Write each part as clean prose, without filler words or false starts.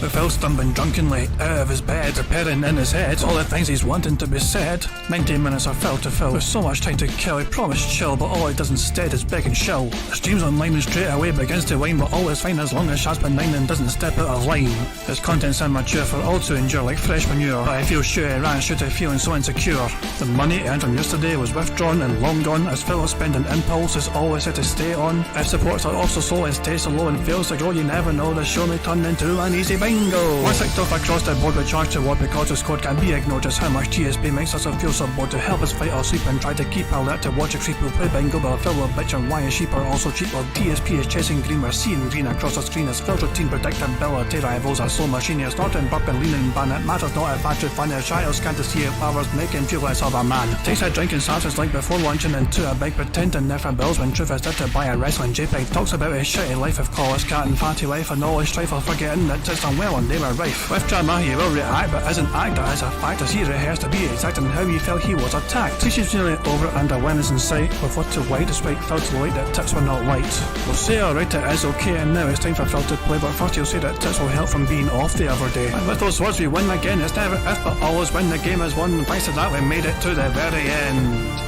With Phil stumbling drunkenly out of his bed, preparing in his head all the things he's wanting to be said. 19 minutes of Phil to Phil, with so much time to kill. He promised chill, but all he does instead is beg and shill. The streams online and straight away begins to whine, but all is fine as long as Shad's benign and doesn't step out of line. His content's immature for all to endure like fresh manure, but I feel sure he ran straight to feeling so insecure. The money he earned from yesterday was withdrawn and long gone, as Phil's spending impulse is always set to stay on. If supports are also slow and stays so low and fails to grow, you never know, the show may turn into an easy bingo. Once clicked off across the board with charge to what because his code can be ignored. Just how much DSP makes us feel so bored. To help us fight or sleep and try to keep alert to watch a creep who play bingo, but Phil will bitch on why his sheep are also cheap. While DSP is chasing green, we're seeing green across the screen as Phil's routine predictability rivals are slow machine. He's snorting, burping, leaning, ban. It matters not if actually fun. His child can't see it powers make him feel less of a man. Takes a drink and starts his like before launching into a bike, pretending there for bills when truth is there to buy a wrestling JPEG. Talks about his shitty life of college cat and fatty wife and all his strife, of forgetting that it's done well and they were rife. With drama he will react, but isn't act. That is a fact, as he rehearsed to be exact in how he felt he was attacked. Teaches nearly over and awareness in sight, with what to white despite Phil to light that tips were not white. We'll say alright, it is okay, and now it's time for Phil to play, but first he'll say that tips will help from being off the other day. And with those words we win again. It's never if but always when the game is won. Thanks to that we made it to the very end.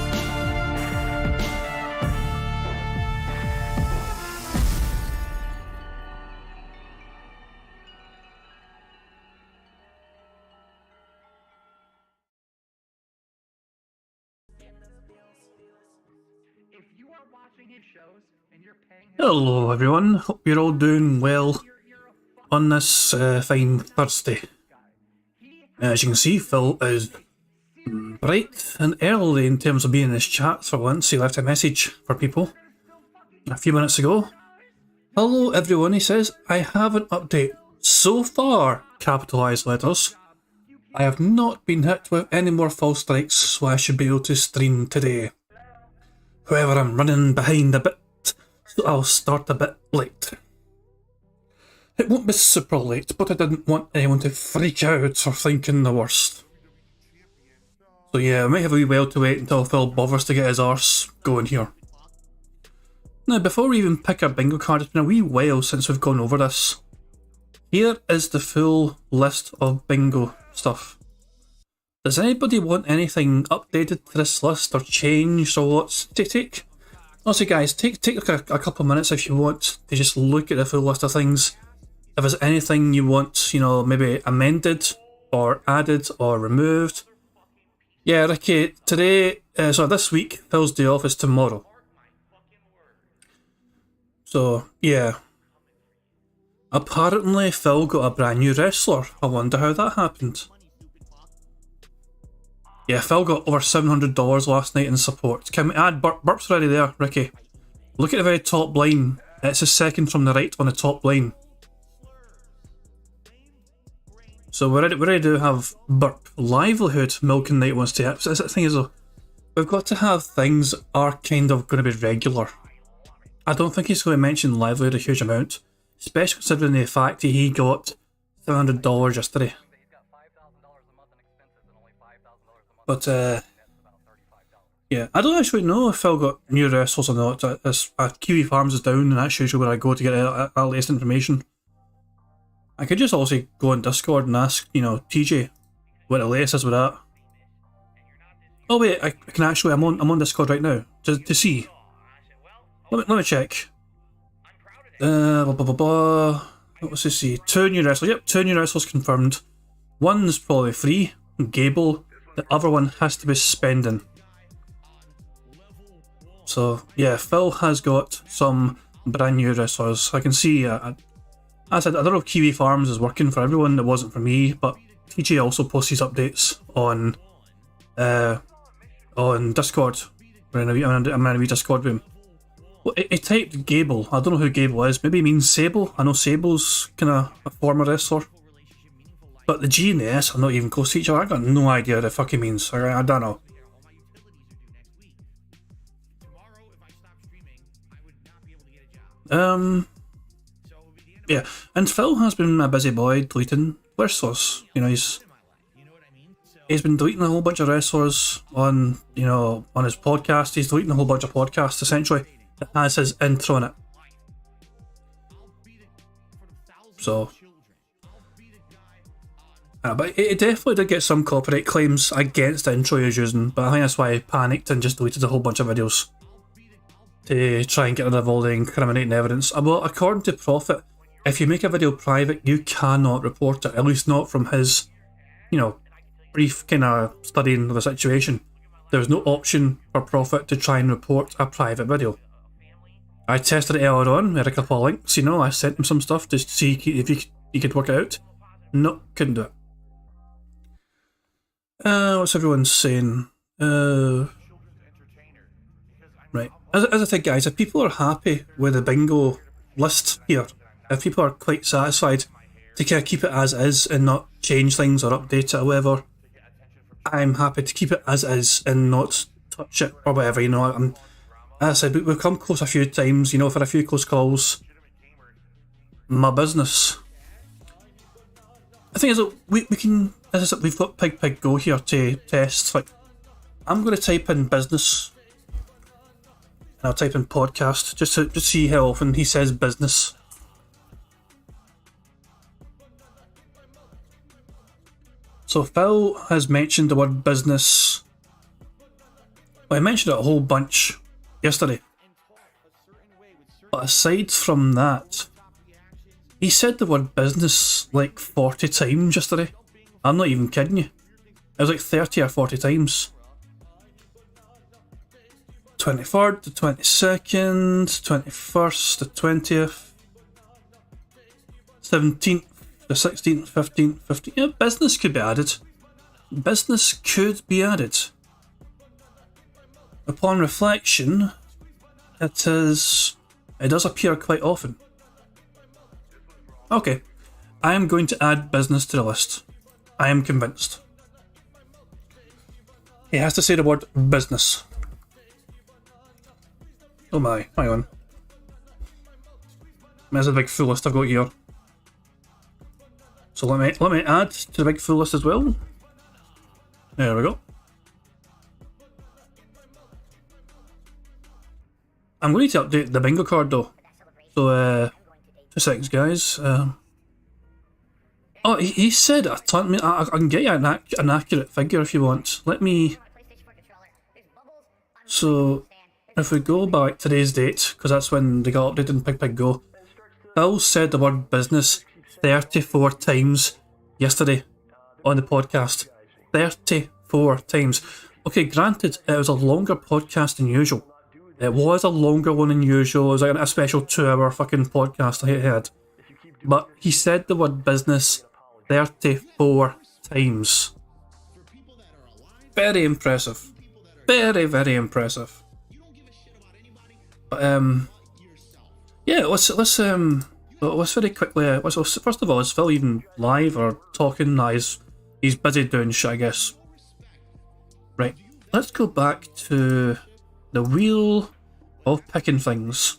Hello everyone, hope you're all doing well on this fine Thursday. As you can see, Phil is bright and early in terms of being in his chat for once. He left a message for people a few minutes ago. Hello everyone, he says, I have an update. So far, capitalised letters, I have not been hit with any more false strikes, so I should be able to stream today. However, I'm running behind a bit, so I'll start a bit late. It won't be super late, but I didn't want anyone to freak out or thinking the worst. So yeah, I might have a wee while to wait until Phil bothers to get his arse going here. Now, before we even pick our bingo card, it's been a wee while since we've gone over this. Here is the full list of bingo stuff. Does anybody want anything updated to this list or changed or what's to take? Also guys, take like a couple of minutes if you want to just look at the full list of things. If there's anything you want, you know, maybe amended or added or removed. Yeah, Ricky, today, so this week, Phil's day off is tomorrow. So, yeah. Apparently Phil got a brand new wrestler. I wonder how that happened. Yeah, Phil got over $700 last night in support. Can we add burps already there, Ricky? Look at the very top line. It's the second from the right on the top line. So we already do have burp. Livelihood, Milk and Night wants to add. The thing is though, we've got to have things that are kind of going to be regular. I don't think he's going to mention livelihood a huge amount, especially considering the fact that he got $700 yesterday. But yeah, I don't actually know if Phil got new wrestlers or not. Kiwi Farms is down and that's usually where I go to get our latest information. I could just also go on Discord and ask, you know, TJ what the latest is with that. Oh wait, I can actually, I'm on Discord right now to see. Let me check. Let's just see. 2 new wrestlers. Yep, 2 new wrestlers confirmed. One's probably free, Gable. The other one has to be spending. So yeah, Phil has got some brand new wrestlers. I can see, as I said, I don't know if Kiwi Farms is working for everyone. It wasn't for me, but TJ also posts his updates on Discord. I'm in a wee Discord with him. Well, he typed Gable. I don't know who Gable is. Maybe he means Sable. I know Sable's kind of a former wrestler. But the G and the S are not even close to each other. I got no idea what the fuck he means. I don't know. Yeah, and Phil has been a busy boy deleting wrestlers. You know, he's been deleting a whole bunch of wrestlers on, you know, on his podcast. He's deleting a whole bunch of podcasts essentially that has his intro in it. So But it definitely did get some copyright claims against the intro he was using, but I think that's why he panicked and just deleted a whole bunch of videos to try and get rid of all the incriminating evidence. Well, according to Prophet, if you make a video private, you cannot report it, at least not from his, you know, brief kind of studying of the situation. There's no option for Prophet to try and report a private video. I tested it earlier on, we had a couple of links, you know, I sent him some stuff to see if he could work it out. No, couldn't do it. What's everyone saying? Right. As I said, guys, if people are happy with the bingo list here, if people are quite satisfied to kind of keep it as is and not change things or update it or whatever, I'm happy to keep it as is and not touch it or whatever, you know. As I said, we've come close a few times, you know, for a few close calls. My business. The thing is that we can, as I said, we've got Pig Go here to test. Like, I'm going to type in business, and I'll type in podcast just to see how often he says business. So Phil has mentioned the word business. Well, I mentioned it a whole bunch yesterday, but aside from that, he said the word business like 40 times yesterday. I'm not even kidding you. It was like 30 or 40 times. 23rd, the 22nd, 21st, the 20th, 17th, the 16th, 15th, 15th. Yeah, business could be added. Business could be added. Upon reflection, it does appear quite often. Okay, I am going to add business to the list. I am convinced. He has to say the word business. Oh my, hang on. There's a big full list I've got here. So let me add to the big full list as well. There we go. I'm going to update the bingo card though. So 2 seconds, guys. Oh, he said a ton. I can get you an accurate figure if you want. Let me. So, if we go back to today's date, because that's when they got updated in Pig Go, Phil said the word business 34 times yesterday on the podcast. 34 times. Okay, granted, it was a longer podcast than usual. It was a longer one than usual. It was like a special 2-hour fucking podcast I had. But he said the word business 34 times. Very impressive. Very, very impressive. But yeah, let's very quickly. First of all, is Phil even live or talking? Nah, he's busy doing shit, I guess. Right, let's go back to the wheel of picking things.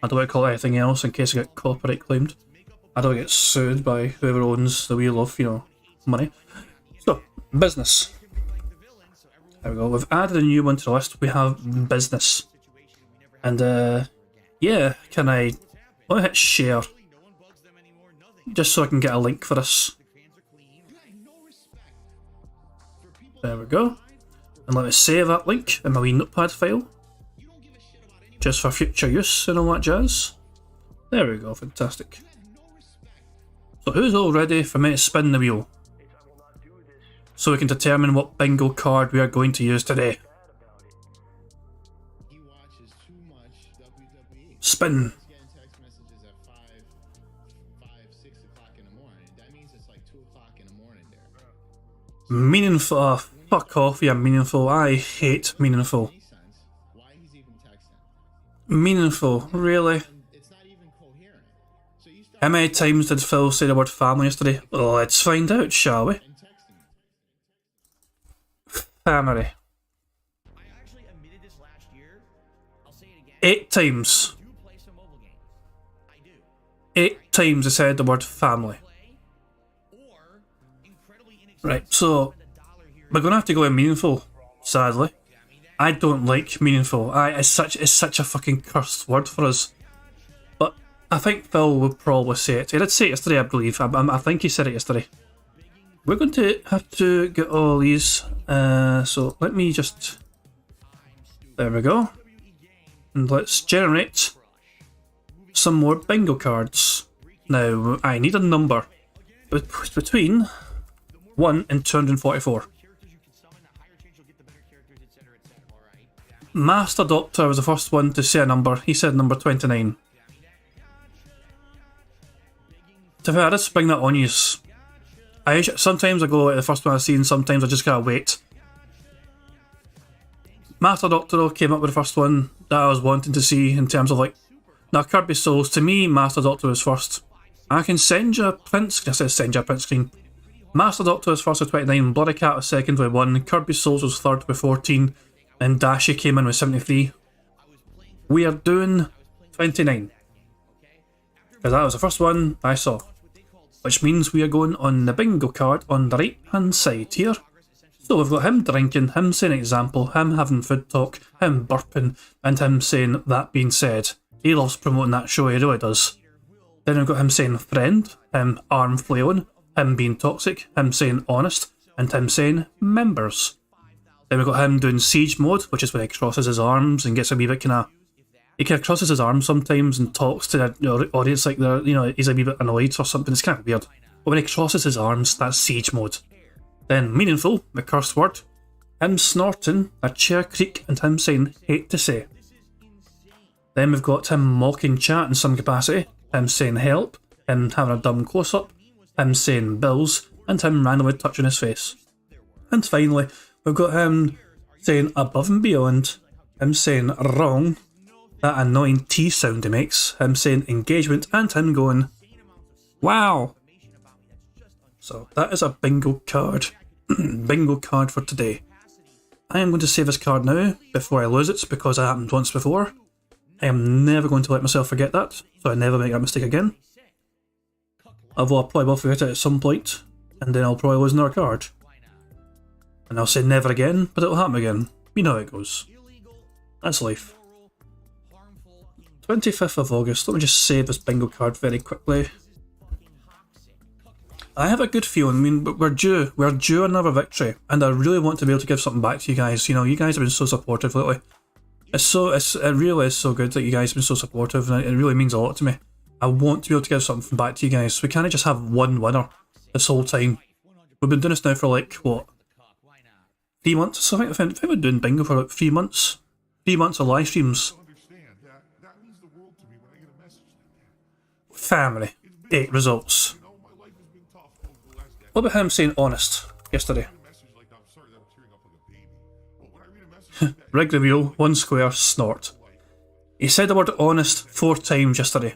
I don't want to call it anything else in case I get copyright claimed. I don't get sued by whoever owns the wheel of, you know, money. So, business. There we go. We've added a new one to the list. We have business. And, yeah, let me hit share. Just so I can get a link for this. There we go. And let me save that link in my wee notepad file. Just for future use and all that jazz. There we go, fantastic. So who's all ready for me to spin the wheel? So we can determine what bingo card we are going to use today. Spin. Meaningful. Oh, fuck off, yeah, meaningful. I hate meaningful. Meaningful, really? How many times did Phil say the word family yesterday? Well, let's find out, shall we? Family. 8 times. 8 times I said the word family. Right, so we're gonna have to go with meaningful, sadly. I don't like meaningful. It's such a fucking cursed word for us. But I think Phil would probably say it. He did say it yesterday, I believe. I think he said it yesterday. we're going to have to get all these. So let me just... There we go. And let's generate some more bingo cards. Now, I need a number between 1 and 244. Master Doctor was the first one to say a number. He said number 29. To be fair, I just spring that on you. Sometimes I go at the first one I've seen, sometimes I just gotta wait. Master Doctor came up with the first one that I was wanting to see in terms of like... Now, Kirby Souls, to me, Master Doctor was first. I can send you a print screen. I said send you a print screen. Master Doctor was first with 29, Bloody Cat was second with 1, Kirby Souls was third with 14, and Dashi came in with 73. We are doing 29. Because that was the first one I saw. Which means we are going on the bingo card on the right hand side here. So we've got him drinking, him saying example, him having food talk, him burping, and him saying that being said. He loves promoting that show, he really does. Then we've got him saying friend, him arm flailing, him being toxic, him saying honest, and him saying members. Then we've got him doing siege mode, which is when he crosses his arms and gets a wee bit kinda... He kind of crosses his arms sometimes and talks to the audience like they're, he's a wee bit annoyed or something. It's kind of weird. But when he crosses his arms, that's siege mode. Then meaningful, the curse word. Him snorting, a chair creak, and him saying hate to say. Then we've got him mocking chat in some capacity, him saying help, him having a dumb close-up, him saying bills, and him randomly touching his face. And finally, we've got him saying above and beyond, him saying wrong, that annoying T sound he makes, him saying engagement, and him going, wow. So that is a bingo card. Bingo card for today. I am going to save this card now before I lose it because it happened once before. I am never going to let myself forget that, so I never make that mistake again. Although I probably will forget it at some point, and then I'll probably lose another card. And I'll say never again, but it'll happen again. You know how it goes. That's life. 25th of August, let me just save this bingo card very quickly. I have a good feeling, I mean, we're due another victory, and I really want to be able to give something back to you guys. You guys have been so supportive lately. It really is so good that you guys have been so supportive, and it really means a lot to me. I want to be able to give something back to you guys. We can't just have one winner this whole time. We've been doing this now for like, what, 3 months? So I think we've been doing bingo for like 3 months. 3 months of live streams. Family. 8 results. What about him saying honest yesterday? Rig reveal, 1 square, snort. He said the word honest 4 times yesterday.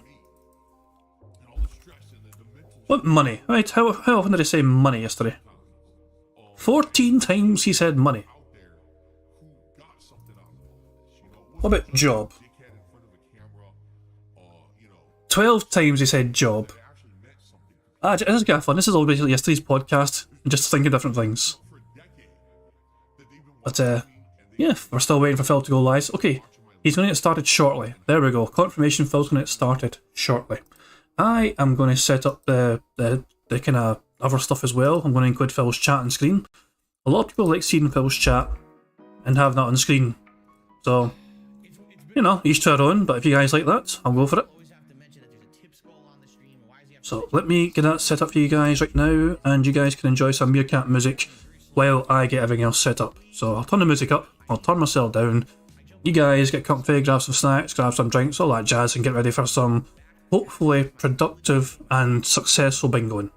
What money? Right, how often did he say money yesterday? 14 times he said money. What about job? 12 times he said job. This is kind of fun. This is all basically yesterday's podcast, just thinking different things. But yeah, we're still waiting for Phil to go live. Okay, he's going to get started shortly. There we go. Confirmation, Phil's going to get started shortly. I am going to set up the kind of other stuff as well. I'm going to include Phil's chat on screen. A lot of people like seeing Phil's chat and having that on screen. So, each to their own, but if you guys like that, I'll go for it. So let me get that set up for you guys right now, and you guys can enjoy some Meerkat music while I get everything else set up. So I'll turn the music up, I'll turn myself down, you guys get comfy, grab some snacks, grab some drinks, all that jazz, and get ready for some hopefully productive and successful bingoing.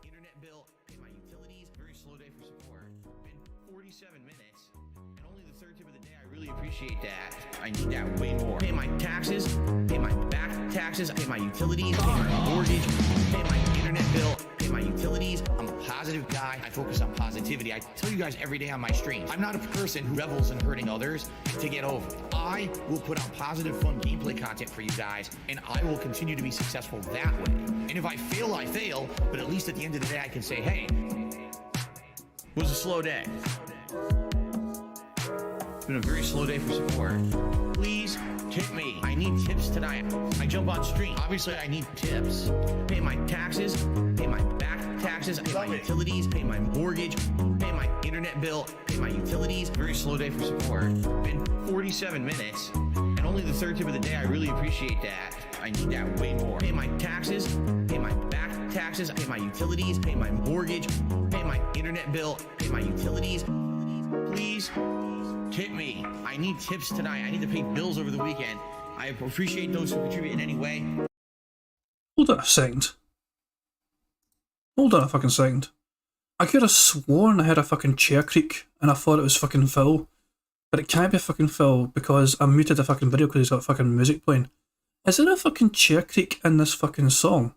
I need that way more. Pay my taxes, pay my back taxes, pay my utilities, pay my mortgage, pay my internet bill, pay my utilities. I'm a positive guy. I focus on positivity. I tell you guys every day on my streams, I'm not a person who revels in hurting others to get over. I will put out positive, fun gameplay content for you guys, and I will continue to be successful that way. And if I fail, I fail, but at least at the end of the day, I can say, hey, it was a slow day. It's been a very slow day for support. Please tip me. I need tips tonight. I jump on stream. Obviously, I need tips. Pay my taxes, pay my back taxes. taxes, I pay my utilities, pay my mortgage, pay my internet bill, pay my utilities. Very slow day for support. Been 47 minutes, and only the third tip of the day. I really appreciate that. I need that way more. Pay my taxes, pay my back taxes, I pay my utilities, pay my mortgage, pay my internet bill, pay my utilities. Please tip me. I need tips tonight. I need to pay bills over the weekend. I appreciate those who contribute in any way. Hold on a second. Hold on a fucking second. I could have sworn I heard a fucking chair creak and I thought it was fucking Phil. But it can't be fucking Phil because I muted the fucking video because he's got fucking music playing. Is there a fucking chair creak in this fucking song?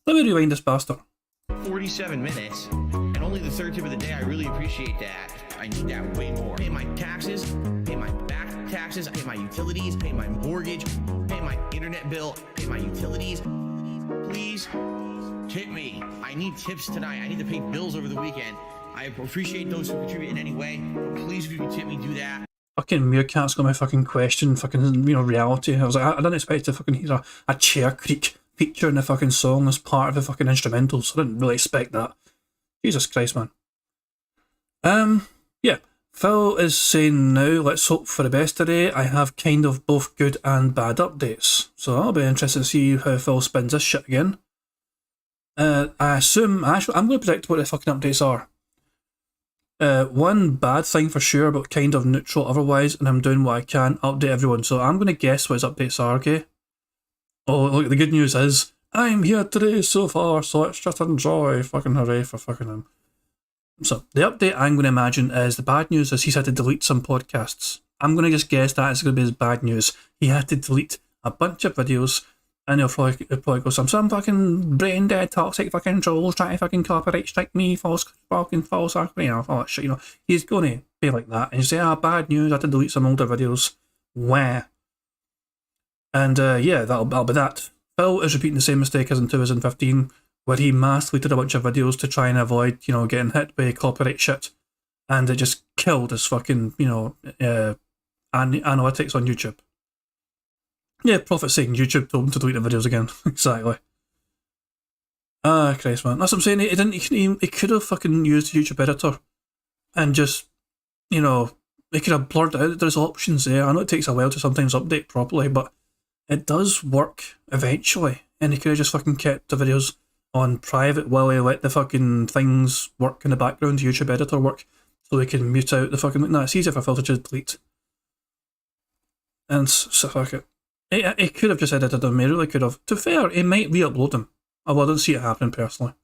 Let me rewind this bastard. 47 minutes, and only the third tip of the day. I really appreciate that. I need that way more. Pay my taxes, pay my back taxes, I pay my utilities, pay my mortgage, pay my internet bill, pay my utilities. Please tip me. I need tips tonight. I need to pay bills over the weekend. I appreciate those who contribute in any way. Please, if you can tip me, do that. Fucking Meerkat's got my fucking question, fucking, reality. I was like, I didn't expect to fucking hear a chair creak feature in the fucking song as part of the fucking instrumentals. I didn't really expect that. Jesus Christ, man. Yeah. Phil is saying now, let's hope for the best today. I have kind of both good and bad updates. So I'll be interested to see how Phil spins this shit again. I assume, actually, I'm going to predict what the fucking updates are. One bad thing for sure, but kind of neutral otherwise, and I'm doing what I can, update everyone. So I'm going to guess what his updates are, okay? Oh, look, the good news is, I'm here today so far, so let's just enjoy. Fucking hooray for fucking him. So, the update I'm going to imagine is, the bad news is he's had to delete some podcasts. I'm going to just guess that is going to be his bad news. He had to delete a bunch of videos, and he'll probably go some fucking brain dead, toxic fucking trolls trying to fucking copyright strike me, false, all that shit, He's going to be like that, and you say, bad news, I had to delete some older videos. Where? And yeah, that'll be that. Phil is repeating the same mistake as in 2015, where he mass deleted a bunch of videos to try and avoid, getting hit by copyright shit. And it just killed his fucking, analytics on YouTube. Yeah, prophet saying YouTube told him to delete the videos again. Exactly. Christ, man. That's what I'm saying. He could have fucking used the YouTube editor and just, he could have blurred out. There's options there. I know it takes a while to sometimes update properly, but it does work eventually. And he could have just fucking kept the videos on private while he let the fucking things work in the background, YouTube editor work, so he can mute out the fucking... No, it's easier for Phil to just delete. And so fuck it. He could have just edited them, he really could have. To be fair, he might re-upload them. Although I don't see it happening personally.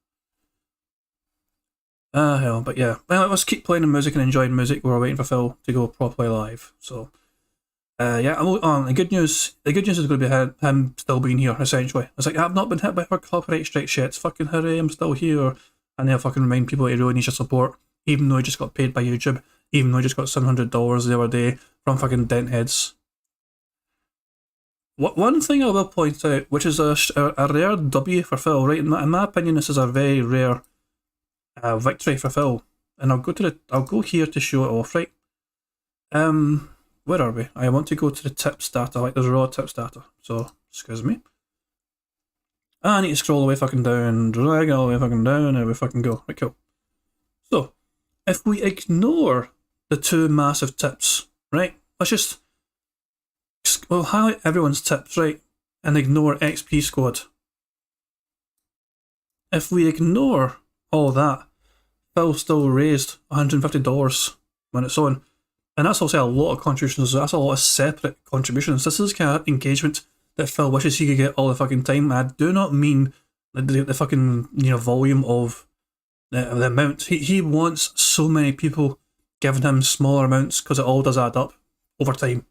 Hell, but yeah. Well, let's keep playing the music and enjoying music while we're waiting for Phil to go properly live. So, yeah, the good news is going to be him still being here, essentially. It's like, I've not been hit by her copyright strike shit. It's fucking hooray, I'm still here. And they'll fucking remind people he really needs your support, even though he just got paid by YouTube, even though he just got $700 the other day from fucking dentheads. One thing I will point out, which is a rare W for Phil, right? In my opinion, this is a very rare victory for Phil. And I'll go here to show it off, right? Where are we? I want to go to the tips data, like there's raw tips data. So, excuse me. I need to scroll all the way fucking down, drag it all the way fucking down, and we fucking go. Right, cool. So, if we ignore the two massive tips, right? We'll highlight everyone's tips, right? And ignore XP Squad. If we ignore all that, Phil still raised $150 when it's on. And that's also a lot of contributions, that's a lot of separate contributions. This is kind of engagement that Phil wishes he could get all the fucking time. I do not mean the fucking, volume of the amount. He wants so many people giving him smaller amounts because it all does add up over time,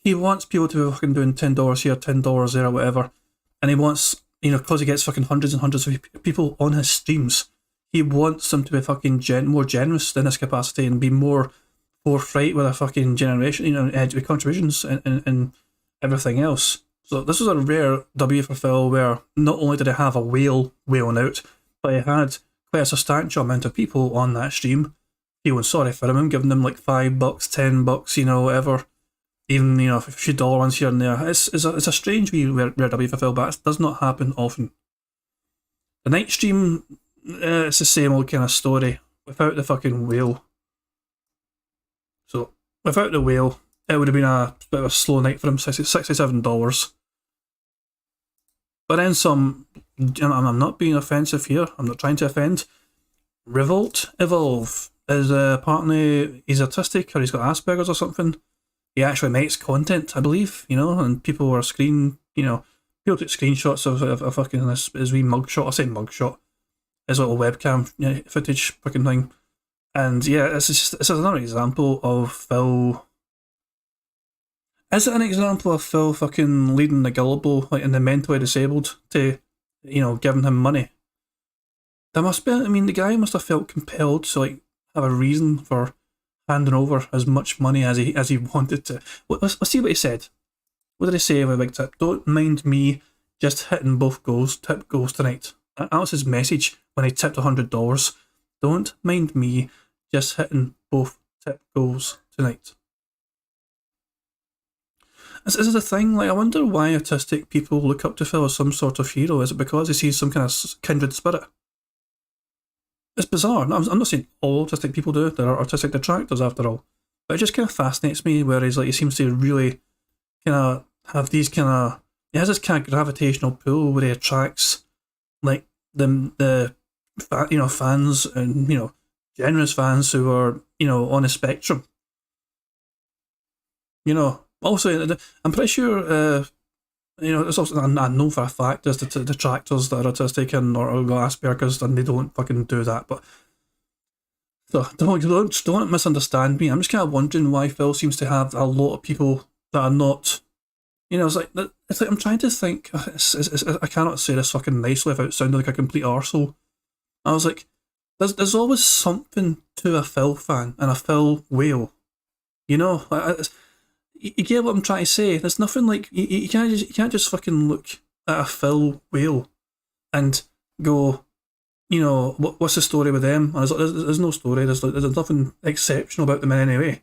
He wants people to be fucking doing $10 here, $10 there, or whatever. And he wants, because he gets fucking hundreds and hundreds of people on his streams, he wants them to be fucking more generous in this capacity and be more forthright with a fucking generation, with contributions and everything else. So this was a rare W for Phil, where not only did he have a whale wailing out, but he had quite a substantial amount of people on that stream feeling sorry for him, giving them like $5, $10, whatever. Even, a few dollar ones here and there. It's a strange wee rare W for Phil, but it does not happen often. The night stream, it's the same old kind of story without the fucking whale. So without the whale, it would have been a bit of a slow night for him. $67. But then some. I'm not being offensive here. I'm not trying to offend. Revolt Evolve is apparently he's autistic or he's got Asperger's or something. He actually makes content, I believe, you know, and people were people took screenshots of fucking his wee mugshot. I say mugshot, his little webcam footage fucking thing. And yeah, this is another example of Phil. Is it an example of Phil fucking leading the gullible, like, and the mentally disabled to, giving him money? There must be. I mean, the guy must have felt compelled to like have a reason for handing over as much money as he wanted to. Let's see what he said. What did he say with a big tip? Don't mind me just hitting both goals. Tip goals tonight. That was his message when he tipped $100. Don't mind me just hitting both tip goals tonight. This is the thing. Like, I wonder why autistic people look up to Phil as some sort of hero. Is it because he sees some kind of kindred spirit? It's bizarre. I'm not saying all autistic people do. There are artistic detractors after all. But it just kind of fascinates me where he seems to really kind of have these kind of... He has this kind of gravitational pull where he attracts like the fans and, generous fans who are, on a spectrum. Also, I'm pretty sure... it's also, I know for a fact there's the detractors that are autistic and or got Asperger's and they don't fucking do that. But so don't misunderstand me. I'm just kind of wondering why Phil seems to have a lot of people that are not. It's like I'm trying to think. I cannot say this fucking nicely without sounding like a complete arsehole. I was like, there's always something to a Phil fan and a Phil whale. You get what I'm trying to say? There's nothing like you can't just fucking look at a Phil whale and go, what's the story with them? And there's no story. There's nothing exceptional about them in any way.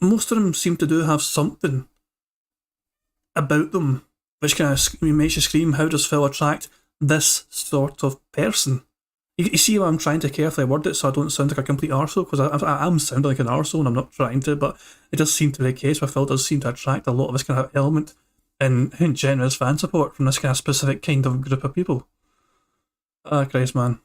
Most of them seem to do have something about them which kind of makes you scream. How does Phil attract this sort of person? You see why I'm trying to carefully word it so I don't sound like a complete arsehole, because I am sounding like an arsehole and I'm not trying to, but it does seem to be the case where Phil does seem to attract a lot of this kind of element and generous fan support from this kind of specific kind of group of people. Christ, man.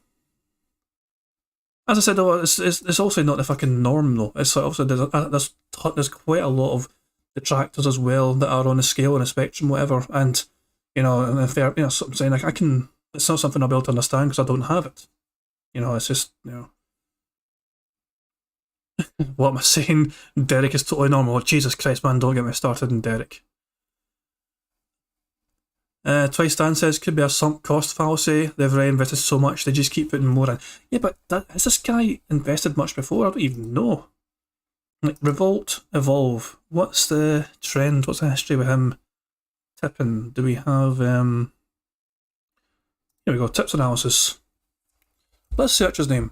As I said, though, it's also not the fucking norm, though. It's also there's quite a lot of detractors as well that are on a scale and a spectrum, whatever, and and if they're something saying like it's not something I'll be able to understand because I don't have it. It's just, what am I saying? Derek is totally normal. Jesus Christ, man, don't get me started on Derek. Twice Dan says, could be a sunk cost fallacy. They've already invested so much, they just keep putting more in. Yeah, but has this guy invested much before? I don't even know. Like, Revolt Evolve. What's the trend? What's the history with him tipping? Do we have... Here we go, tips analysis. Let's search his name.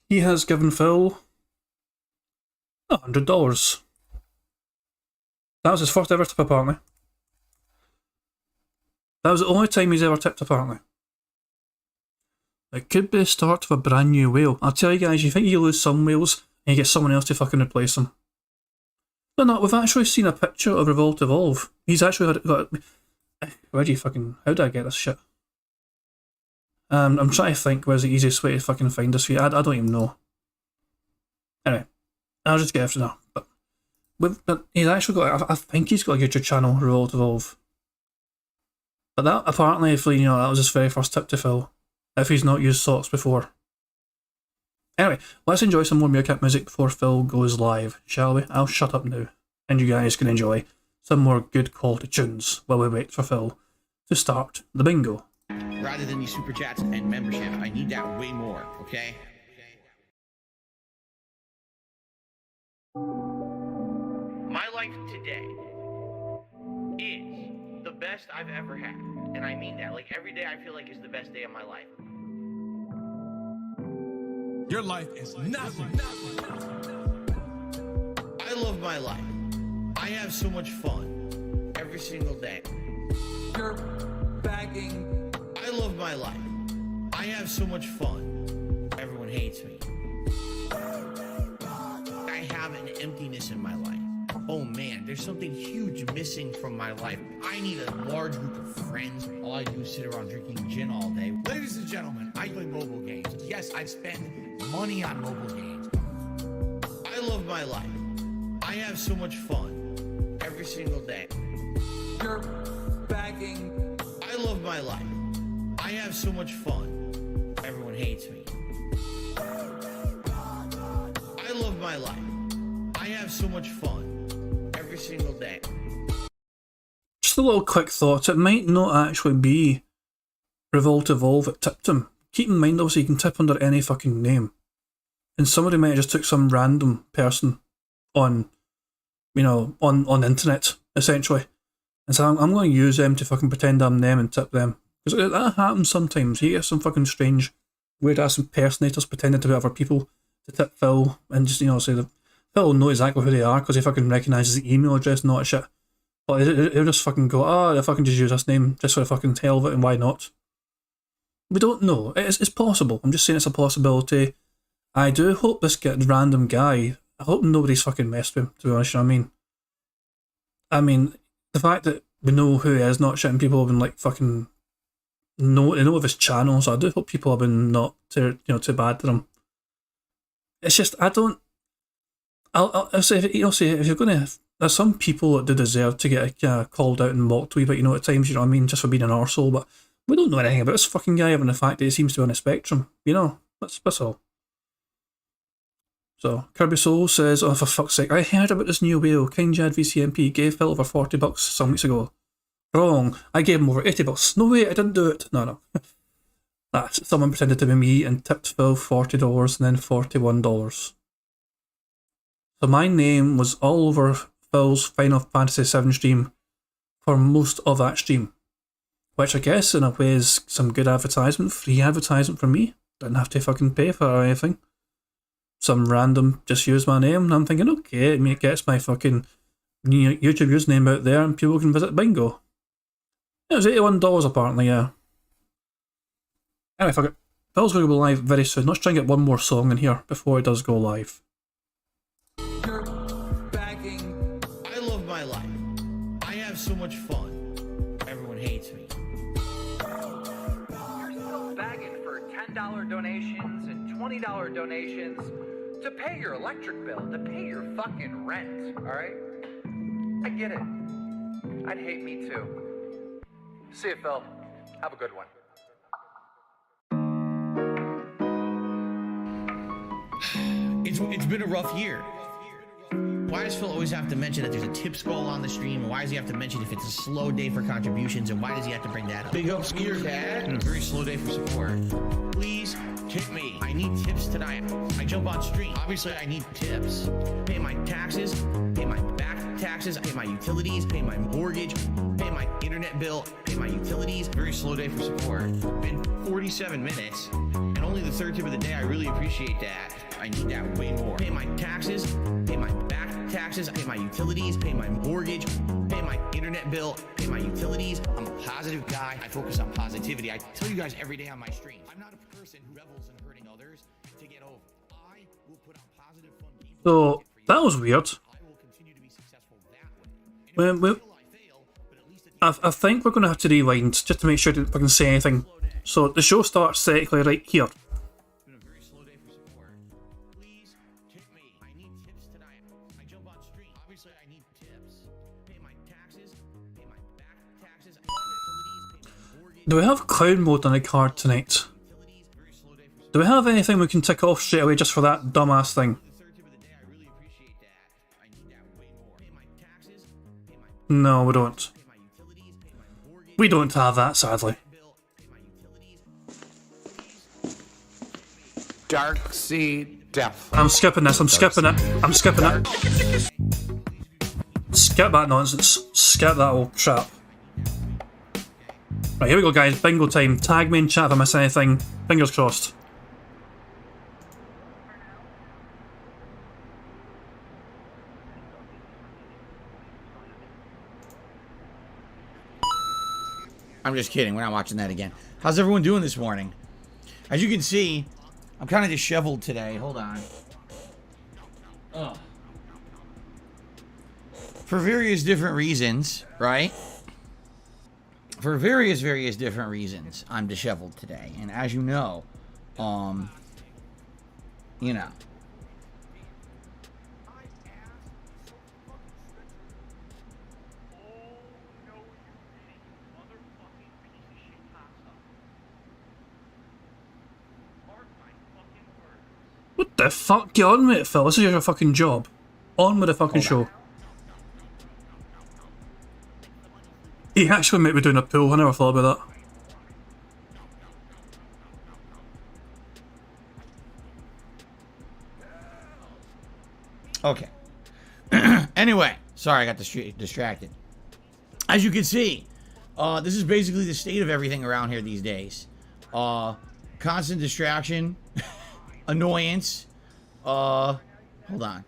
He has given Phil $100. That was his first ever tip, apparently. That was the only time he's ever tipped, apparently. It could be the start of a brand new whale. I'll tell you guys, you think you lose some whales and you get someone else to fucking replace them. No, we've actually seen a picture of Revolt Evolve. He's actually got... How do I get this shit? I'm trying to think where's the easiest way to fucking find this for you. I don't even know. Anyway, I'll just get after now. But he's actually got... I think he's got a YouTube channel, Revolt Evolve. But that, apparently, if that was his very first tip to Phil. If he's not used socks before. Anyway, let's enjoy some more Meerkat music before Phil goes live, shall we? I'll shut up now, and you guys can enjoy some more good quality tunes while we wait for Phil to start the bingo. Rather than these super chats and membership, I need that way more, okay? My life today is the best I've ever had, and I mean that. Like, every day I feel like is the best day of my life. Your life is nothing. I love my life. I have so much fun. every single day. You're bagging. I love my life. I have so much fun. Everyone hates me. I have an emptiness in my life. Oh man, there's something huge missing from my life. I need a large group of friends. All I do is sit around drinking gin all day. Ladies and gentlemen, I play mobile games. Yes, I spend money on mobile games. I love my life. I have so much fun every single day. You're bagging. I love my life. I have so much fun. Everyone hates me. I love my life. I have so much fun every single day. Just a little quick thought, it might not actually be Revolt Evolve that tipped him. Keep in mind, obviously, you can tip under any fucking name. And somebody might have just took some random person on, you know, on the internet, essentially. And so I'm going to use them to fucking pretend I'm them and tip them. Because that happens sometimes. You get some fucking strange, weird-ass impersonators pretending to be other people to tip Phil and just, you know, say that Phil will know exactly who they are because he fucking recognises the email address and all that shit. But he'll just fucking go, oh, they'll fucking just use this name just for the fucking hell of it, and why not? We don't know. It's possible. I'm just saying it's a possibility. I do hope this random guy, I hope nobody's fucking messed with him, to be honest, you know what I mean? I mean, the fact that we know who he is, not shit, and people have been like fucking they know of his channel, so I do hope people have been not too bad to him. It's just, I'll say, if you're gonna, there's some people that do deserve to get called out and mocked a wee bit, you know, at times, you know what I mean, just for being an arsehole, but we don't know anything about this fucking guy, other than the fact that he seems to be on a spectrum, you know, that's all. So, Kirby Soul says, oh, for fuck's sake, I heard about this new whale. Kinjad VCMP gave Phil over $40 some weeks ago. Wrong. I gave him over $80. No way, I didn't do it. No. Someone pretended to be me and tipped Phil $40 and then $41. So my name was all over Phil's Final Fantasy VII stream for most of that stream. Which I guess in a way is some good advertisement, free advertisement for me. Didn't have to fucking pay for it or anything. Some random just use my name, and I'm thinking, okay, it gets my fucking YouTube username out there and people can visit Bingo. It was $81 apparently, yeah. Anyway, fuck it. Phil's going to go live very soon. Let's try and get one more song in here before it does go live. You're bagging. I love my life. I have so much fun. Everyone hates me. You're still bagging for $10 donations and $20 donations to pay your electric bill, to pay your fucking rent, alright? I get it. I'd hate me too. See you, Phil. Have a good one. It's been a rough year. Why does Phil always have to mention that there's a tips goal on the stream? And why does he have to mention if it's a slow day for contributions? And why does he have to bring that up? Big ups to your dad. And a very slow day for support. Please tip me. I need tips tonight. I jump on stream. Obviously, I need tips. Pay my taxes. Pay my back taxes. Pay my utilities. Pay my mortgage. Pay my internet bill. Pay my utilities. Very slow day for support. Been 47 minutes. And only the third tip of the day. I really appreciate that. I need that way more. Pay my taxes. Pay my back taxes. Pay my utilities. Pay my mortgage. Pay my internet bill. Pay my utilities. I'm a positive guy. I focus on positivity. I tell you guys every day on my stream. I'm not a person who revels in hurting others to get over. I will put on positive fun games. So, that was weird. I will continue to be successful that way. I think we're going to have to rewind just to make sure that we can say anything. So, the show starts technically right here. Do we have clown mode on the card tonight? Do we have anything we can tick off straight away just for that dumbass thing? No, we don't. We don't have that, sadly. Dark Sea Death. I'm skipping this, I'm skipping it. I'm skipping it. Skip that nonsense. Skip that old crap. Right, here we go guys, bingo time. Tag me in chat if I miss anything. Fingers crossed. I'm just kidding. We're not watching that again. How's everyone doing this morning? As you can see, I'm kind of disheveled today. Hold on. For various different reasons, right? For various different reasons, I'm disheveled today. And as you know, you know. What the fuck? Get on with it, Phil. This is your fucking job. On with the fucking show. He actually might be doing a pool. I never thought about that. Okay. Anyway, sorry, I got distracted. As you can see, this is basically the state of everything around here these days. Constant distraction, annoyance. Hold on.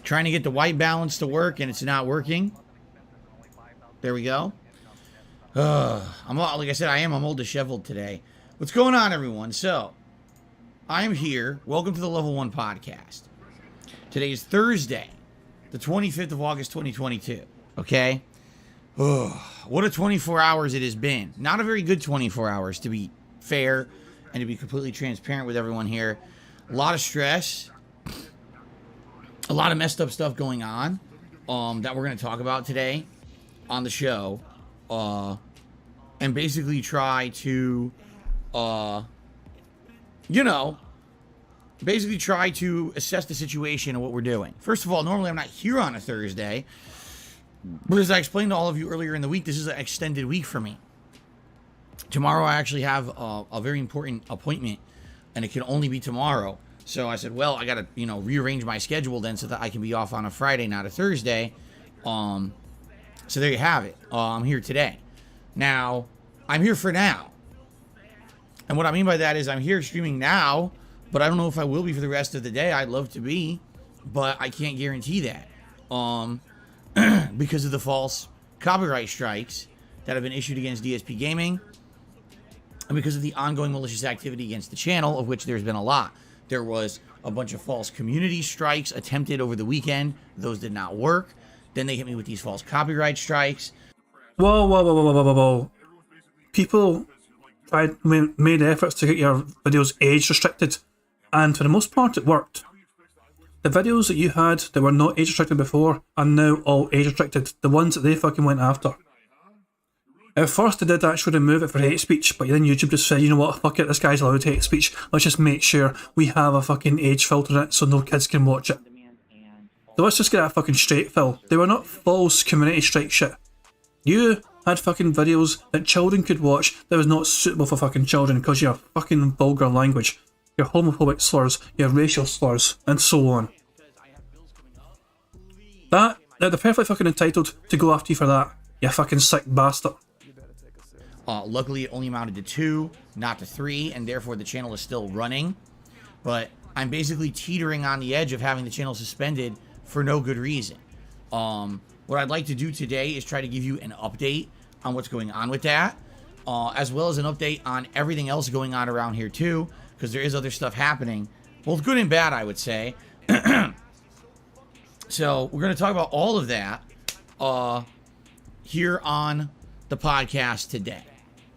Trying to get the white balance to work, and it's not working. There we go. Like I said, I'm old disheveled today. What's going on, everyone? So, I am here. Welcome to the Level 1 Podcast. Today is Thursday, the 25th of August, 2022. Okay? What a 24 hours it has been. Not a very good 24 hours, to be fair, and to be completely transparent with everyone here. A lot of stress. A lot of messed up stuff going on that we're going to talk about today on the show, and basically try to, basically try to assess the situation and what we're doing. First of all, normally I'm not here on a Thursday, but as I explained to all of you earlier in the week, this is an extended week for me. Tomorrow I actually have a very important appointment, and it can only be tomorrow. So I said, well, I got to, rearrange my schedule then so that I can be off on a Friday, not a Thursday. So there you have it. I'm here today. Now, I'm here for now. And what I mean by that is I'm here streaming now, but I don't know if I will be for the rest of the day. I'd love to be, but I can't guarantee that. Because of the false copyright strikes that have been issued against DSP Gaming, and because of the ongoing malicious activity against the channel, of which there's been a lot. There was a bunch of false community strikes attempted over the weekend. Those did not work. Then they hit me with these false copyright strikes. Whoa. People made efforts to get your videos age restricted, and for the most part it worked. The videos that you had that were not age restricted before are now all age restricted. The ones that they fucking went after. At first they did actually remove it for hate speech, but then YouTube just said, you know what, fuck it, this guy's allowed hate speech. Let's just make sure we have a fucking age filter in it so no kids can watch it. So let's just get that fucking straight, Phil. They were not false community strike shit. You had fucking videos that children could watch that was not suitable for fucking children because of your fucking vulgar language, your homophobic slurs, your racial slurs, and so on. They're perfectly fucking entitled to go after you for that, you fucking sick bastard. Luckily, it only amounted to 2, not to 3, and therefore the channel is still running. But I'm basically teetering on the edge of having the channel suspended for no good reason. What I'd like to do today is try to give you an update on what's going on with that, as well as an update on everything else going on around here too, because there is other stuff happening, both good and bad, I would say. So we're going to talk about all of that here on the podcast today.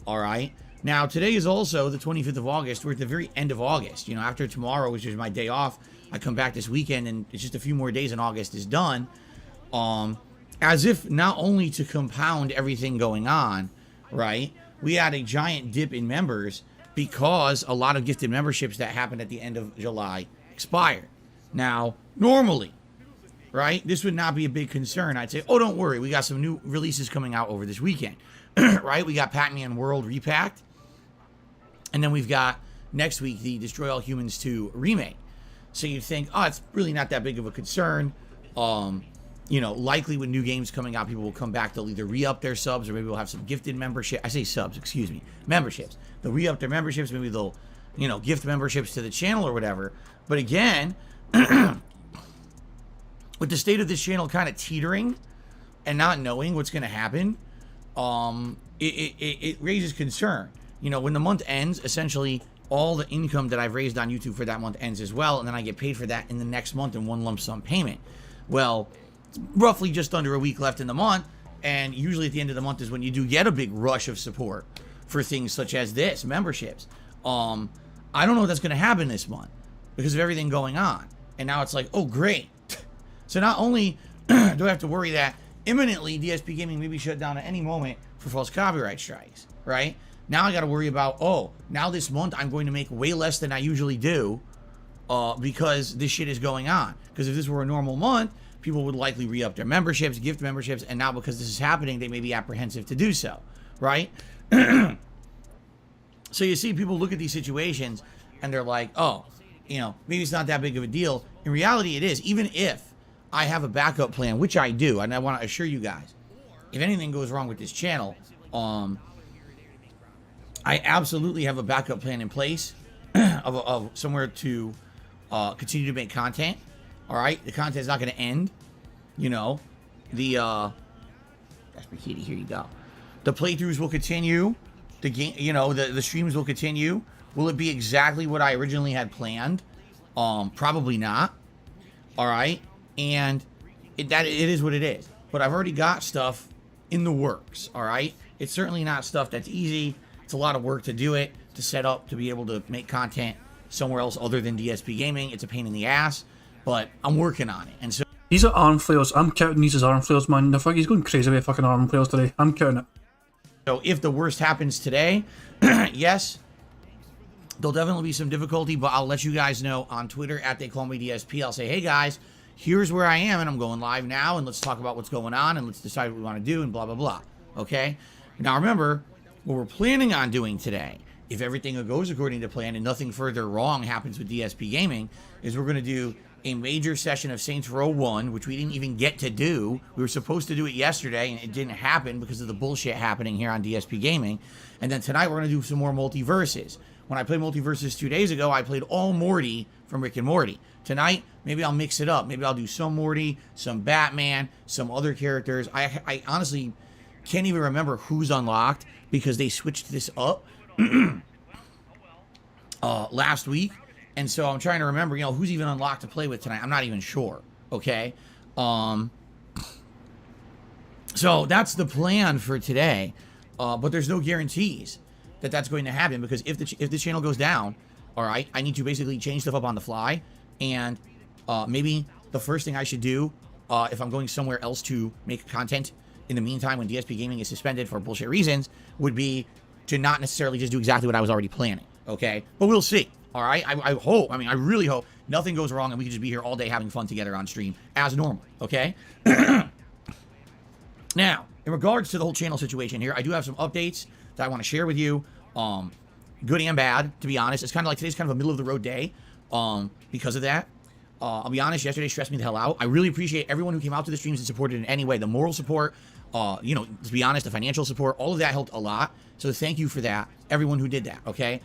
All right. Now, today is also the 25th of August. We're at the very end of August. After tomorrow, which is my day off, I come back this weekend, and it's just a few more days and August is done. As if not only to compound everything going on, right, we had a giant dip in members because a lot of gifted memberships that happened at the end of July expired. Now, normally, right, this would not be a big concern. I'd say, oh, don't worry, we got some new releases coming out over this weekend. Right, we got Pac-Man World Repacked, and then we've got next week the Destroy All Humans 2 remake. So you'd think, oh, it's really not that big of a concern. Likely with new games coming out, people will come back. They'll either re-up their subs, or maybe we'll have some gifted membership. I say subs, excuse me, memberships. They'll re-up their memberships. Maybe they'll, gift memberships to the channel or whatever. But again, with the state of this channel kind of teetering and not knowing what's going to happen, it raises concern. You know, when the month ends, essentially all the income that I've raised on YouTube for that month ends as well, and then I get paid for that in the next month in one lump sum payment. Well, it's roughly just under a week left in the month, and usually at the end of the month is when you do get a big rush of support for things such as this, memberships. I don't know if that's going to happen this month because of everything going on. And now it's like, oh, great. So not only do I have to worry that imminently DSP Gaming may be shut down at any moment for false copyright strikes, right? Now I got to worry about, oh, now this month I'm going to make way less than I usually do because this shit is going on. Because if this were a normal month, people would likely re-up their memberships, gift memberships, and now because this is happening, they may be apprehensive to do so, right? So you see people look at these situations and they're like, oh, you know, maybe it's not that big of a deal. In reality, it is. Even if I have a backup plan, which I do, and I want to assure you guys, if anything goes wrong with this channel, I absolutely have a backup plan in place of somewhere to continue to make content. All right, the content is not going to end. You know, that's my kitty. Here you go. The playthroughs will continue. The game, you know, the streams will continue. Will it be exactly what I originally had planned? Probably not. All right, and it is what it is. But I've already got stuff in the works. All right, it's certainly not stuff that's easy. It's a lot of work to do it, to set up, to be able to make content somewhere else other than DSP Gaming. It's a pain in the ass, but I'm working on it. And so These are arm flails. I'm counting these as arm flails, man. The fuck, he's going crazy with fucking arm flails today. I'm counting it. So if the worst happens today, yes, there'll definitely be some difficulty, but I'll let you guys know on Twitter at They Call Me DSP. I'll say, hey guys, here's where I am, and I'm going live now, and let's talk about what's going on, and let's decide what we want to do, and blah, blah, blah. Okay? Now remember, what we're planning on doing today, if everything goes according to plan and nothing further wrong happens with DSP Gaming, is we're going to do a major session of Saints Row 1, which we didn't even get to do. We were supposed to do it yesterday, and it didn't happen because of the bullshit happening here on DSP Gaming. And then tonight we're going to do some more multiverses. When I played multiverses 2 days ago, I played all Morty from Rick and Morty. Tonight, maybe I'll mix it up. Maybe I'll do some Morty, some Batman, some other characters. I honestly can't even remember who's unlocked because they switched this up last week. And so I'm trying to remember, you know, who's even unlocked to play with tonight. I'm not even sure, okay? So that's the plan for today, but there's no guarantees that that's going to happen because if the channel goes down, all right, I need to basically change stuff up on the fly, and maybe the first thing I should do if I'm going somewhere else to make content in the meantime when DSP Gaming is suspended for bullshit reasons would be to not necessarily just do exactly what I was already planning, okay? But we'll see. All right, I hope, I mean, I really hope nothing goes wrong and we can just be here all day having fun together on stream as normal, okay? Now, in regards to the whole channel situation here, I do have some updates that I want to share with you, good and bad, to be honest. It's kind of like today's kind of a middle-of-the-road day because of that. I'll be honest, yesterday stressed me the hell out. I really appreciate everyone who came out to the streams and supported in any way. The moral support, you know, to be honest, the financial support, all of that helped a lot. So thank you for that, everyone who did that, okay?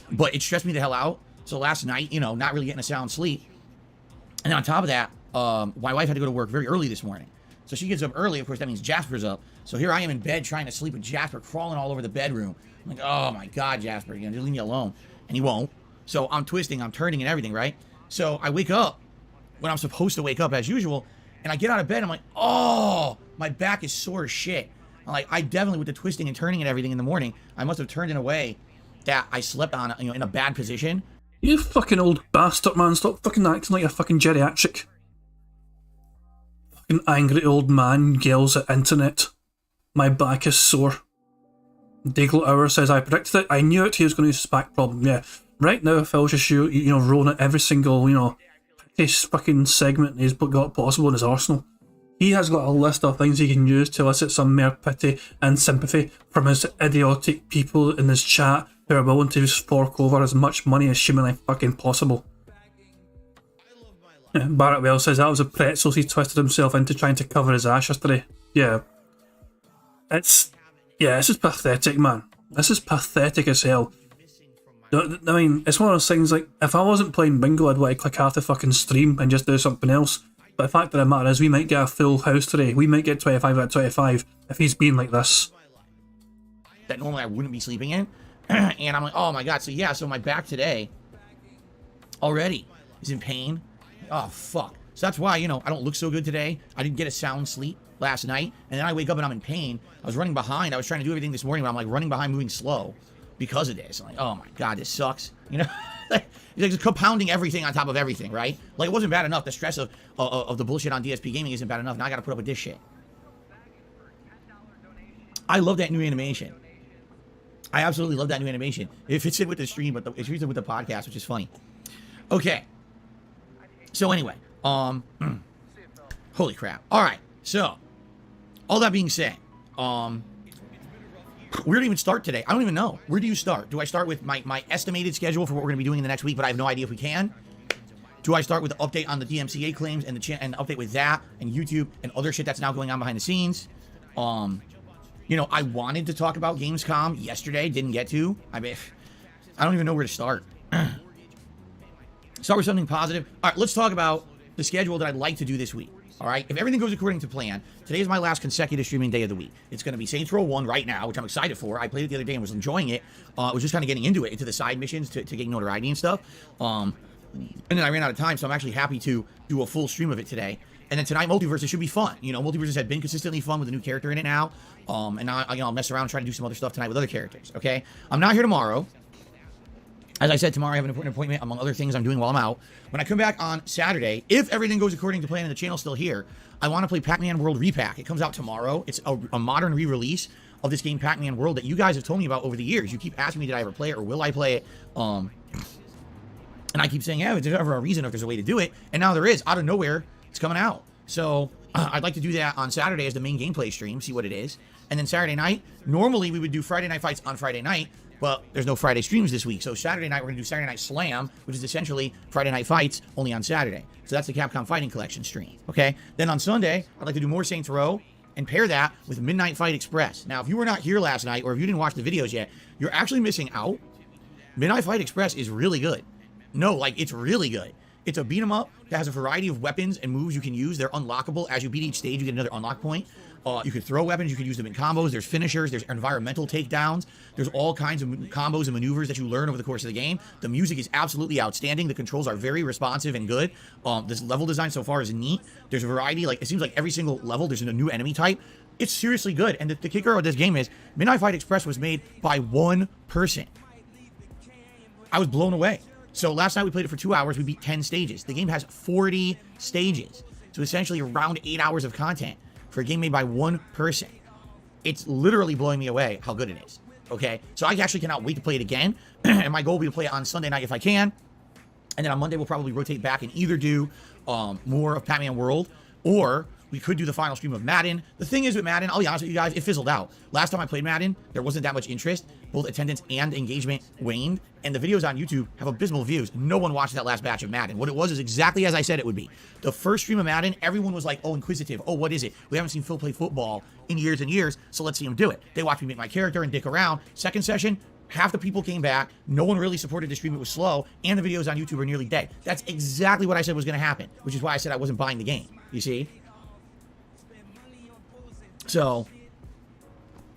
But it stressed me the hell out. So last night, you know, not really getting a sound sleep. And then on top of that, my wife had to go to work very early this morning. So she gets up early. Of course, that means Jasper's up. So here I am in bed trying to sleep with Jasper crawling all over the bedroom. I'm like, oh my God, Jasper, you're going to leave me alone. And he won't. So I'm twisting, I'm turning and everything, right? So I wake up when I'm supposed to wake up as usual. And I get out of bed. I'm like, oh, my back is sore as shit. I'm like, I definitely, with the twisting and turning and everything in the morning, I must have turned in a way that I slept on, you know, in a bad position. You fucking old bastard, man. Stop fucking acting like a fucking geriatric. Fucking angry old man yells at internet. My back is sore. Daigle Hour says, I predicted it. I knew it. He was going to use his back problem. Yeah. Right now, Phil's just, you know, rolling at every single, you know, this fucking segment he's got possible in his arsenal. He has got a list of things he can use to elicit some mere pity and sympathy from his idiotic people in his chat who are willing to just fork over as much money as humanly fucking possible. Yeah, Barrett Wells says that was a pretzel he twisted himself into trying to cover his ass yesterday. Yeah. This is pathetic, man. This is pathetic as hell. I mean, it's one of those things like, if I wasn't playing bingo, I'd want to click half the fucking stream and just do something else. But the fact of the matter is we might get a full house today. We might get 25 out of 25 if he's been like this. That normally I wouldn't be sleeping in. And I'm like, oh my God. So yeah, so my back today already is in pain. Oh, fuck. So that's why, you know, I don't look so good today. I didn't get a sound sleep last night. And then I wake up and I'm in pain. I was running behind. I was trying to do everything this morning, but I'm like running behind, moving slow because of this. I'm like, oh my God, this sucks. You know, it's like just compounding everything on top of everything, right? Like it wasn't bad enough. The stress of the bullshit on DSP Gaming isn't bad enough. Now I got to put up with this shit. I love that new animation. I absolutely love that new animation. It fits in with the stream, but it fits in with the podcast, which is funny. Okay. So anyway, holy crap. All right. So, all that being said, where do you even start today? I don't even know. Where do you start? Do I start with my estimated schedule for what we're going to be doing in the next week, but I have no idea if we can? Do I start with the update on the DMCA claims and and update with that and YouTube and other shit that's now going on behind the scenes? You know, I wanted to talk about Gamescom yesterday, didn't get to. I mean, I don't even know where to start. Start with something positive. All right, let's talk about the schedule that I'd like to do this week. All right, if everything goes according to plan, today is my last consecutive streaming day of the week. It's going to be Saints Row 1 right now, which I'm excited for. I played it the other day and was enjoying it. I was just kind of getting into it, into the side missions to get notoriety and stuff. And then I ran out of time, so I'm actually happy to do a full stream of it today. And then tonight, Multiverses should be fun. You know, Multiverses had been consistently fun with a new character in it now. And now, you know, I'll mess around and try to do some other stuff tonight with other characters, okay? I'm not here tomorrow. As I said, tomorrow I have an important appointment, among other things I'm doing while I'm out. When I come back on Saturday, if everything goes according to plan and the channel's still here, I want to play Pac-Man World Repack. It comes out tomorrow. It's a modern re-release of this game, Pac-Man World, that you guys have told me about over the years. You keep asking me, did I ever play it or will I play it? And I keep saying, yeah, if there's ever a reason, if there's a way to do it. And now there is. Out of nowhere, it's coming out. So I'd like to do that on Saturday as the main gameplay stream, see what it is. And then Saturday night, normally we would do Friday Night Fights on Friday night, but there's no Friday streams this week. So Saturday night, we're going to do Saturday Night Slam, which is essentially Friday Night Fights, only on Saturday. So that's the Capcom Fighting Collection stream, okay? Then on Sunday, I'd like to do more Saints Row and pair that with Midnight Fight Express. Now, if you were not here last night, or if you didn't watch the videos yet, you're actually missing out. Midnight Fight Express is really good. No, like, it's really good. It's a beat 'em up that has a variety of weapons and moves you can use. They're unlockable. As you beat each stage, you get another unlock point. You can throw weapons. You can use them in combos. There's finishers. There's environmental takedowns. There's all kinds of combos and maneuvers that you learn over the course of the game. The music is absolutely outstanding. The controls are very responsive and good. This level design so far is neat. There's a variety. Like, it seems like every single level, there's a new enemy type. It's seriously good. And the kicker of this game is Midnight Fight Express was made by one person. I was blown away. So last night we played it for 2 hours. We beat 10 stages. The game has 40 stages. So essentially around 8 hours of content for a game made by one person. It's literally blowing me away how good it is. Okay? So I actually cannot wait to play it again. And my goal will be to play it on Sunday night if I can. And then on Monday we'll probably rotate back and either do more of Pac-Man World, or we could do the final stream of Madden. The thing is with Madden, I'll be honest with you guys, it fizzled out. Last time I played Madden, there wasn't that much interest. Both attendance and engagement waned, and the videos on YouTube have abysmal views. No one watched that last batch of Madden. What it was is exactly as I said it would be. The first stream of Madden, everyone was like, oh, inquisitive. Oh, what is it? We haven't seen Phil play football in years and years, so let's see him do it. They watched me make my character and dick around. Second session, half the people came back. No one really supported the stream. It was slow, and the videos on YouTube are nearly dead. That's exactly what I said was going to happen, which is why I said I wasn't buying the game. You see? So,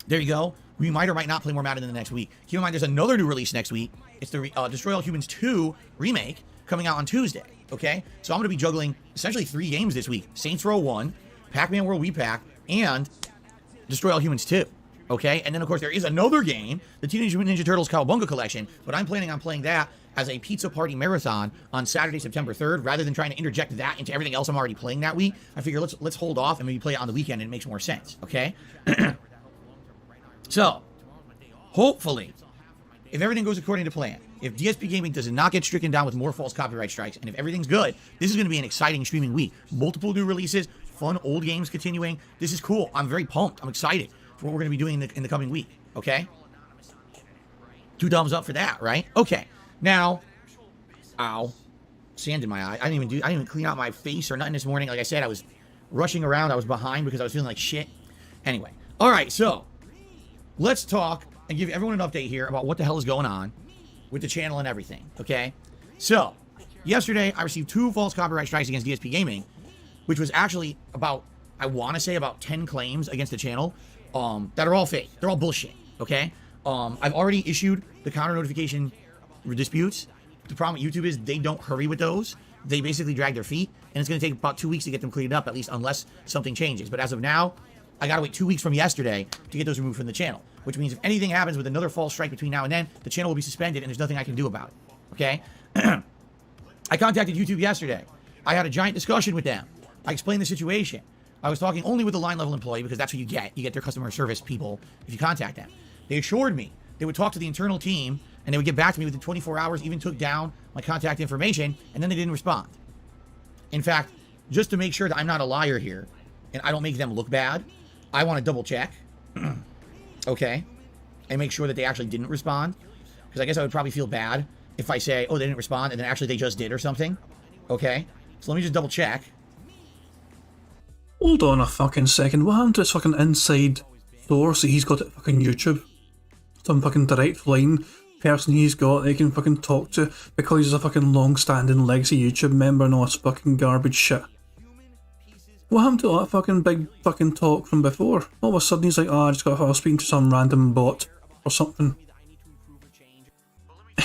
there you go. We might or might not play more Madden in the next week. Keep in mind, there's another new release next week. It's the Destroy All Humans 2 remake coming out on Tuesday, okay? So I'm going to be juggling essentially 3 games this week. Saints Row 1, Pac-Man World Repack, and Destroy All Humans 2, okay? And then, of course, there is another game, the Teenage Mutant Ninja Turtles Cowabunga Collection, but I'm planning on playing that as a pizza party marathon on Saturday, September 3rd, rather than trying to interject that into everything else I'm already playing that week. I figure let's hold off and maybe play it on the weekend, and it makes more sense, okay? So, hopefully, if everything goes according to plan, if DSP Gaming does not get stricken down with more false copyright strikes, and if everything's good, this is going to be an exciting streaming week. Multiple new releases, fun old games continuing. This is cool. I'm very pumped. I'm excited for what we're going to be doing in the coming week, okay? 2 thumbs up for that, right? Okay. Now, ow, sand in my eye. I didn't even clean out my face or nothing this morning. Like I said, I was rushing around. I was behind because I was feeling like shit. Anyway, all right, so let's talk and give everyone an update here about what the hell is going on with the channel and everything, okay? So, yesterday, I received 2 false copyright strikes against DSP Gaming which was actually about, I want to say about 10 claims against the channel that are all fake. They're all bullshit, okay? I've already issued the counter notification disputes. The problem with YouTube is they don't hurry with those. They basically drag their feet, and it's going to take about 2 weeks to get them cleaned up, at least unless something changes. But as of now, I got to wait 2 weeks from yesterday to get those removed from the channel, which means if anything happens with another false strike between now and then, the channel will be suspended, and there's nothing I can do about it, okay? I contacted YouTube yesterday. I had a giant discussion with them. I explained the situation. I was talking only with the line level employee because that's what you get. You get their customer service people if you contact them. They assured me they would talk to the internal team and they would get back to me within 24 hours, even took down my contact information, and then they didn't respond. In fact, just to make sure that I'm not a liar here and I don't make them look bad, I want to double check, okay, and make sure that they actually didn't respond, because I guess I would probably feel bad if I say, oh, they didn't respond, and then actually they just did or something, okay? So let me just double check. Hold on a fucking second, what happened to this fucking inside source that he's got at fucking YouTube? Some fucking direct line person he's got they can fucking talk to because he's a fucking long-standing legacy YouTube member and all this fucking garbage shit. What happened to that fucking big fucking talk from before? All of a sudden he's like, oh, I just got I was speaking to some random bot or something.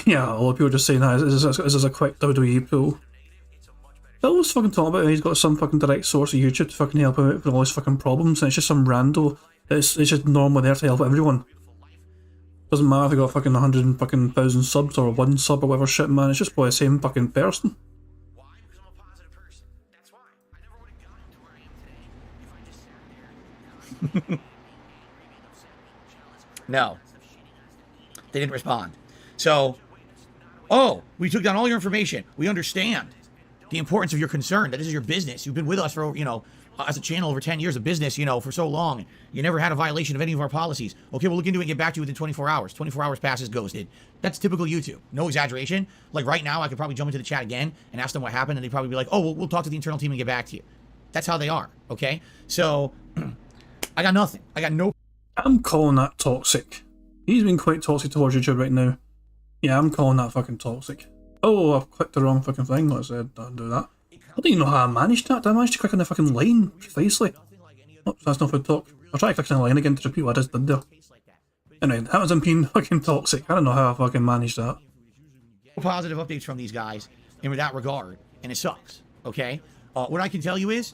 Yeah, a lot of people just saying that this is a quick WWE pull. I always fucking talk about how he's got some fucking direct source of YouTube to fucking help him out with all his fucking problems, and it's just some rando. It's just normally there to help everyone. Doesn't matter if they got fucking 100,000 subs or 1 sub or whatever shit, man. It's just probably the same fucking person. No. They didn't respond. So, oh, we took down all your information. We understand the importance of your concern, that this is your business. You've been with us for, as a channel over 10 years of business, for so long. You never had a violation of any of our policies. Okay, we'll look into it and get back to you within 24 hours. 24 hours passes, ghosted. That's typical YouTube. No exaggeration. Like right now, I could probably jump into the chat again and ask them what happened, and they'd probably be like, oh, we'll talk to the internal team and get back to you. That's how they are, okay? So, I got nothing. I got no... I'm calling that toxic. He's been quite toxic towards YouTube right now. Yeah, I'm calling that fucking toxic. Oh, I've clicked the wrong fucking thing. Like I said, don't do that. I don't even know how I managed that. Did I manage to click on the fucking line precisely? Oh, that's not food talk. I'll try to click on the line again to repeat what I just did there. Anyway, that was being fucking toxic. I don't know how I fucking managed that. Positive updates from these guys in that regard, and it sucks, okay? What I can tell you is,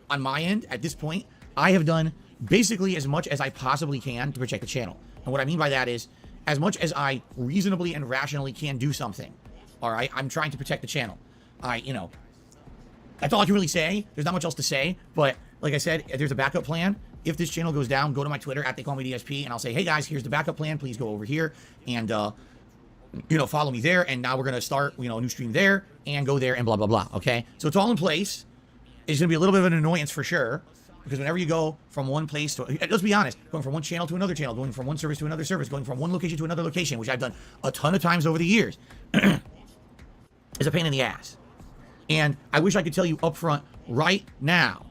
on my end, at this point, I have done basically as much as I possibly can to protect the channel. And what I mean by that is, as much as I reasonably and rationally can do something, alright? I'm trying to protect the channel. That's all I can really say. There's not much else to say, but like I said, there's a backup plan. If this channel goes down, go to my Twitter, @TheyCallMeDSP, and I'll say, hey guys, here's the backup plan. Please go over here and, follow me there. And now we're going to start, a new stream there and go there and blah, blah, blah. Okay. So it's all in place. It's going to be a little bit of an annoyance for sure, because whenever you go from one place to, let's be honest, going from one channel to another channel, going from one service to another service, going from one location to another location, which I've done a ton of times over the years, is a pain in the ass. And I wish I could tell you up front right now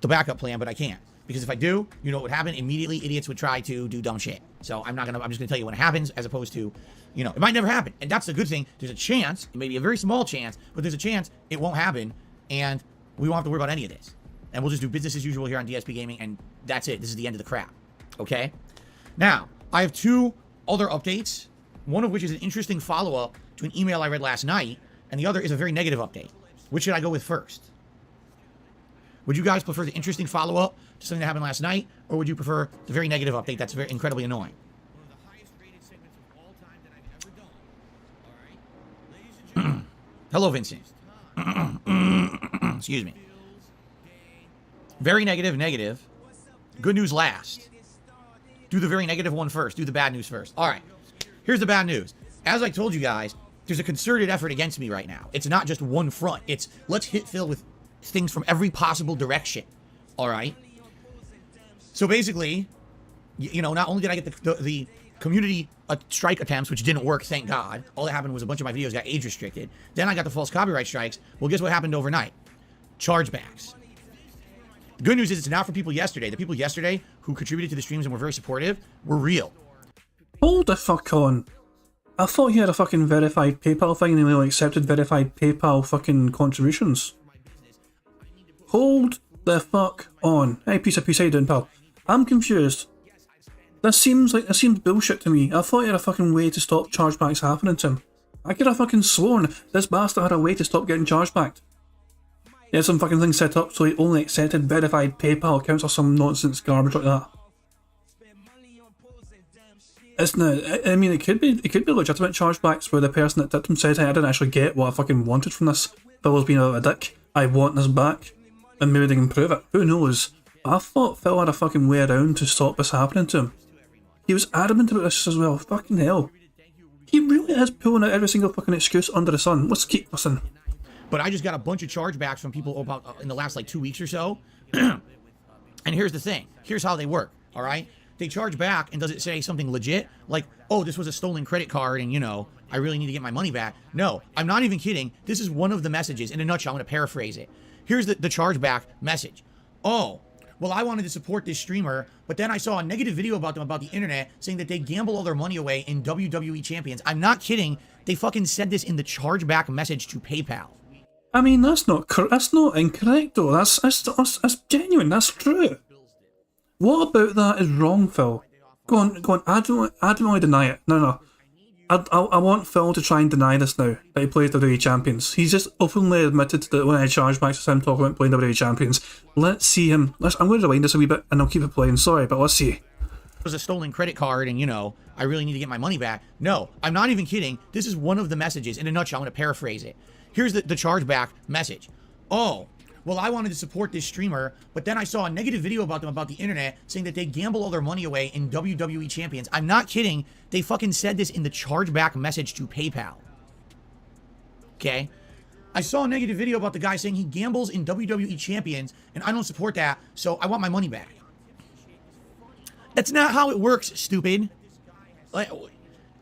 the backup plan, but I can't. Because if I do, you know what would happen? Immediately, idiots would try to do dumb shit. So I'm just going to tell you when it happens, as opposed to, it might never happen. And that's the good thing. There's a chance, it may be a very small chance, but there's a chance it won't happen, and we won't have to worry about any of this. And we'll just do business as usual here on DSP Gaming, and that's it. This is the end of the crap. Okay? Now, I have 2 other updates, one of which is an interesting follow-up to an email I read last night, and the other is a very negative update. Which should I go with first? Would you guys prefer the interesting follow-up to something that happened last night, or would you prefer the very negative update that's very incredibly annoying? Hello, Vincent. Excuse me. Very negative. Good news last. Do the very negative one first. Do the bad news first. All right. Here's the bad news. As I told you guys, there's a concerted effort against me right now. It's not just one front. It's let's hit Phil with things from every possible direction. All right. So basically, not only did I get the community strike attempts, which didn't work, thank God. All that happened was a bunch of my videos got age restricted. Then I got the false copyright strikes. Well, guess what happened overnight? Chargebacks. The good news is it's not for people yesterday. The people yesterday who contributed to the streams and were very supportive were real. Hold the fuck on. I thought you had a fucking verified PayPal thing and they only accepted verified PayPal fucking contributions. Hold the fuck on. Hey, piece of piece, how you doing, pal? I'm confused. This seems bullshit to me. I thought he had a fucking way to stop chargebacks happening to him. I could have fucking sworn this bastard had a way to stop getting chargebacked. He had some fucking thing set up so he only accepted verified PayPal accounts or some nonsense garbage like that. It's not, I mean, it could be legitimate chargebacks where the person that tipped him said, hey, I didn't actually get what I fucking wanted from this. Phil was being a bit of a dick. I want this back. And maybe they can prove it. Who knows? But I thought Phil had a fucking way around to stop this happening to him. He was adamant about this as well. Fucking hell. He really is pulling out every single fucking excuse under the sun. Let's keep listening. But I just got a bunch of chargebacks from people about in the last like 2 weeks or so. And here's the thing. Here's how they work. All right. They charge back, and does it say something legit? Like, oh, this was a stolen credit card, and, you know, I really need to get my money back. No, I'm not even kidding. This is one of the messages. In a nutshell, I'm going to paraphrase it. Here's the chargeback message. Oh, well, I wanted to support this streamer, but then I saw a negative video about them about the internet saying that they gamble all their money away in WWE champions. I'm not kidding. They fucking said this in the chargeback message to PayPal. I mean, that's not incorrect, though. That's genuine. That's true. What about that is wrong, Phil? Go on. I don't want to deny it. No. I want Phil to try and deny this now, that he plays WWE Champions. He's just openly admitted that when I chargebacks to him talking about playing WWE Champions. Let's see him. I'm going to rewind this a wee bit and I'll keep it playing. Sorry, but let's see. It was a stolen credit card, and, you know, I really need to get my money back. No, I'm not even kidding. This is one of the messages. In a nutshell, I'm going to paraphrase it. Here's the chargeback message. Oh, well, I wanted to support this streamer, but then I saw a negative video about them about the internet saying that they gamble all their money away in WWE champions. I'm not kidding. They fucking said this in the chargeback message to PayPal. Okay? I saw a negative video about the guy saying he gambles in WWE champions, and I don't support that, so I want my money back. That's not how it works, stupid. Like,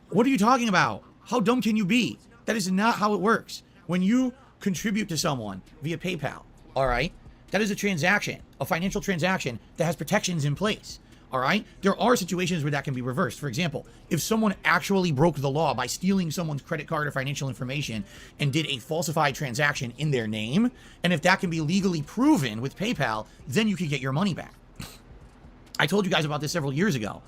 what are you talking about? How dumb can you be? That is not how it works. When you contribute to someone via PayPal, all right, that is a transaction, a financial transaction that has protections in place. All right, there are situations where that can be reversed. For example, if someone actually broke the law by stealing someone's credit card or financial information and did a falsified transaction in their name, and if that can be legally proven with PayPal, then you can get your money back. I told you guys about this several years ago.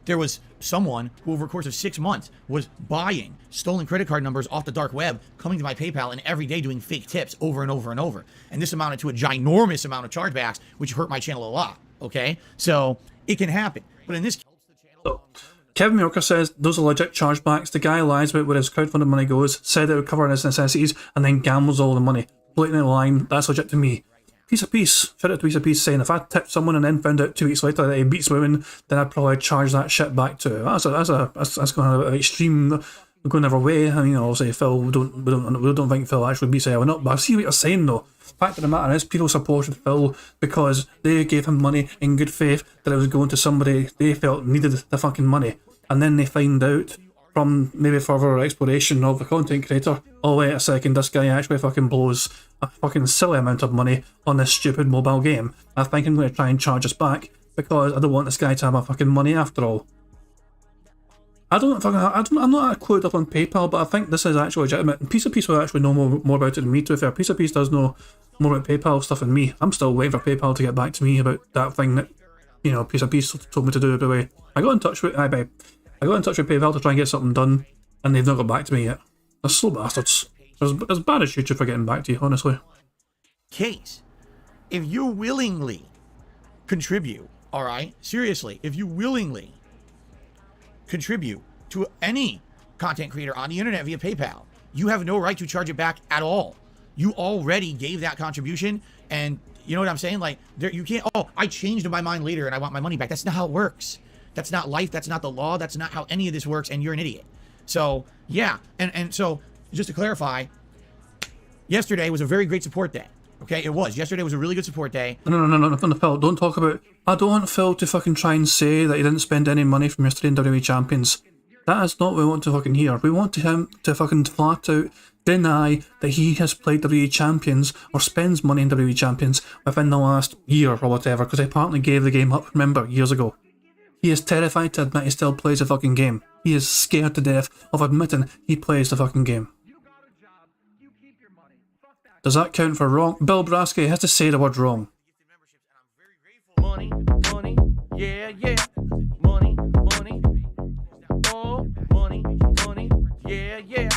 There was someone who over the course of 6 months was buying stolen credit card numbers off the dark web, coming to my PayPal, and every day doing fake tips over and over and over. And this amounted to a ginormous amount of chargebacks, which hurt my channel a lot. Okay? So it can happen. But in this case, so, Kevin Yorker says those are legit chargebacks. The guy lies about where his crowdfunded money goes, said it would cover his necessities, and then gambles all the money. Blatantly lying. That's legit to me. Piece of Peace, shout out to Piece of Peace saying if I tipped someone and then found out 2 weeks later that he beats women, then I'd probably charge that shit back to. That's going to be extreme, going the other way. I mean, obviously Phil, we don't think Phil actually beats anyone up, but I see what you're saying though. Fact of the matter is, people supported Phil because they gave him money in good faith that it was going to somebody they felt needed the fucking money, and then they find out from maybe further exploration of the content creator, oh wait a second, this guy actually fucking blows a fucking silly amount of money on this stupid mobile game. I think I'm going to try and charge us back because I don't want this guy to have my fucking money after all. I'm not clued up on PayPal, but I think this is actually legitimate. And Piece of Peace will actually know more about it than me, to be fair. Piece of Peace does know more about PayPal stuff than me. I'm still waiting for PayPal to get back to me about that thing that, you know, Piece of Peace told me to do. By the way, I got in touch with PayPal to try and get something done, and they've not got back to me yet. They're slow bastards. They're as bad as YouTube for getting back to you, honestly. Case, if you willingly contribute, all right, seriously, if you willingly contribute to any content creator on the internet via PayPal, you have no right to charge it back at all. You already gave that contribution, and you know what I'm saying? Like, you can't, oh, I changed my mind later and I want my money back. That's not how it works. That's not life. That's not the law. That's not how any of this works, and you're an idiot. So, yeah, and so, just to clarify, yesterday was a very great support day. Okay, it was. Yesterday was a really good support day. No, Phil, don't talk about... I don't want Phil to fucking try and say that he didn't spend any money from yesterday in WWE Champions. That is not what we want to fucking hear. We want him to fucking flat out deny that he has played WWE Champions or spends money in WWE Champions within the last year or whatever, because he apparently gave the game up, remember, years ago. He is terrified to admit he still plays the fucking game. He is scared to death of admitting he plays the fucking game. Does that count for wrong? Bill Brasky has to say the word wrong. Money, money, yeah, yeah. Money, money, oh, money, money, yeah, yeah.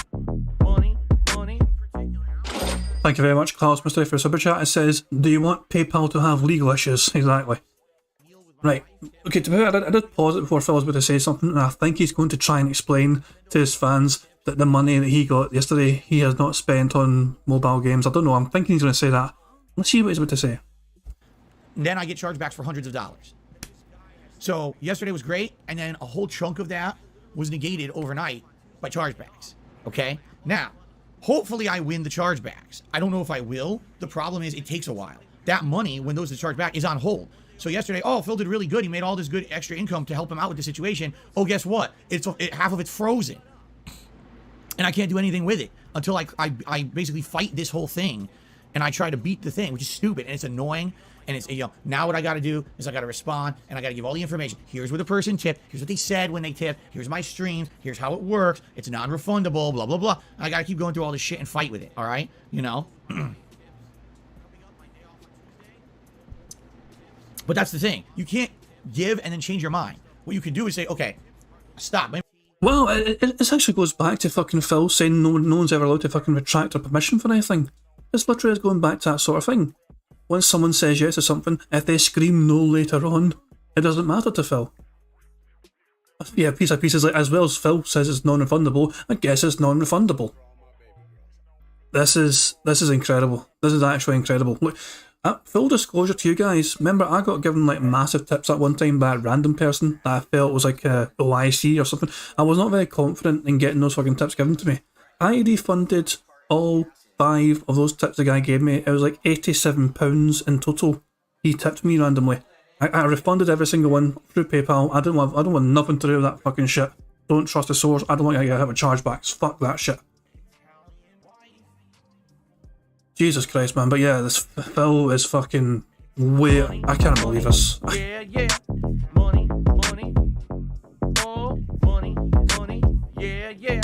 Money, money. Thank you very much, Klaus Mystery, for super chat. It says, do you want PayPal to have legal issues? Exactly. Right. Okay, to be fair, I did pause it before Phil was about to say something, and I think he's going to try and explain to his fans that the money that he got yesterday, he has not spent on mobile games. I don't know, I'm thinking he's going to say that. Let's see what he's about to say. Then I get chargebacks for hundreds of dollars. So yesterday was great, and then a whole chunk of that was negated overnight by chargebacks. Okay? Now, hopefully I win the chargebacks. I don't know if I will. The problem is it takes a while. That money, when those are charged back, is on hold. So yesterday, oh, Phil did really good. He made all this good extra income to help him out with the situation. Oh, guess what? Half of it's frozen. And I can't do anything with it until I basically fight this whole thing, and I try to beat the thing, which is stupid, and it's annoying. And it's, now what I got to do is I got to respond, and I got to give all the information. Here's where the person tipped. Here's what they said when they tipped. Here's my streams. Here's how it works. It's non-refundable, blah, blah, blah. And I got to keep going through all this shit and fight with it, all right? But that's the thing. You can't give and then change your mind. What you can do is say, okay, stop. Well, it actually goes back to fucking Phil saying no one's ever allowed to fucking retract their permission for anything. It's literally going back to that sort of thing. Once someone says yes to something, if they scream no later on, it doesn't matter to Phil. Yeah, piece of pieces, like, as well as Phil says it's non-refundable, I guess it's non-refundable. This is incredible. This is actually incredible. Look, full disclosure to you guys, remember I got given like massive tips at one time by a random person that I felt was like a OIC or something. I was not very confident in getting those fucking tips given to me. I refunded all 5 of those tips the guy gave me. It was like £87 in total. He tipped me randomly. I refunded every single one through PayPal. I don't want nothing to do with that fucking shit. Don't trust the source. I don't want to get hit with chargebacks. Fuck that shit. Jesus Christ, man. But yeah, this Phil is fucking weird. I can't believe this. Yeah, yeah. Money, money. Oh, money, money. Yeah, yeah.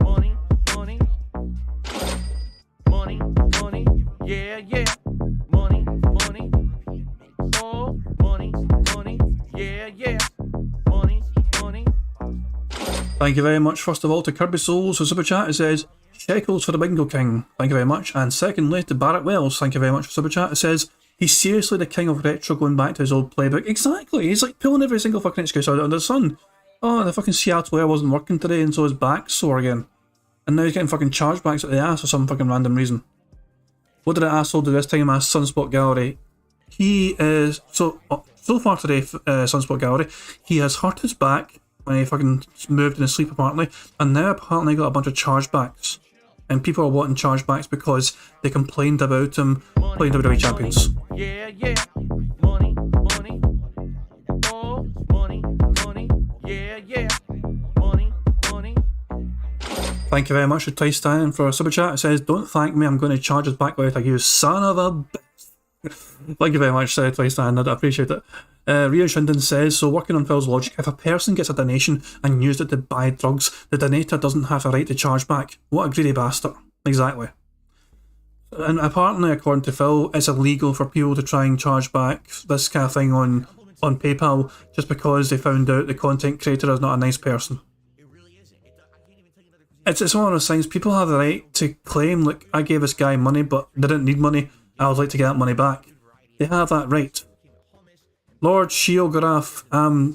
Money, money. Money, money. Yeah, yeah. Money, money. Oh, money, money. Yeah, yeah. Money, money. Thank you very much, first of all, to Kirby Souls, who super chat. It says, shekels for the Bingo King. Thank you very much. And secondly, to Barrett Wells, thank you very much for super chat. It says, he's seriously the king of retro, going back to his old playbook. Exactly. He's like pulling every single fucking excuse out under the sun. Oh, the fucking Seattle Air wasn't working today, and so his back's sore again. And now he's getting fucking chargebacks at the ass for some fucking random reason. What did that asshole do this time? Asked Sunspot Gallery. He is so far today, Sunspot Gallery, he has hurt his back when he fucking moved in his sleep apparently, and now apparently got a bunch of chargebacks. And people are wanting chargebacks because they complained about him playing WWE Champions. Yeah, yeah. Money, money. Oh, money, money. Yeah, yeah. Money, money. Thank you very much to Ty Stan for a super chat. It says, don't thank me, I'm going to charge it back without you, son of a bitch. Thank you very much, Ty Stan, I appreciate it. Rio Shinden says, so working on Phil's logic, if a person gets a donation and used it to buy drugs, the donator doesn't have a right to charge back. What a greedy bastard. Exactly. And apparently, according to Phil, it's illegal for people to try and charge back this kind of thing on PayPal just because they found out the content creator is not a nice person. It's one of those things, people have the right to claim, like, I gave this guy money, but they didn't need money, I would like to get that money back. They have that right. Lord Shiograph,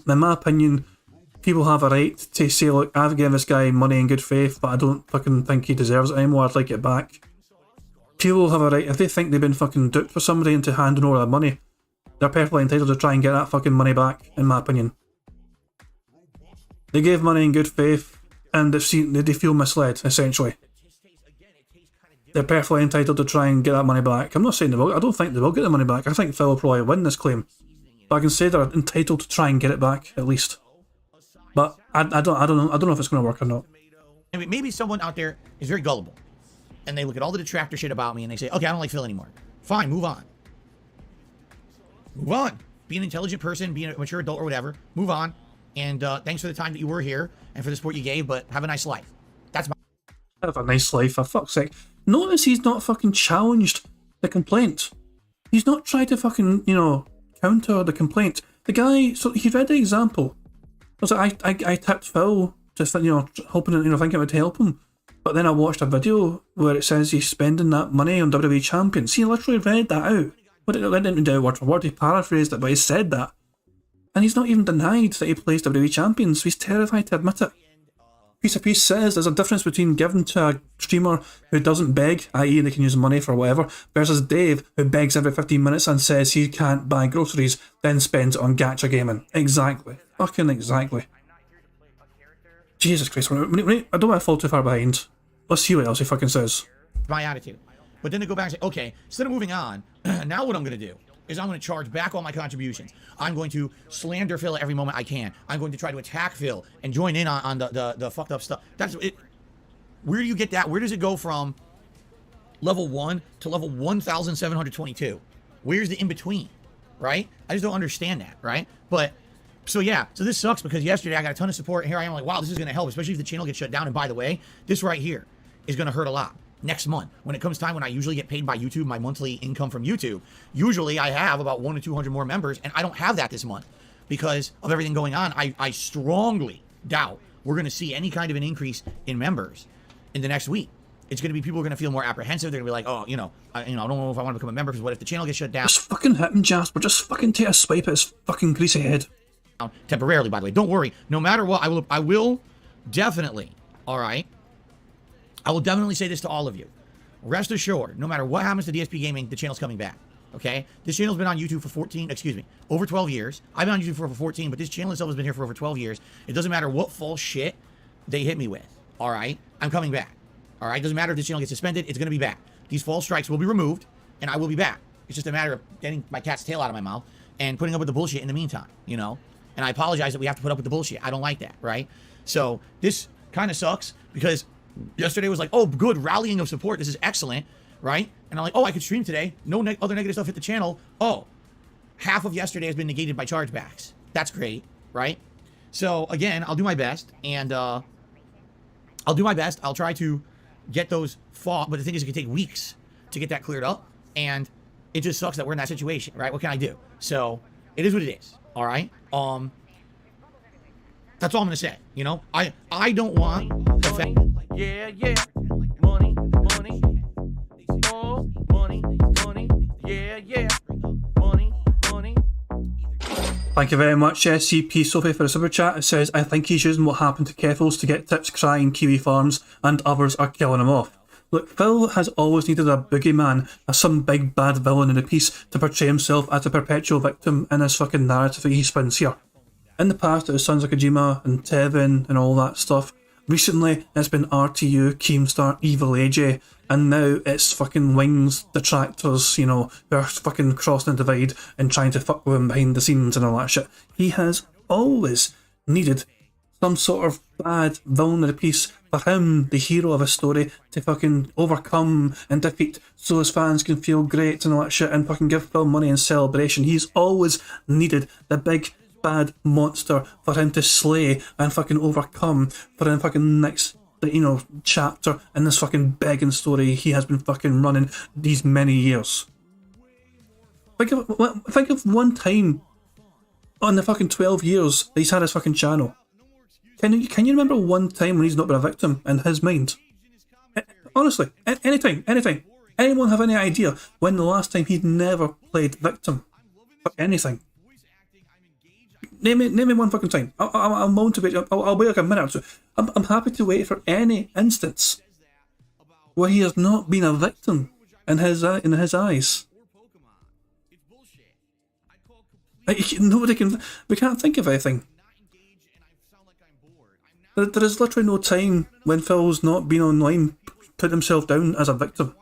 in my opinion, people have a right to say, look, I've given this guy money in good faith, but I don't fucking think he deserves it anymore, I'd like it back. People have a right, if they think they've been fucking duped for somebody into handing over their money, they're perfectly entitled to try and get that fucking money back, in my opinion. They gave money in good faith, and they feel misled, essentially. They're perfectly entitled to try and get that money back. I'm not saying they will, I don't think they will get the money back, I think Phil will probably win this claim. But I can say they're entitled to try and get it back, at least. But I don't know if it's going to work or not. Maybe someone out there is very gullible, and they look at all the detractor shit about me, and they say, okay, I don't like Phil anymore. Fine, move on. Move on. Be an intelligent person, be a mature adult or whatever. Move on. And thanks for the time that you were here, and for the support you gave, but have a nice life. That's my... Have a nice life, for fuck's sake. Notice he's not fucking challenged the complaint. He's not tried to fucking, you know, counter the complaint. The guy, so he read the example. I was like, I tipped Phil, just, you know, hoping, you know, thinking it would help him. But then I watched a video where it says he's spending that money on WWE champions. He literally read that out. But it didn't do word for word, he paraphrased it, but he said that. And he's not even denied that he plays WWE champions, so he's terrified to admit it. Piece of Piece says there's a difference between giving to a streamer who doesn't beg, i.e. they can use money for whatever, versus Dave who begs every 15 minutes and says he can't buy groceries, then spends it on gacha gaming. Exactly. Fucking exactly. Jesus Christ, I don't want to fall too far behind. Let's see what else he fucking says. My attitude. But then to go back and say, okay, instead of moving on, now what I'm going to do is I'm going to charge back all my contributions. I'm going to slander Phil every moment I can. I'm going to try to attack Phil and join in on the fucked up stuff. That's it. Where do you get that? Where does it go from level 1 to level 1,722? Where's the in-between, right? I just don't understand that, right? But, so yeah, so this sucks because yesterday I got a ton of support, and here I am like, wow, this is going to help, especially if the channel gets shut down. And by the way, this right here is going to hurt a lot. Next month, when it comes time when I usually get paid by YouTube, my monthly income from YouTube, usually I have about 100 to 200 more members, and I don't have that this month because of everything going on. I strongly doubt we're going to see any kind of an increase in members in the next week. It's going to be, people are going to feel more apprehensive. They're going to be like, oh, I don't know if I want to become a member because what if the channel gets shut down? Just fucking hit him, Jasper. Just fucking take a swipe at his fucking greasy head. Temporarily, by the way. Don't worry. No matter what, I will definitely, all right? I will definitely say this to all of you. Rest assured, no matter what happens to DSP Gaming, the channel's coming back. Okay? This channel's been on YouTube for over 12 years. I've been on YouTube for over 14, but this channel itself has been here for over 12 years. It doesn't matter what false shit they hit me with. All right? I'm coming back. All right? Doesn't matter if this channel gets suspended, it's going to be back. These false strikes will be removed, and I will be back. It's just a matter of getting my cat's tail out of my mouth and putting up with the bullshit in the meantime, you know? And I apologize that we have to put up with the bullshit. I don't like that, right? So this kind of sucks because yesterday was like, oh, good, rallying of support. This is excellent, right? And I'm like, oh, I could stream today. No other negative stuff hit the channel. Oh, half of yesterday has been negated by chargebacks. That's great, right? So, again, I'll do my best. And I'll do my best. I'll try to get those fought. But the thing is, it could take weeks to get that cleared up. And it just sucks that we're in that situation, right? What can I do? So, it is what it is, all right? That's all I'm going to say, you know? I don't want the fact... Yeah, money, oh, money, yeah, money. Thank you very much, SCP Sophie, for the super chat. It says, I think he's using what happened to Keffels to get tips crying Kiwi Farms and others are killing him off. Look, Phil has always needed a boogeyman, some big bad villain in the piece to portray himself as a perpetual victim in his fucking narrative that he spins here. In the past it was Sons of Kojima and Tevin and all that stuff. Recently, it's been RTU, Keemstar, Evil AJ, and now it's fucking Wings detractors, you know, who are fucking crossing the divide and trying to fuck with him behind the scenes and all that shit. He has always needed some sort of bad villain of the piece for him, the hero of a story, to fucking overcome and defeat so his fans can feel great and all that shit and fucking give Phil money in celebration. He's always needed the big bad monster for him to slay and fucking overcome for the fucking next, you know, chapter in this fucking begging story he has been fucking running these many years. Think of one time on the fucking 12 years that he's had his fucking channel. Can you remember one time when he's not been a victim in his mind? Honestly, anything. Anyone have any idea when the last time he'd never played victim for anything? Name me one fucking time. I'll motivate. I'll wait like a minute or two. I'm happy to wait for any instance where he has not been a victim in his eyes. Nobody can. We can't think of anything. There is literally no time when Phil's not been online, put himself down as a victim.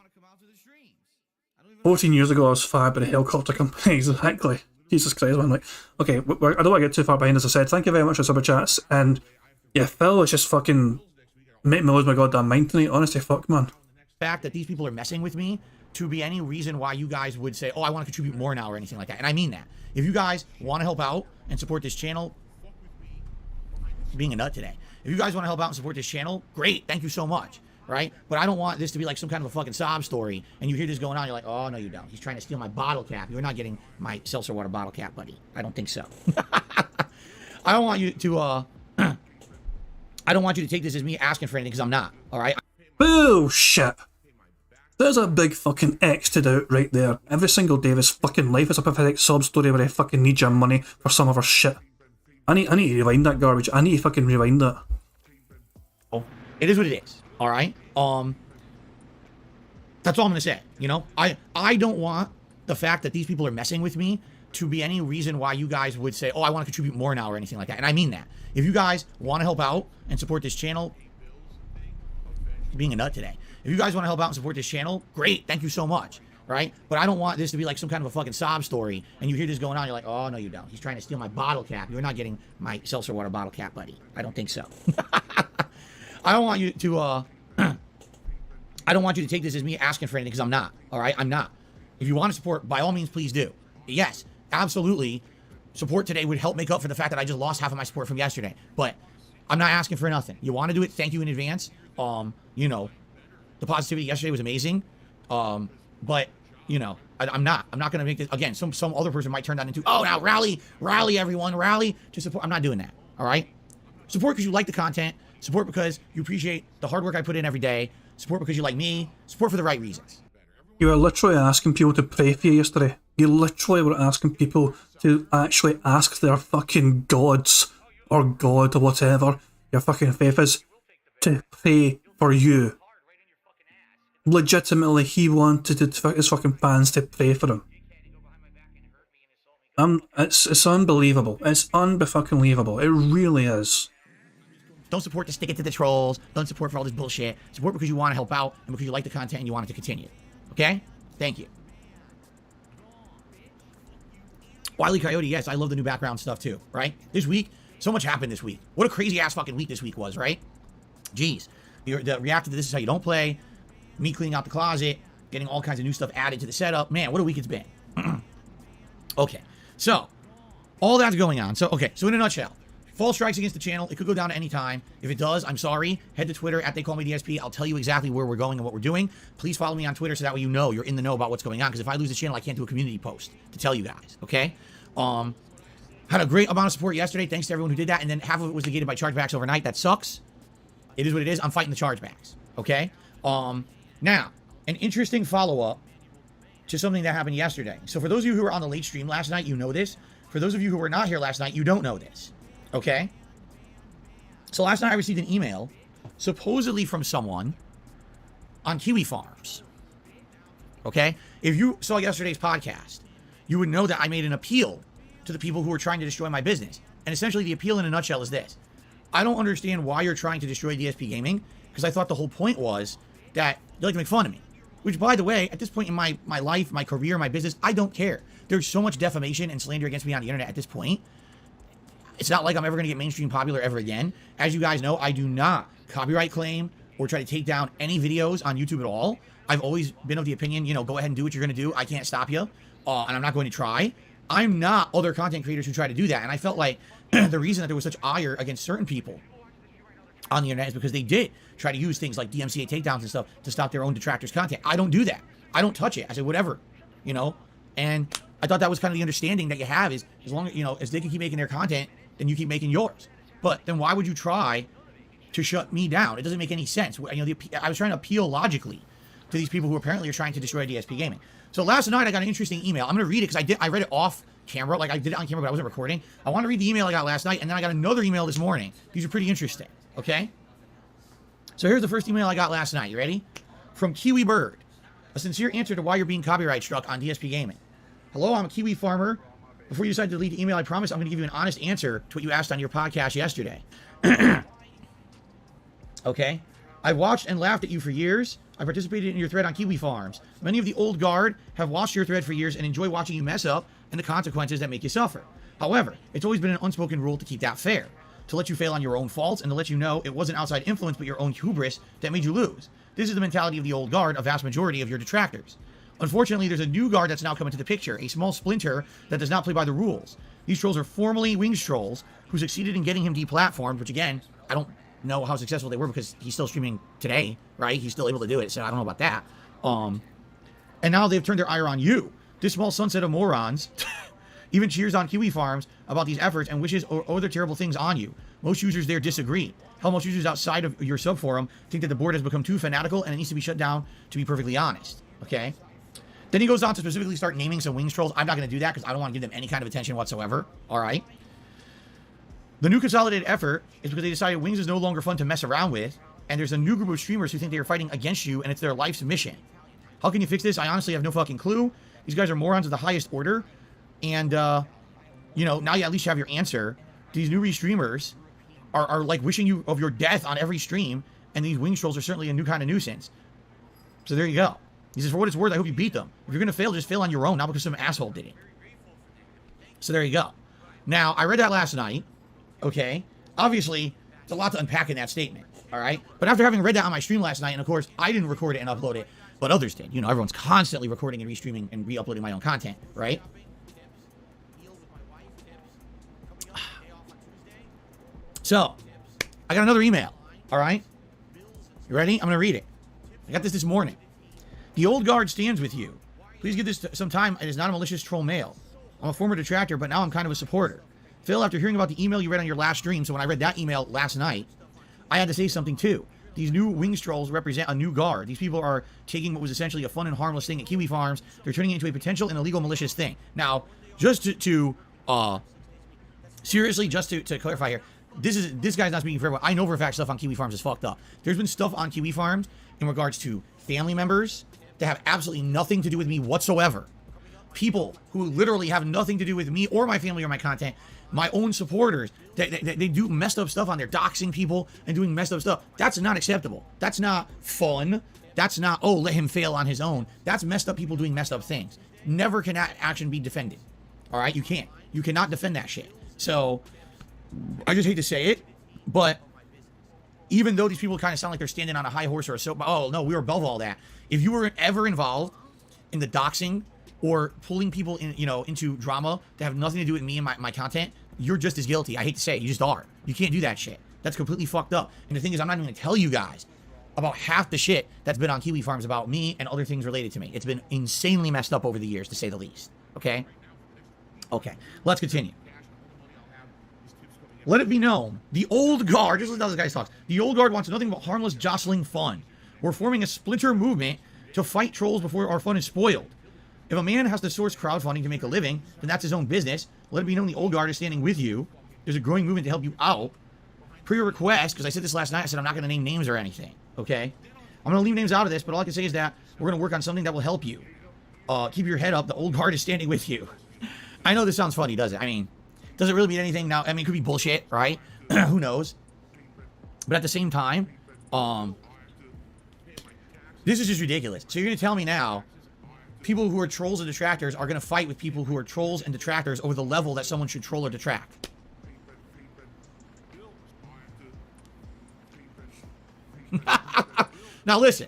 14 years ago, I was fired by the helicopter company. Exactly. Jesus Christ, man. Like, okay, I don't want to get too far behind, as I said. Thank you very much for super chats. And yeah, Phil is just fucking making me lose my goddamn mind tonight. Honestly, fuck, man. Fact that these people are messing with me to be any reason why you guys would say, oh, I want to contribute more now or anything like that. And I mean that. If you guys want to help out and support this channel, being a nut today. If you guys want to help out and support this channel, great. Thank you so much. right? But I don't want this to be like some kind of a fucking sob story, and you hear this going on, you're like, oh, no, you don't. He's trying to steal my bottle cap. You're not getting my seltzer water bottle cap, buddy. I don't think so. I don't want you to, I don't want you to take this as me asking for anything, because I'm not, all right? Bullshit. There's a big fucking X to do right there. Every single day of his fucking life is a pathetic sob story where he fucking needs your money for some of her shit. I need to rewind that garbage. I need to fucking rewind that. It is what it is, all right? That's all I'm gonna say, you know? I don't want the fact that these people are messing with me to be any reason why you guys would say, oh, I want to contribute more now or anything like that. And I mean that. If you guys want to help out and support this channel, being a nut today. If you guys want to help out and support this channel, great. Thank you so much, right? But I don't want this to be like some kind of a fucking sob story, and you hear this going on, you're like, oh, no, you don't. He's trying to steal my bottle cap. You're not getting my seltzer water bottle cap, buddy. I don't think so. I don't want you to, I don't want you to take this as me asking for anything, because I'm not, all right? I'm not. If you want to support, by all means, please do. Yes, absolutely. Support today would help make up for the fact that I just lost half of my support from yesterday. But I'm not asking for nothing. You want to do it? Thank you in advance. You know, the positivity yesterday was amazing. But you know, I'm not going to make this again. Some other person might turn that into, oh, now rally everyone, rally to support. I'm not doing that. All right. Support because you like the content. Support because you appreciate the hard work I put in every day. Support because you like me. Support for the right reasons. You were literally asking people to pray for you yesterday. You literally were asking people to actually ask their fucking gods or God or whatever your fucking faith is to pray for you. Legitimately, he wanted his fucking fans to pray for him. It's unbelievable. It's unbe-fucking-believable. It really is. Don't support to stick it to the trolls. Don't support for all this bullshit. Support because you want to help out and because you like the content and you want it to continue. Okay? Thank you. Wile E. Coyote, yes, I love the new background stuff too, right? This week, so much happened this week. What a crazy ass fucking week this week was, right? Jeez. The reactor to This Is How You Don't Play, me cleaning out the closet, getting all kinds of new stuff added to the setup. Man, what a week it's been. Okay, so all that's going on. So in a nutshell, fall strikes against the channel. It could go down at any time. If it does, I'm sorry. Head to Twitter at TheyCallMeDSP. I'll tell you exactly where we're going and what we're doing. Please follow me on Twitter so that way you know you're in the know about what's going on. Because if I lose the channel, I can't do a community post to tell you guys. Okay. Had a great amount of support yesterday. Thanks to everyone who did that. And then half of it was negated by chargebacks overnight. That sucks. It is what it is. I'm fighting the chargebacks. Okay. Now, an interesting follow-up to something that happened yesterday. So for those of you who were on the late stream last night, you know this. For those of you who were not here last night, you don't know this. Okay? So last night I received an email, supposedly from someone on Kiwi Farms. Okay? If you saw yesterday's podcast, you would know that I made an appeal to the people who were trying to destroy my business. And essentially the appeal in a nutshell is this. I don't understand why you're trying to destroy DSP Gaming, because I thought the whole point was that you like to make fun of me. Which, by the way, at this point in my life, my career, my business, I don't care. There's so much defamation and slander against me on the internet at this point. It's not like I'm ever going to get mainstream popular ever again. As you guys know, I do not copyright claim or try to take down any videos on YouTube at all. I've always been of the opinion, you know, go ahead and do what you're going to do. I can't stop you, and I'm not going to try. I'm not other content creators who try to do that. And I felt like the reason that there was such ire against certain people on the internet is because they did try to use things like DMCA takedowns and stuff to stop their own detractors' content. I don't do that. I don't touch it. I say whatever, you know. And I thought that was kind of the understanding that you have is as long as, you know, as they can keep making their content, then you keep making yours. But then why would you try to shut me down? It doesn't make any sense. You know, I was trying to appeal logically to these people who apparently are trying to destroy DSP Gaming. So last night I got an interesting email. I'm going to read it because I read it off camera. Like I did it on camera, but I wasn't recording. I want to read the email I got last night, and then I got another email this morning. These are pretty interesting. Okay? So here's the first email I got last night. You ready? From Kiwi Bird. A sincere answer to why you're being copyright struck on DSP Gaming. Hello, I'm a Kiwi farmer. Before you decide to delete the email, I promise I'm going to give you an honest answer to what you asked on your podcast yesterday. Okay? I've watched and laughed at you for years. I participated in your thread on Kiwi Farms. Many of the old guard have watched your thread for years and enjoy watching you mess up and the consequences that make you suffer. However, it's always been an unspoken rule to keep that fair, to let you fail on your own faults and to let you know it wasn't outside influence but your own hubris that made you lose. This is the mentality of the old guard, a vast majority of your detractors. Unfortunately, there's a new guard that's now come into the picture, a small splinter that does not play by the rules. These trolls are formerly Wings trolls who succeeded in getting him deplatformed, which again, I don't know how successful they were because he's still streaming today, right? He's still able to do it, so I don't know about that. And now they've turned their ire on you. This small sunset of morons even cheers on Kiwi Farms about these efforts and wishes other terrible things on you. Most users there disagree. Hell, most users outside of your subforum think that the board has become too fanatical and it needs to be shut down, to be perfectly honest. Okay? Then he goes on to specifically start naming some Wings trolls. I'm not going to do that because I don't want to give them any kind of attention whatsoever. All right? The new consolidated effort is because they decided Wings is no longer fun to mess around with, and there's a new group of streamers who think they are fighting against you and it's their life's mission. How can you fix this? I honestly have no fucking clue. These guys are morons of the highest order. And, you know, now you at least have your answer. These new restreamers are like wishing you of your death on every stream. And these Wings trolls are certainly a new kind of nuisance. So there you go. He says, for what it's worth, I hope you beat them. If you're going to fail, just fail on your own, not because some asshole did it. So there you go. Now, I read that last night. Okay. Obviously, it's a lot to unpack in that statement. All right. But after having read that on my stream last night, and of course, I didn't record it and upload it, but others did. You know, everyone's constantly recording and restreaming and re-uploading my own content, right? So, I got another email, all right? You ready? I'm going to read it. I got this morning. The old guard stands with you. Please give this some time. It is not a malicious troll mail. I'm a former detractor, but now I'm kind of a supporter. Phil, after hearing about the email you read on your last stream, so when I read that email last night, I had to say something too. These new Wings trolls represent a new guard. These people are taking what was essentially a fun and harmless thing at Kiwi Farms. They're turning it into a potential and illegal malicious thing. Now, just seriously, just to clarify here, this guy's not speaking for everyone. I know for a fact stuff on Kiwi Farms is fucked up. There's been stuff on Kiwi Farms in regards to family members that have absolutely nothing to do with me whatsoever. People who literally have nothing to do with me or my family or my content. My own supporters, they do messed up stuff on there, doxing people and doing messed up stuff. That's not acceptable. That's not fun. That's not, oh, let him fail on his own. That's messed up people doing messed up things. Never can that action be defended. All right? You can't. You cannot defend that shit. So, I just hate to say it, but even though these people kind of sound like they're standing on a high horse or a soap, oh, no, we were above all that. If you were ever involved in the doxing or pulling people in, you know, into drama that have nothing to do with me and my content, you're just as guilty. I hate to say it, you just are. You can't do that shit. That's completely fucked up. And the thing is, I'm not even going to tell you guys about half the shit that's been on Kiwi Farms about me and other things related to me. It's been insanely messed up over the years, to say the least. Okay? Okay. Let's continue. Let it be known, the old guard, just listen to how this guy talks. The old guard wants nothing but harmless jostling fun. We're forming a splinter movement to fight trolls before our fun is spoiled. If a man has to source crowdfunding to make a living, then that's his own business. Let it be known the old guard is standing with you. There's a growing movement to help you out. Per your request, because I said this last night, I said I'm not going to name names or anything, okay? I'm going to leave names out of this, but all I can say is that we're going to work on something that will help you. Keep your head up. The old guard is standing with you. I know this sounds funny, does it? I mean, does it really mean anything now? I mean, it could be bullshit, right? Who knows? But at the same time, this is just ridiculous. So you're going to tell me now, people who are trolls and detractors are going to fight with people who are trolls and detractors over the level that someone should troll or detract. Now listen,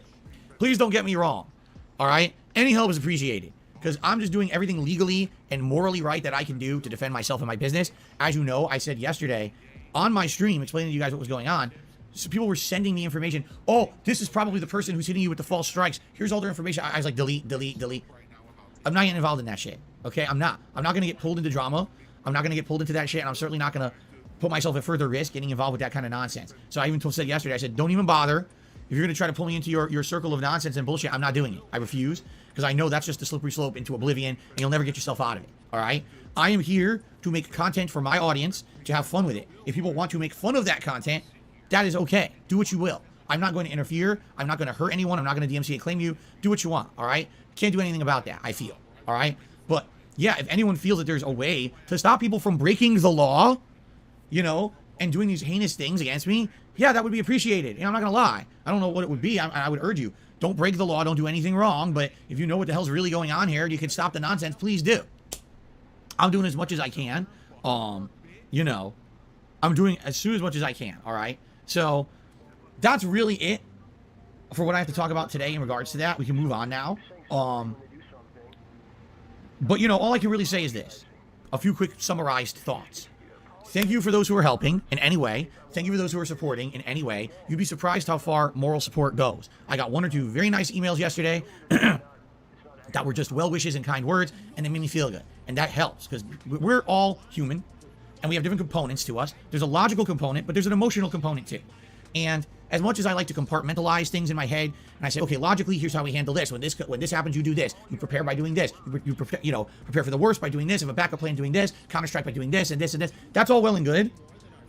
please don't get me wrong, all right? Any help is appreciated, because I'm just doing everything legally and morally right that I can do to defend myself and my business. As you know, I said yesterday on my stream explaining to you guys what was going on. So people were sending me information. Oh, this is probably the person who's hitting you with the false strikes. Here's all their information. I was like, delete, delete, delete. I'm not getting involved in that shit. Okay, I'm not. I'm not going to get pulled into drama. I'm not going to get pulled into that shit, and I'm certainly not going to put myself at further risk getting involved with that kind of nonsense. So I even said yesterday, I said, don't even bother. If you're going to try to pull me into your circle of nonsense and bullshit, I'm not doing it. I refuse, because I know that's just a slippery slope into oblivion, and you'll never get yourself out of it. All right? I am here to make content for my audience, to have fun with it. If people want to make fun of that content, that is okay. Do what you will. I'm not going to interfere. I'm not going to hurt anyone. I'm not going to DMCA claim you. Do what you want. All right? Can't do anything about that, I feel. All right? But yeah, if anyone feels that there's a way to stop people from breaking the law, you know, and doing these heinous things against me, yeah, that would be appreciated. And I'm not going to lie. I don't know what it would be. I would urge you, don't break the law. Don't do anything wrong. But if you know what the hell's really going on here, you can stop the nonsense. Please do. I'm doing as much as I can. You know, I'm doing as much as I can. All right? So that's really it for what I have to talk about today in regards to that. We can move on now. But, you know, all I can really say is this. A few quick summarized thoughts. Thank you for those who are helping in any way. Thank you for those who are supporting in any way. You'd be surprised how far moral support goes. I got 1 or 2 very nice emails yesterday that were just well wishes and kind words, and they made me feel good. And that helps because we're all human and we have different components to us. There's a logical component, but there's an emotional component too. And as much as I like to compartmentalize things in my head, and I say, okay, logically, here's how we handle this. When this happens, you do this. You prepare by doing this. You prepare, prepare for the worst by doing this. Have a backup plan doing this. Counter-strike by doing this and this and this. That's all well and good.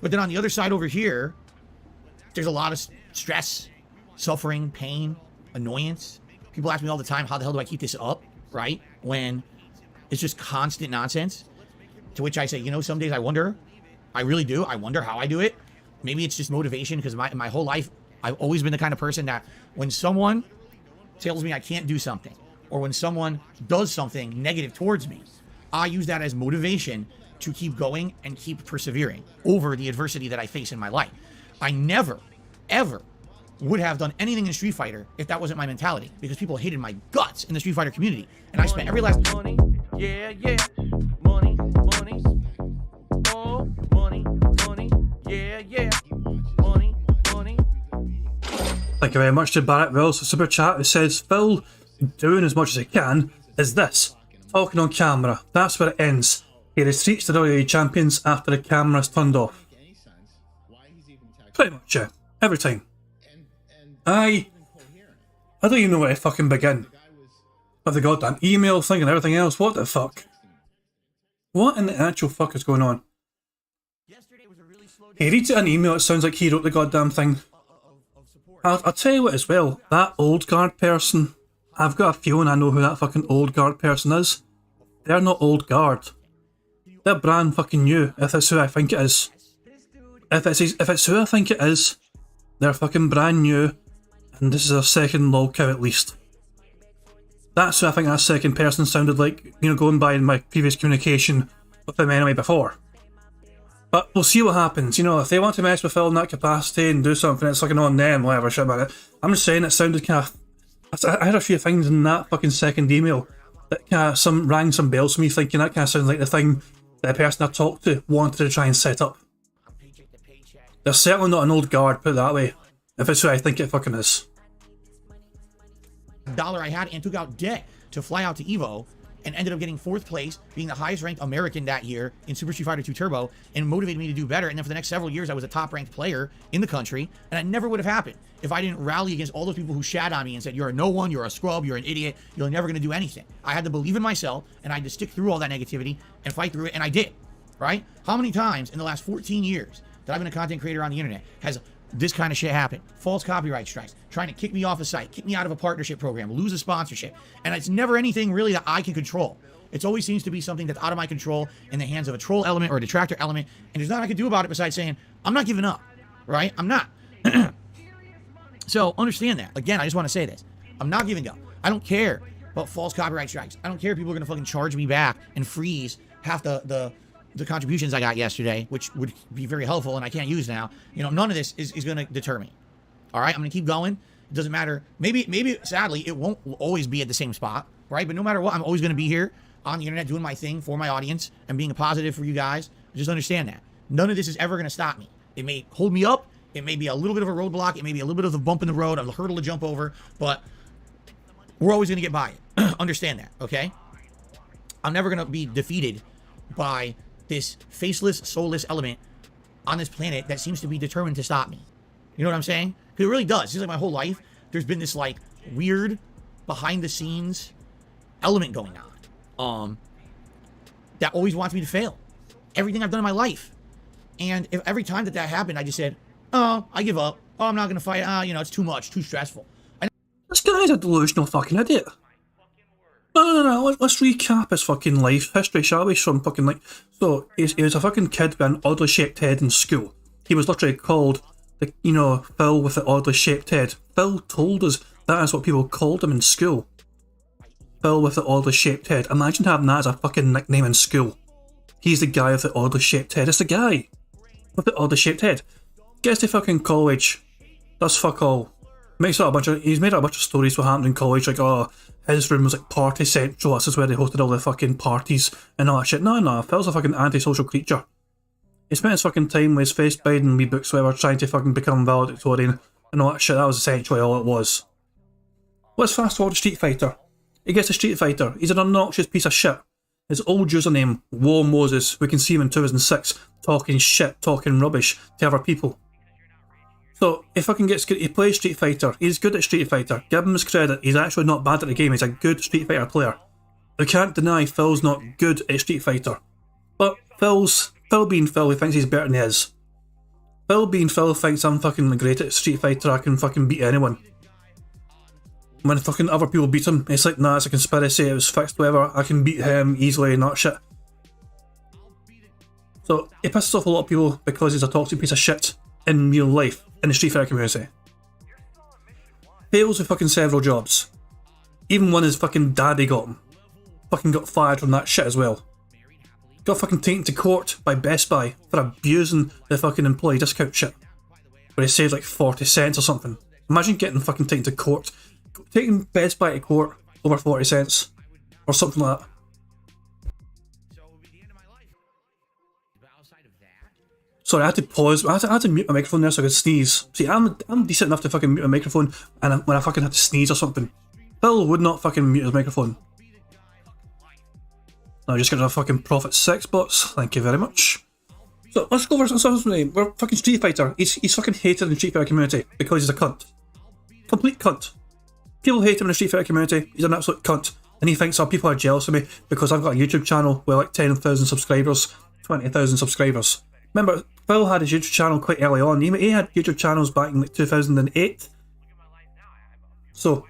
But then on the other side over here, there's a lot of stress, suffering, pain, annoyance. People ask me all the time, how the hell do I keep this up, right? When it's just constant nonsense. To which I say, some days I wonder. I really do. I wonder how I do it. Maybe it's just motivation because my whole life, I've always been the kind of person that when someone tells me I can't do something or when someone does something negative towards me, I use that as motivation to keep going and keep persevering over the adversity that I face in my life. I never, ever would have done anything in Street Fighter if that wasn't my mentality because people hated my guts in the Street Fighter community. And I spent every last... Money, yeah, yeah. Money, money. Oh, money, money. Yeah, yeah. Money, money. Thank you very much to Barrett Wills for Super Chat, who says, Phil, doing as much as he can, is this. Talking on camera. That's where it ends. He retreats to WWE Champions after the camera's turned off. Pretty much, yeah. Every time. I don't even know where to fucking begin. With the goddamn email thing and everything else. What the fuck? What in the actual fuck is going on? He reads it in an email, it sounds like he wrote the goddamn thing. I'll tell you what as well, that old guard person, I've got a feeling I know who that fucking old guard person is. They're not old guard. They're brand fucking new, if it's who I think it is. If it's who I think it is, they're fucking brand new, and this is their second lol cow at least. That's who I think that second person sounded like, going by in my previous communication with them anyway before. But we'll see what happens. If they want to mess with Phil in that capacity and do something, it's fucking on them, whatever shit about it. I'm just saying it sounded kind of... I had a few things in that fucking second email that kind of rang some bells for me, thinking that kind of sounds like the thing that the person I talked to wanted to try and set up. They're certainly not an old guard, put it that way. If it's who I think it fucking is. $1 I had and took out debt to fly out to EVO and ended up getting 4th place, being the highest ranked American that year in Super Street Fighter 2 Turbo, and motivated me to do better. And then for the next several years, I was a top ranked player in the country, and it never would have happened if I didn't rally against all those people who shat on me and said, you're a no one, you're a scrub, you're an idiot, you're never going to do anything. I had to believe in myself, and I had to stick through all that negativity and fight through it, and I did, right? How many times in the last 14 years that I've been a content creator on the internet has this kind of shit happen? False copyright strikes, trying to kick me off a site, kick me out of a partnership program, lose a sponsorship. And it's never anything really that I can control. It always seems to be something that's out of my control in the hands of a troll element or a detractor element. And there's nothing I can do about it besides saying, I'm not giving up, right? I'm not. So understand that. Again, I just want to say this. I'm not giving up. I don't care about false copyright strikes. I don't care if people are going to fucking charge me back and freeze half the contributions I got yesterday, which would be very helpful and I can't use now. None of this is going to deter me. All right, I'm going to keep going. It doesn't matter. Maybe, sadly, it won't always be at the same spot, right? But no matter what, I'm always going to be here on the internet doing my thing for my audience and being a positive for you guys. Just understand that. None of this is ever going to stop me. It may hold me up. It may be a little bit of a roadblock. It may be a little bit of a bump in the road, a hurdle to jump over, but we're always going to get by it. Understand that, okay? I'm never going to be defeated by this faceless, soulless element on this planet that seems to be determined to stop me. You know what I'm saying? Because it really does. It seems like my whole life, there's been this like weird behind-the-scenes element going on. That always wants me to fail. Everything I've done in my life. And if every time that happened, I just said, oh, I give up. Oh, I'm not going to fight. It's too much, too stressful. This guy's a delusional fucking idiot. No. Let's recap his fucking life history, shall we? From fucking so he was a fucking kid with an oddly shaped head in school. He was literally called Phil with the oddly shaped head. Phil told us that is what people called him in school. Phil with the oddly shaped head. Imagine having that as a fucking nickname in school. He's the guy with the oddly shaped head. It's the guy with the oddly shaped head. Gets to fucking college. Does fuck all. He's made up a bunch of stories what happened in college, like, oh, his room was like party central, this is where they hosted all the fucking parties and all that shit. No, Phil's a fucking antisocial creature. He spent his fucking time with his face buying wee books, whatever, trying to fucking become valedictorian and all that shit. That was essentially all it was. Let's fast forward to Street Fighter. He gets to Street Fighter. He's an obnoxious piece of shit. His old username, War Moses. We can see him in 2006 talking shit, talking rubbish to other people. So he fucking gets good. He plays Street Fighter. He's good at Street Fighter. Give him his credit. He's actually not bad at the game. He's a good Street Fighter player. We can't deny Phil's not good at Street Fighter. But Phil being Phil, he thinks he's better than he is. Phil being Phil thinks I'm fucking great at Street Fighter. I can fucking beat anyone. When fucking other people beat him, it's like, nah, it's a conspiracy. It was fixed, whatever. I can beat him easily and that shit. So he pisses off a lot of people because he's a toxic piece of shit in real life, in the Street Fighter community. Fails with fucking several jobs. Even when his fucking daddy got him. Fucking got fired from that shit as well. Got fucking taken to court by Best Buy for abusing the fucking employee discount shit. Where he saved like 40 cents or something. Imagine getting fucking taken to court. Taking Best Buy to court over 40 cents. Or something like that. Sorry, I had to pause. I had to mute my microphone there so I could sneeze. See, I'm decent enough to fucking mute my microphone and when I fucking had to sneeze or something. Phil would not fucking mute his microphone. Now just get a fucking Profit 6 bots. Thank you very much. So let's go over something. We're fucking Street Fighter. He's fucking hated in the Street Fighter community because he's a cunt. Complete cunt. People hate him in the Street Fighter community. He's an absolute cunt. And he thinks, oh, people are jealous of me because I've got a YouTube channel with like 10,000 subscribers, 20,000 subscribers. Remember, Phil had his YouTube channel quite early on. He had YouTube channels back in like 2008. So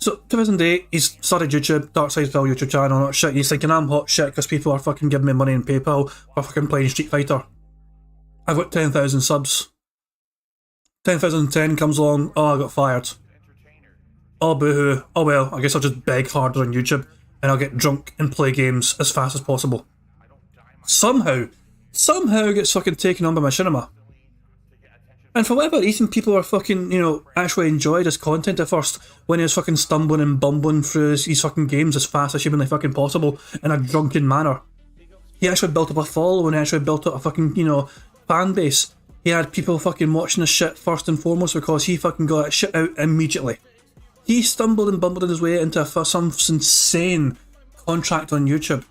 2008, he's started YouTube, Dark Side Phil YouTube channel, not shit. He's thinking I'm hot shit because people are fucking giving me money in PayPal for fucking playing Street Fighter. I've got 10,000 subs. 10,010 comes along, oh, I got fired. Oh, boohoo. Oh well, I guess I'll just beg harder on YouTube and I'll get drunk and play games as fast as possible. Somehow gets fucking taken on by Machinima. And for whatever reason, people are fucking, actually enjoyed his content at first when he was fucking stumbling and bumbling through his fucking games as fast as humanly fucking possible in a drunken manner. He actually built up a following, he actually built up a fucking, fan base. He had people fucking watching his shit first and foremost because he fucking got his shit out immediately. He stumbled and bumbled his way into some insane contract on YouTube.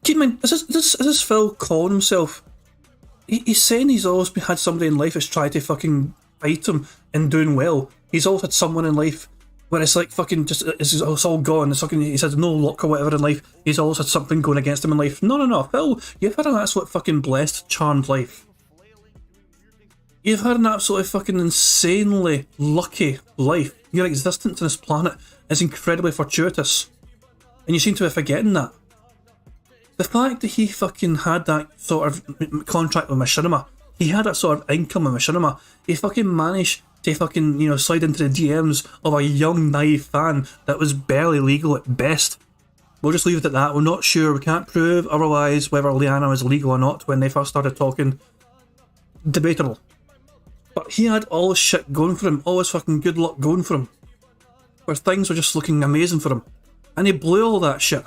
Keep in mind, is this Phil calling himself? He's saying he's always had somebody in life that's tried to fucking fight him and doing well. He's always had someone in life where it's like fucking just, it's all gone. It's fucking, he says no luck or whatever in life. He's always had something going against him in life. No, Phil, you've had an absolute fucking blessed, charmed life. You've had an absolutely fucking insanely lucky life. Your existence on this planet is incredibly fortuitous. And you seem to be forgetting that. The fact that he fucking had that sort of contract with Machinima, he had that sort of income with Machinima, he fucking managed to fucking, slide into the DMs of a young, naive fan that was barely legal at best. We'll just leave it at that. We're not sure, we can't prove otherwise whether Liana was legal or not when they first started talking. Debatable. But he had all his shit going for him, all his fucking good luck going for him. Where things were just looking amazing for him. And he blew all that shit.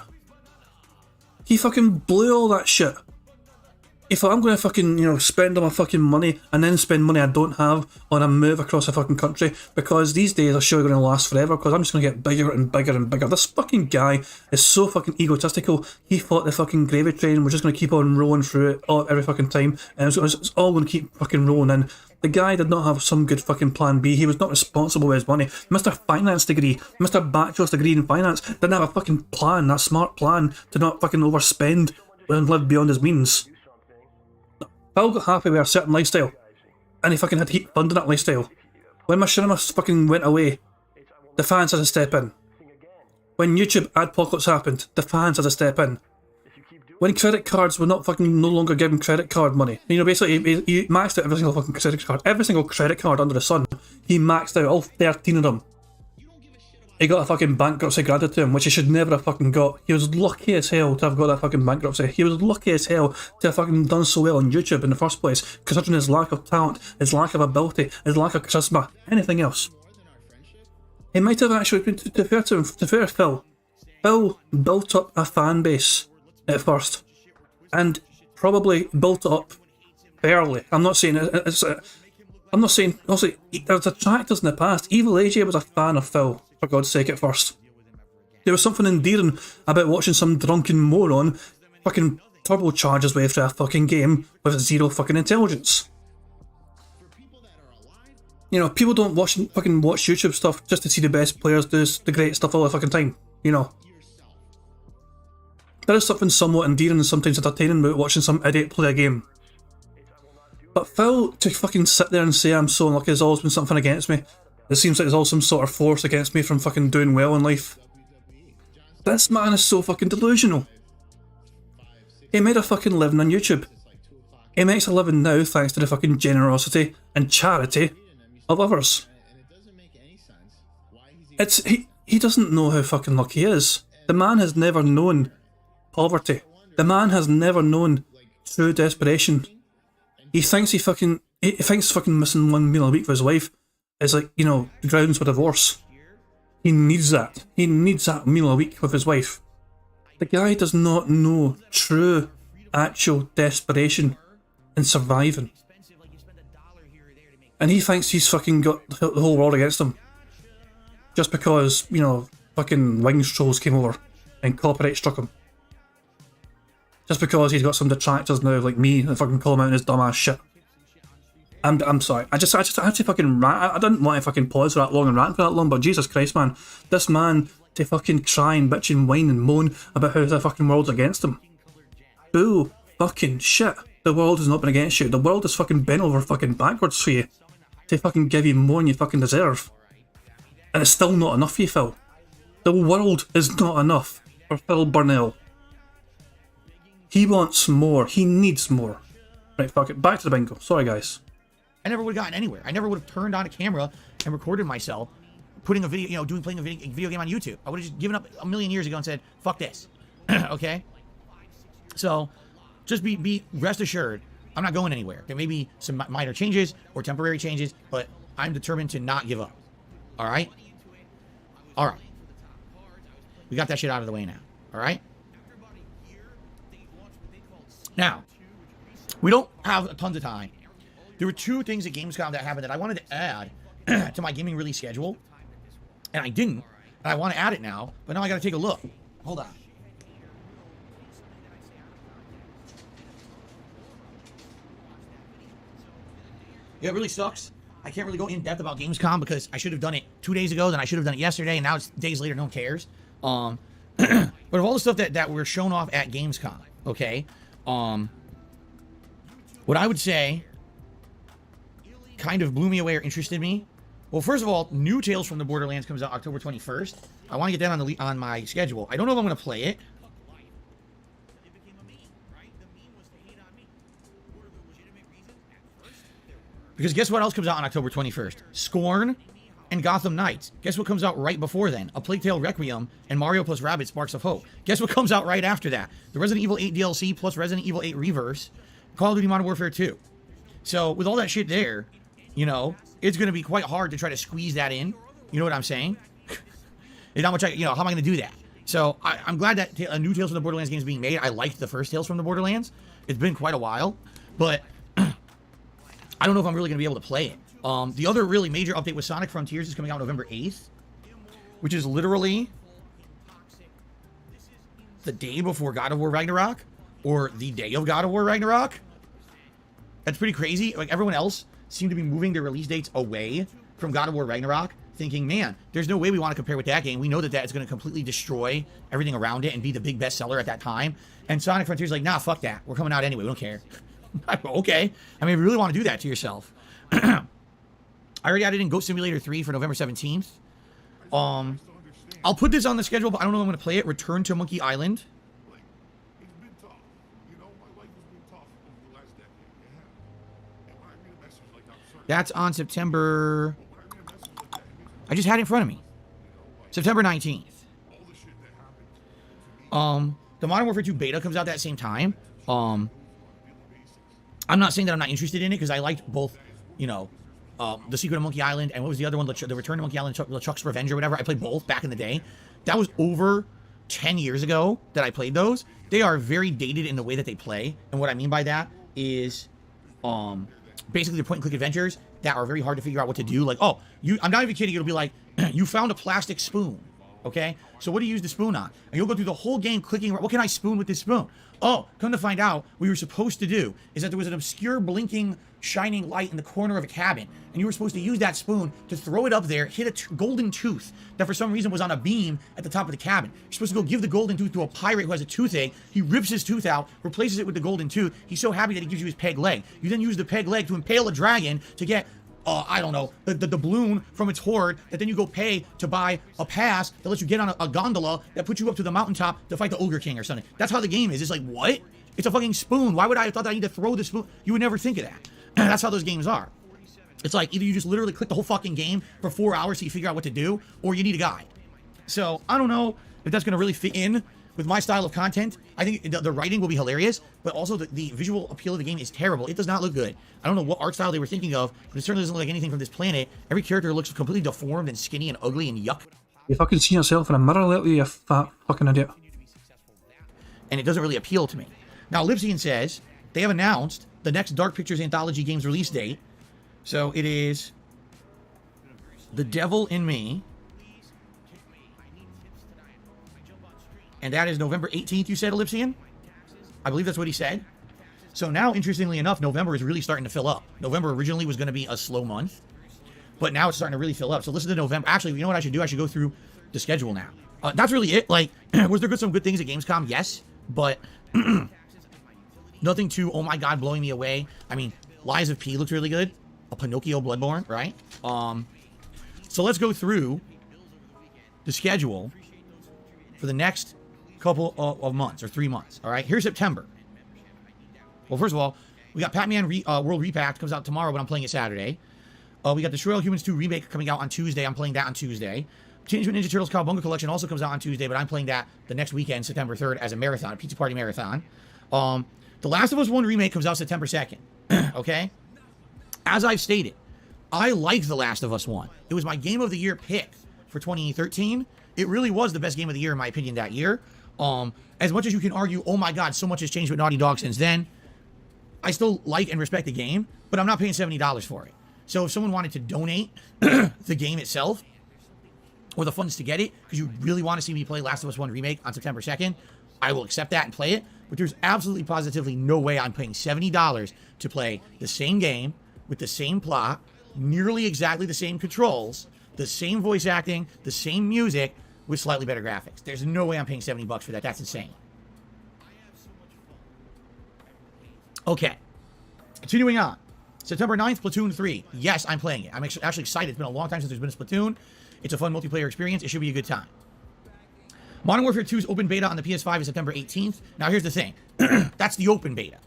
He fucking blew all that shit. He thought, I'm going to fucking, spend all my fucking money and then spend money I don't have on a move across the fucking country because these days are sure going to last forever because I'm just going to get bigger and bigger and bigger. This fucking guy is so fucking egotistical. He thought the fucking gravy train was just going to keep on rolling through it every fucking time and it's all going to keep fucking rolling in. The guy did not have some good fucking plan B. He was not responsible with his money. Mr. Finance degree, Mr. Bachelor's degree in finance didn't have a fucking plan, a smart plan to not fucking overspend and live beyond his means. Phil got happy with a certain lifestyle, and he fucking had to keep funding that lifestyle. When Machinima fucking went away, the fans had to step in. When YouTube Adpocalypse happened, the fans had to step in. When credit cards were not fucking no longer giving credit card money. Basically, he maxed out every single fucking credit card. Every single credit card under the sun, he maxed out all 13 of them. He got a fucking bankruptcy granted to him, which he should never have fucking got. He was lucky as hell to have got that fucking bankruptcy. He was lucky as hell to have fucking done so well on YouTube in the first place, considering his lack of talent, his lack of ability, his lack of charisma, anything else. He might have actually been, to fair to Phil built up a fan base at first. And probably built it up early. I'm not saying I'm not saying. Also, there's detractors in the past. Evil AJ was a fan of Phil, for God's sake, at first. There was something endearing about watching some drunken moron fucking turbocharge his way through a fucking game with zero fucking intelligence. You know, people don't watch YouTube stuff just to see the best players do the great stuff all the fucking time. You know. There is something somewhat endearing and sometimes entertaining about watching some idiot play a game. But Phil, to fucking sit there and say I'm so unlucky, there's always been something against me. It seems like there's always some sort of force against me from fucking doing well in life. This man is so fucking delusional. He made a fucking living on YouTube. He makes a living now thanks to the fucking generosity and charity of others. He doesn't know how fucking lucky he is. The man has never known poverty. The man has never known true desperation. He thinks fucking missing one meal a week for his wife is like, you know, grounds for divorce. He needs that. He needs that meal a week with his wife. The guy does not know true, actual desperation in surviving. And he thinks he's fucking got the whole world against him. Just because, you know, fucking Wings trolls came over and copyright struck him. Just because he's got some detractors now like me that fucking call him out on his dumbass shit. I'm sorry. I had to fucking rant. I didn't want to fucking pause for that long and rant for that long, but Jesus Christ, man. This man to fucking cry and bitch and whine and moan about how the fucking world's against him. Boo fucking shit. The world has not been against you. The world has fucking bent over fucking backwards for you to fucking give you more than you fucking deserve. And it's still not enough for you, Phil. The world is not enough for Phil Burnell. He wants more. He needs more. Right, fuck it. Back to the bingo. Sorry, guys. I never would have gotten anywhere. I never would have turned on a camera and recorded myself putting a video, you know, playing a video game on YouTube. I would have just given up a million years ago and said, fuck this. Okay? So, just be rest assured, I'm not going anywhere. There may be some minor changes or temporary changes, but I'm determined to not give up. Alright? Alright. We got that shit out of the way now. Alright? Now, we don't have tons of time. There were two things at Gamescom that happened that I wanted to add to my gaming release schedule, and I didn't. And I want to add it now, but now I got to take a look. Hold on. Yeah, it really sucks. I can't really go in depth about Gamescom because I should have done it 2 days ago, then I should have done it yesterday, and now it's days later, no one cares. But of all the stuff that were shown off at Gamescom, okay, what I would say kind of blew me away or interested me. Well, first of all, new Tales from the Borderlands comes out October 21st. I want to get that on my schedule. I don't know if I'm going to play it. Because guess what else comes out on October 21st? Scorn and Gotham Knights. Guess what comes out right before then? A Plague Tale Requiem and Mario plus Rabbids Sparks of Hope. Guess what comes out right after that? The Resident Evil 8 DLC plus Resident Evil 8 Reverse, Call of Duty Modern Warfare 2. So with all that shit there, you know, it's going to be quite hard to try to squeeze that in. You know what I'm saying? There's not much, how am I going to do that? So I'm glad that a new Tales from the Borderlands game is being made. I liked the first Tales from the Borderlands. It's been quite a while, but I don't know if I'm really going to be able to play it. The other really major update with Sonic Frontiers is coming out November 8th, which is literally the day before God of War Ragnarok, or the day of God of War Ragnarok. That's pretty crazy. Like, everyone else seemed to be moving their release dates away from God of War Ragnarok, thinking, man, there's no way we want to compare with that game. We know that is going to completely destroy everything around it and be the big bestseller at that time. And Sonic Frontiers is like, nah, fuck that. We're coming out anyway. We don't care. Okay. I mean, if you really want to do that to yourself. I already added in Goat Simulator 3 for November 17th. I'll put this on the schedule, but I don't know if I'm going to play it. Return to Monkey Island. That's on September... I just had it in front of me. September 19th. The Modern Warfare 2 beta comes out that same time. I'm not saying that I'm not interested in it, because I liked both, you know, The Secret of Monkey Island, and what was the other one? The Return to Monkey Island, LeChuck's Revenge or whatever. I played both back in the day. That was over 10 years ago that I played those. They are very dated in the way that they play. And what I mean by that is basically the point and click adventures that are very hard to figure out what to do. Like, oh, I'm not even kidding. It'll be like, you found a plastic spoon. Okay, so what do you use the spoon on? And you'll go through the whole game clicking, what can I spoon with this spoon? Oh, come to find out, what you were supposed to do is that there was an obscure blinking, shining light in the corner of a cabin, and you were supposed to use that spoon to throw it up there, hit a golden tooth that for some reason was on a beam at the top of the cabin. You're supposed to go give the golden tooth to a pirate who has a toothache. He rips his tooth out, replaces it with the golden tooth. He's so happy that he gives you his peg leg. You then use the peg leg to impale a dragon to get I don't know, the doubloon from its hoard that then you go pay to buy a pass that lets you get on a gondola that puts you up to the mountaintop to fight the Ogre King or something. That's how the game is. It's like, what? It's a fucking spoon. Why would I have thought that I need to throw the spoon? You would never think of that. That's how those games are. It's like either you just literally click the whole fucking game for 4 hours so you figure out what to do, or you need a guide. So I don't know if that's going to really fit in with my style of content. I think the writing will be hilarious, but also the visual appeal of the game is terrible. It does not look good. I don't know what art style they were thinking of, but it certainly doesn't look like anything from this planet. Every character looks completely deformed and skinny and ugly and yuck. You fucking see yourself in a mirror lately, you fat fucking idiot. And it doesn't really appeal to me. Now, Lipsian says they have announced the next Dark Pictures Anthology game's release date. So it is The Devil in Me. And that is November 18th, you said, Ellipsian? I believe that's what he said. So now, interestingly enough, November is really starting to fill up. November originally was going to be a slow month, but now it's starting to really fill up. So listen to November. Actually, you know what I should do? I should go through the schedule now. That's really it. Like, was there some good things at Gamescom? Yes, but nothing too, oh my God, blowing me away. I mean, Lies of P looks really good. A Pinocchio Bloodborne, right? So let's go through the schedule for the next couple of months or 3 months. All right, here's September. Well, first of all, we got Pac-Man World Repacked comes out tomorrow, but I'm playing it Saturday. We got Destroy All Humans 2 Remake coming out on Tuesday. I'm playing that on Tuesday. Teenage Mutant Ninja Turtles Cowabunga Collection also comes out on Tuesday, but I'm playing that the next weekend, September 3rd, as a marathon, a Pizza Party marathon. The Last of Us 1 Remake comes out September 2nd. Okay? As I've stated, I like The Last of Us 1. It was my Game of the Year pick for 2013. It really was the best game of the year, in my opinion, that year. As much as you can argue, oh my God, so much has changed with Naughty Dog since then, I still like and respect the game, but I'm not paying $70 for it. So if someone wanted to donate the game itself, or the funds to get it, because you really want to see me play Last of Us 1 Remake on September 2nd, I will accept that and play it, but there's absolutely positively no way I'm paying $70 to play the same game, with the same plot, nearly exactly the same controls, the same voice acting, the same music, with slightly better graphics. There's no way I'm paying $70 for that. That's insane. Okay. Continuing on. September 9th, Splatoon 3. Yes, I'm playing it. I'm actually excited. It's been a long time since there's been a Splatoon. It's a fun multiplayer experience. It should be a good time. Modern Warfare 2's open beta on the PS5 is September 18th. Now, here's the thing. That's the open beta.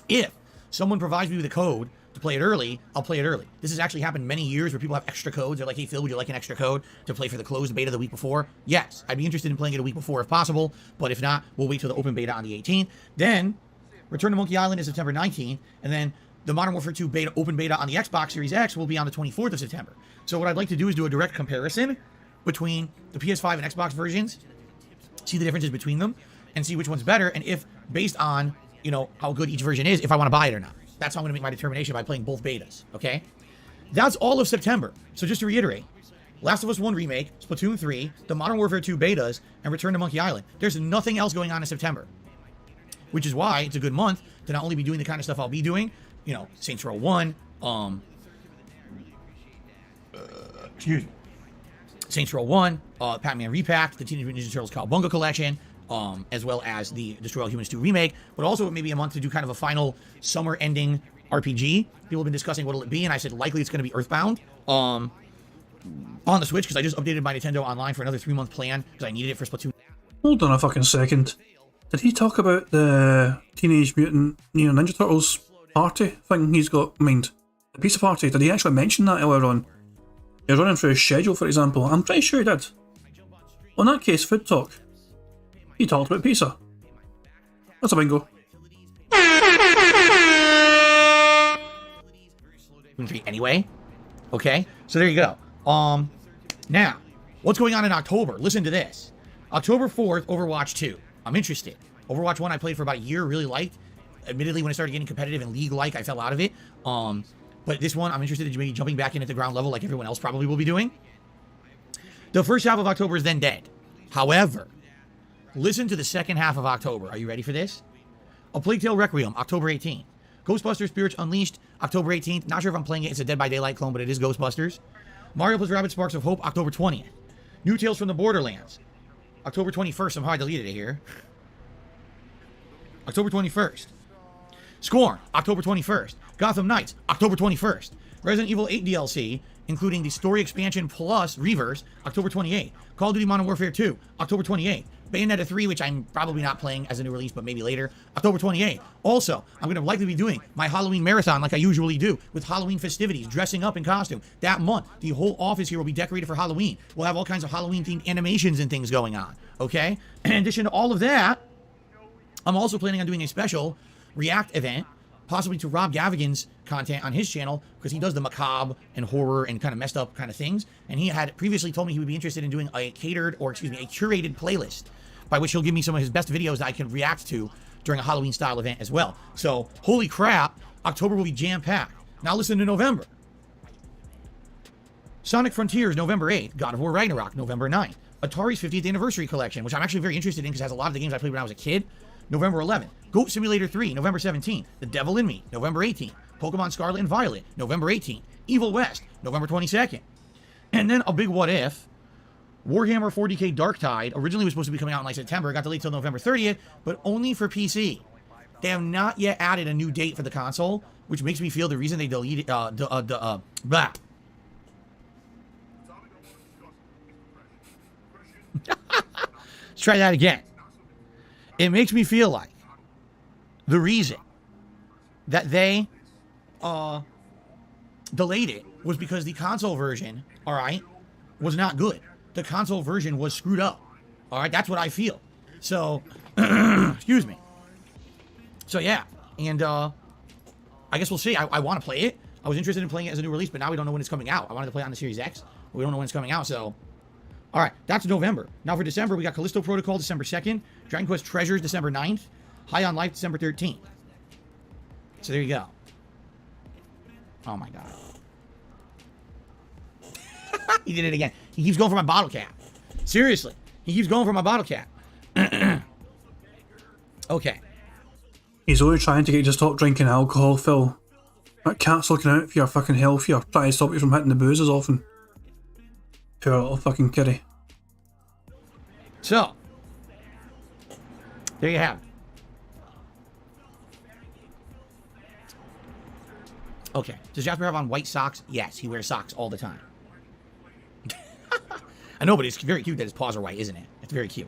If someone provides me with a code to play it early, I'll play it early. This has actually happened many years where people have extra codes. They're like, hey, Phil, would you like an extra code to play for the closed beta the week before? Yes, I'd be interested in playing it a week before if possible, but if not, we'll wait till the open beta on the 18th. Then, Return to Monkey Island is September 19th, and then the Modern Warfare 2 beta, open beta on the Xbox Series X will be on the 24th of September. So what I'd like to do is do a direct comparison between the PS5 and Xbox versions, see the differences between them, and see which one's better, and if, based on, you know, how good each version is, if I want to buy it or not. That's how I'm going to make my determination by playing both betas, okay? That's all of September. So just to reiterate, Last of Us 1 Remake, Splatoon 3, the Modern Warfare 2 betas, and Return to Monkey Island. There's nothing else going on in September, which is why it's a good month to not only be doing the kind of stuff I'll be doing, you know, Saints Row 1, excuse me, Saints Row 1, Pac-Man Repacked, the Teenage Mutant Ninja Turtles Cowabunga Collection, as well as the Destroy All Humans 2 Remake, but also maybe a month to do kind of a final summer-ending RPG. People have been discussing what'll it be, and I said likely it's going to be Earthbound on the Switch, because I just updated my Nintendo Online for another 3-month plan, because I needed it for Splatoon. Hold on a fucking second. Did he talk about the Teenage Mutant Ninja Turtles party thing he's got in mind? The pizza party, did he actually mention that earlier on? You're running through his schedule, for example. I'm pretty sure he did. Well, in that case, food talk. He talked about pizza. That's a bingo. Anyway, okay, so there you go. Now, what's going on in October? Listen to this. October 4th, Overwatch 2. I'm interested. Overwatch 1 I played for about a year, really liked. Admittedly, when I started getting competitive and league-like, I fell out of it. But this one, I'm interested in maybe jumping back in at the ground level like everyone else probably will be doing. The first half of October is then dead. However, listen to the second half of October. Are you ready for this? A Plague Tale Requiem, October 18th. Ghostbusters Spirits Unleashed, October 18th. Not sure if I'm playing it. It's a Dead by Daylight clone, but it is Ghostbusters. Mario plus Rabbids Sparks of Hope, October 20th. New Tales from the Borderlands, October 21st. Somehow I deleted it here. October 21st. Scorn, October 21st. Gotham Knights, October 21st. Resident Evil 8 DLC, including the story expansion plus Reverse, October 28th. Call of Duty Modern Warfare 2, October 28th. Bayonetta 3, which I'm probably not playing as a new release, but maybe later, October 28th. Also, I'm going to likely be doing my Halloween marathon like I usually do, with Halloween festivities, dressing up in costume. That month, the whole office here will be decorated for Halloween. We'll have all kinds of Halloween-themed animations and things going on, okay? In addition to all of that, I'm also planning on doing a special React event, possibly to Rob Gavigan's content on his channel, because he does the macabre and horror and kind of messed up kind of things. And he had previously told me he would be interested in doing a curated playlist, by which he'll give me some of his best videos that I can react to during a Halloween style event as well. So, holy crap, October will be jam-packed. Now listen to November. Sonic Frontiers, November 8th. God of War Ragnarok, November 9th. Atari's 50th Anniversary Collection, which I'm actually very interested in because it has a lot of the games I played when I was a kid. November 11th. Goat Simulator 3, November 17th. The Devil in Me, November 18th. Pokemon Scarlet and Violet, November 18th. Evil West, November 22nd. And then a big what if. Warhammer 40k Darktide originally was supposed to be coming out in like September. It got delayed till November 30th, but only for PC. They have not yet added a new date for the console, which makes me feel the reason they deleted blah. Let's try that again. It makes me feel like the reason that they delayed it was because the console version, all right, was not good. The console version was screwed up. All right, that's what I feel. So, excuse me. So, yeah. And I guess we'll see. I want to play it. I was interested in playing it as a new release, but now we don't know when it's coming out. I wanted to play it on the Series X. But we don't know when it's coming out, so... All right, that's November. Now for December, we got Callisto Protocol, December 2nd. Dragon Quest Treasures, December 9th. High on Life, December 13th. So there you go. Oh, my God. He did it again. He keeps going for my bottle cap. Seriously. He keeps going for my bottle cap. Okay. He's only trying to get you to stop drinking alcohol, Phil. That cat's looking out for your fucking health here, trying to stop you from hitting the booze as often. Poor little fucking kitty. So, there you have it. Okay. Does Jasper have on white socks? Yes, he wears socks all the time. I know, but it's very cute that his paws are white, isn't it? It's very cute.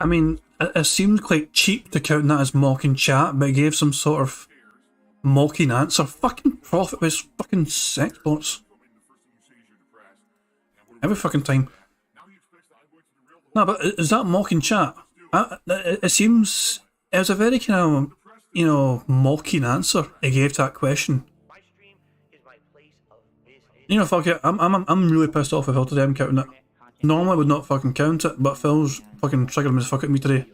I mean, it seemed quite cheap to count that as mocking chat, but it gave some sort of mocking answer. Fucking profit with fucking sex bots. Every fucking time. No, but is that mocking chat? It seems it was a very kind of, you know, mocking answer he gave to that question. You know, fuck it. I'm really pissed off with Phil today. I'm counting it. Normally I would not fucking count it, but Phil's fucking triggered him as fuck at me today.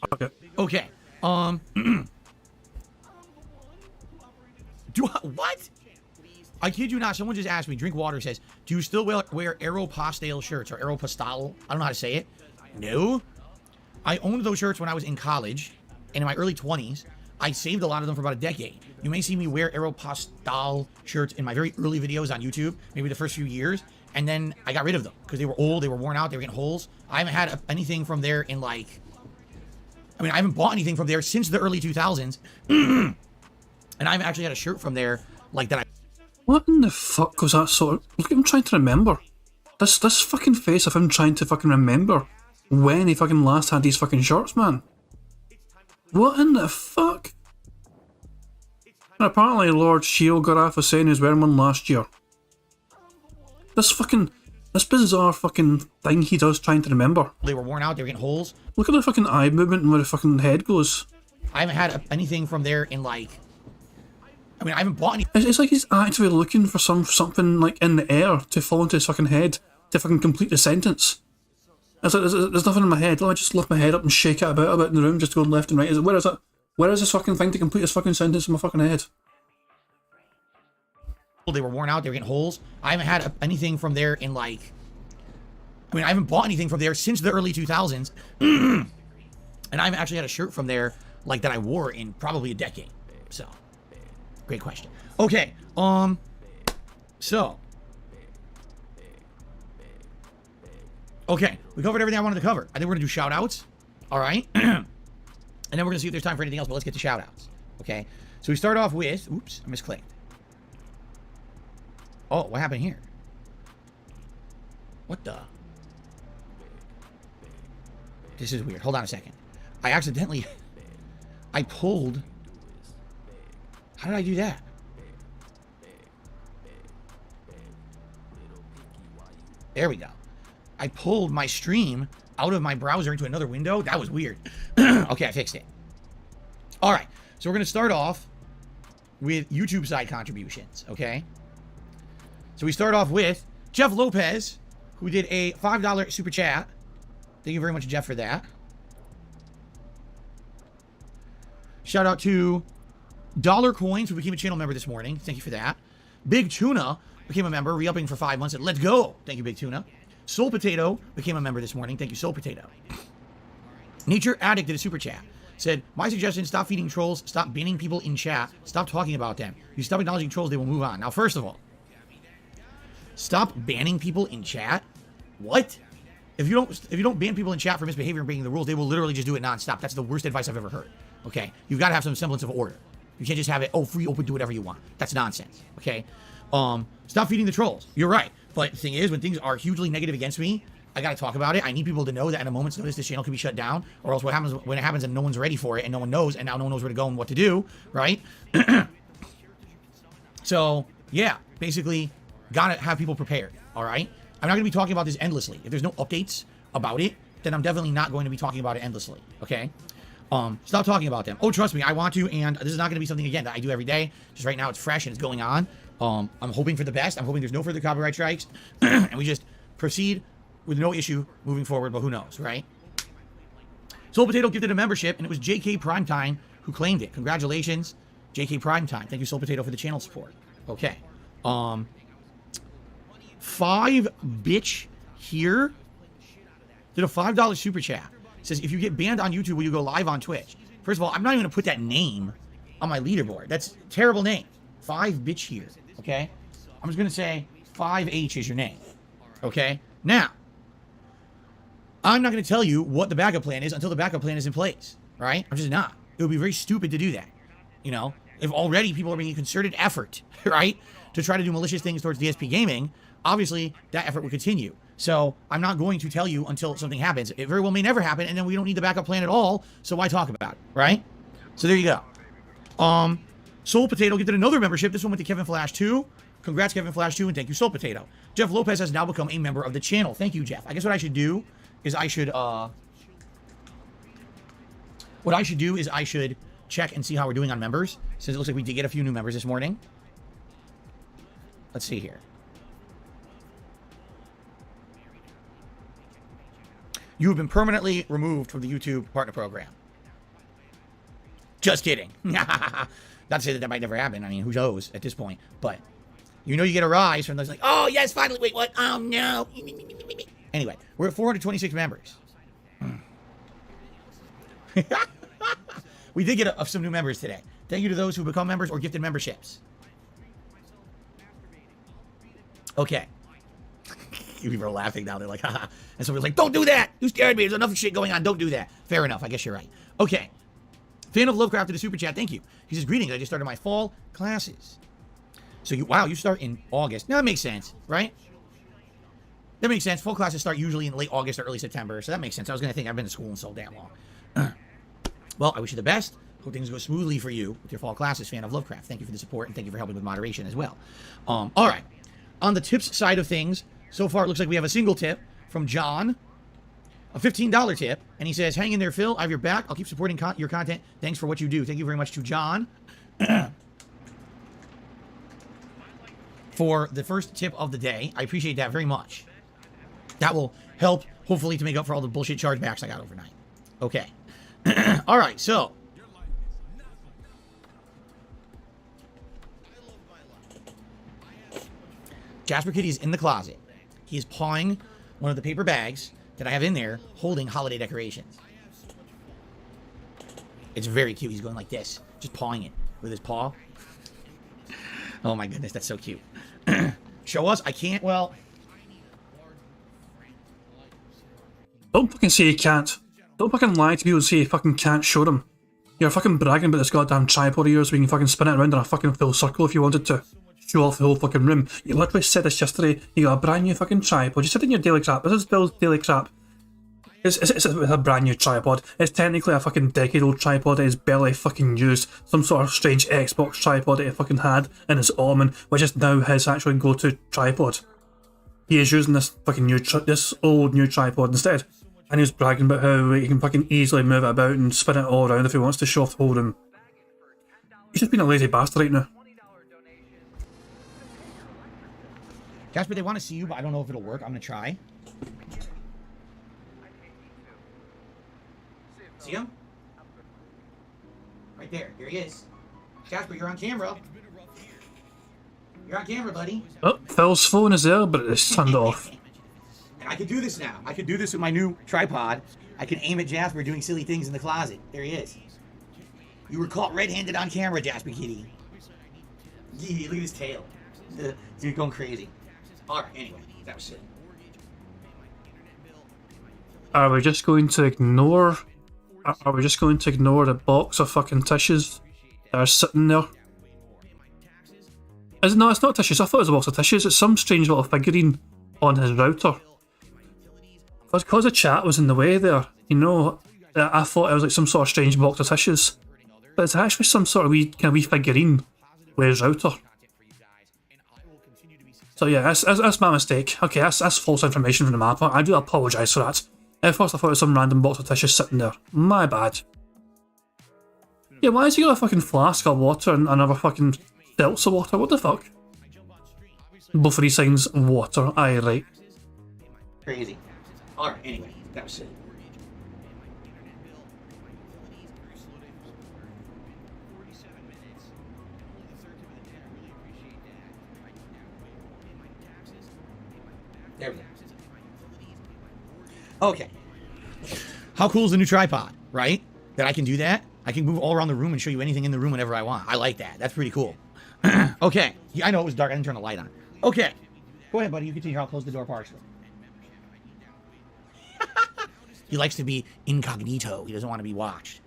Fuck it. Okay. What? I kid you not, someone just asked me, Drink Water says, do you still wear Aeropostale shirts, or Aeropostale? I don't know how to say it. No. I owned those shirts when I was in college, and in my early 20s. I saved a lot of them for about a decade. You may see me wear Aeropostale shirts in my very early videos on YouTube, maybe the first few years, and then I got rid of them, because they were old, they were worn out, they were getting holes. I haven't had anything from there in like... I mean, I haven't bought anything from there since the early 2000s, and I haven't actually had a shirt from there like that. What in the fuck was that sort of... Look at him trying to remember. This fucking face of him trying to fucking remember when he fucking last had these fucking shorts, man. What in the fuck? And apparently Lord Shielgarath was saying he was wearing one last year. This bizarre fucking thing he does trying to remember. They were worn out, they were getting holes. Look at the fucking eye movement and where the fucking head goes. I haven't had anything from there in like... I mean, I haven't bought any... It's like he's actively looking for something like in the air to fall into his fucking head to fucking complete the sentence. It's like, there's nothing in my head. Let me just lift my head up and shake it about a bit in the room, just going left and right. Where is it? Where is this fucking thing to complete this fucking sentence in my fucking head? They were worn out. They were getting holes. I haven't had anything from there in like... I mean, I haven't bought anything from there since the early 2000s. And I haven't actually had a shirt from there like that I wore in probably a decade. So, great question. Okay, so... Okay, we covered everything I wanted to cover. I think we're going to do shout-outs. All right? And then we're going to see if there's time for anything else, but let's get to shout-outs. Okay? So we start off with... Oops, I misclicked. Oh, what happened here? What the? This is weird. Hold on a second. I accidentally... I pulled... How did I do that? There we go. I pulled my stream out of my browser into another window. That was weird. Okay, I fixed it. All right. So we're going to start off with YouTube side contributions, okay? So we start off with Jeff Lopez, who did a $5 super chat. Thank you very much, Jeff, for that. Shout out to Dollar Coins, who became a channel member this morning. Thank you for that. Big Tuna became a member, re-upping for 5 months. And let's go. Thank you, Big Tuna. Soul Potato became a member this morning. Thank you, Soul Potato. Nature Addict did a super chat. Said, my suggestion, stop feeding trolls, stop banning people in chat, stop talking about them. You stop acknowledging trolls, they will move on. Now, first of all, stop banning people in chat? What? If you don't ban people in chat for misbehavior and breaking the rules, they will literally just do it nonstop. That's the worst advice I've ever heard. Okay? You've got to have some semblance of order. You can't just have it, oh, free, open, do whatever you want. That's nonsense. Okay? Stop feeding the trolls. You're right. But the thing is, when things are hugely negative against me, I got to talk about it. I need people to know that at a moment's notice, this channel can be shut down, or else what happens when it happens and no one's ready for it and no one knows, and now no one knows where to go and what to do, right? So, yeah, basically, got to have people prepared, all right? I'm not going to be talking about this endlessly. If there's no updates about it, then I'm definitely not going to be talking about it endlessly, okay? Stop talking about them. Oh, trust me, I want to, and this is not going to be something, again, that I do every day. Just right now, it's fresh and it's going on. I'm hoping for the best. I'm hoping there's no further copyright strikes, and we just proceed with no issue moving forward, but who knows, right? Soul Potato gifted a membership, and it was JK Primetime who claimed it. Congratulations, JK Primetime. Thank you, Soul Potato, for the channel support. Okay. 5 bitch here did a $5 super chat. Says, if you get banned on YouTube, will you go live on Twitch? First of all, I'm not even going to put that name on my leaderboard. That's a terrible name. 5 bitch here, okay? I'm just going to say 5H is your name, okay? Now, I'm not going to tell you what the backup plan is until the backup plan is in place, right? I'm just not. It would be very stupid to do that, you know? If already people are making concerted effort, right, to try to do malicious things towards DSP Gaming, obviously that effort will continue. So I'm not going to tell you until something happens. It very well may never happen, and then we don't need the backup plan at all, so why talk about it, right? So there you go. Soul Potato gifted another membership. This one went to Kevin Flash 2. Congrats, Kevin Flash 2, and thank you, Soul Potato. Jeff Lopez has now become a member of the channel. Thank you, Jeff. I guess what I should do is I should check and see how we're doing on members, since it looks like we did get a few new members this morning. Let's see here. You have been permanently removed from the YouTube partner program. Just kidding. Not to say that might never happen. I mean, who knows at this point. But you know you get a rise from those like, oh, yes, finally. Wait, what? Oh, no. Anyway, we're at 426 members. We did get some new members today. Thank you to those who become members or gifted memberships. Okay. People are laughing now. They're like, haha. And somebody's like, don't do that. You scared me. There's enough shit going on. Don't do that. Fair enough. I guess you're right. Okay. Fan of Lovecraft did a super chat. Thank you. He says, greetings. I just started my fall classes. So you start in August. Now that makes sense, right? That makes sense. Fall classes start usually in late August or early September. So that makes sense. I was going to think I've been to school in so damn long. Well, I wish you the best. Hope things go smoothly for you with your fall classes, Fan of Lovecraft. Thank you for the support, and thank you for helping with moderation as well. All right. On the tips side of things, so far it looks like we have a single tip from John, a $15 tip, and he says, hang in there, Phil. I have your back. I'll keep supporting your content. Thanks for what you do. Thank you very much to John for the first tip of the day. I appreciate that very much. That will help, hopefully, to make up for all the bullshit chargebacks I got overnight. Okay. All right, so. Jasper Kitty is in the closet. He is pawing one of the paper bags that I have in there holding holiday decorations. It's very cute. He's going like this, just pawing it with his paw. Oh my goodness, that's so cute. Show us? I can't, well... Don't fucking say you can't. Don't fucking lie to people and say you fucking can't show them. You're fucking bragging about this goddamn tripod of yours where you can fucking spin it around in a fucking full circle if you wanted to. Show off the whole fucking room. You literally said this yesterday. You got a brand new fucking tripod. You said in your daily crap. This is Bill's daily crap. It's a brand new tripod. It's technically a fucking decade-old tripod that is barely fucking used. Some sort of strange Xbox tripod that he fucking had in his Ottoman, which is now his actual go-to tripod. He is using this fucking this old new tripod instead. And he was bragging about how he can fucking easily move it about and spin it all around if he wants to show off the whole room. He's just being a lazy bastard right now. Jasper, they want to see you, but I don't know if it'll work. I'm going to try. See him? Right there. Here he is. Jasper, you're on camera. You're on camera, buddy. Oh, Phil's phone is there, but it's turned off. And I can do this now. I can do this with my new tripod. I can aim at Jasper doing silly things in the closet. There he is. You were caught red-handed on camera, Jasper Kitty. Look at his tail. Dude going crazy. Alright, anyway, that was it. Are we just going to ignore... Are we just going to ignore the box of fucking tissues that are sitting there? No, it's not tissues. I thought it was a box of tissues. It's some strange little figurine on his router. Because the chat was in the way there, you know, I thought it was like some sort of strange box of tissues. But it's actually some sort of wee figurine with his router. So yeah, that's my mistake. Okay, that's false information from the mapper. I do apologise for that. At first I thought it was some random box of tissues sitting there. My bad. Yeah, why has he got a fucking flask of water and another fucking seltzer water? What the fuck? Both of these things, water. Aye, right. Crazy. Alright, anyway, that was it. There we go. Okay. How cool is the new tripod, right? That I can do that? I can move all around the room and show you anything in the room whenever I want. I like that. That's pretty cool. Okay. Yeah, I know it was dark. I didn't turn the light on. Okay. Go ahead, buddy. You continue. I'll close the door partially. He likes to be incognito. He doesn't want to be watched.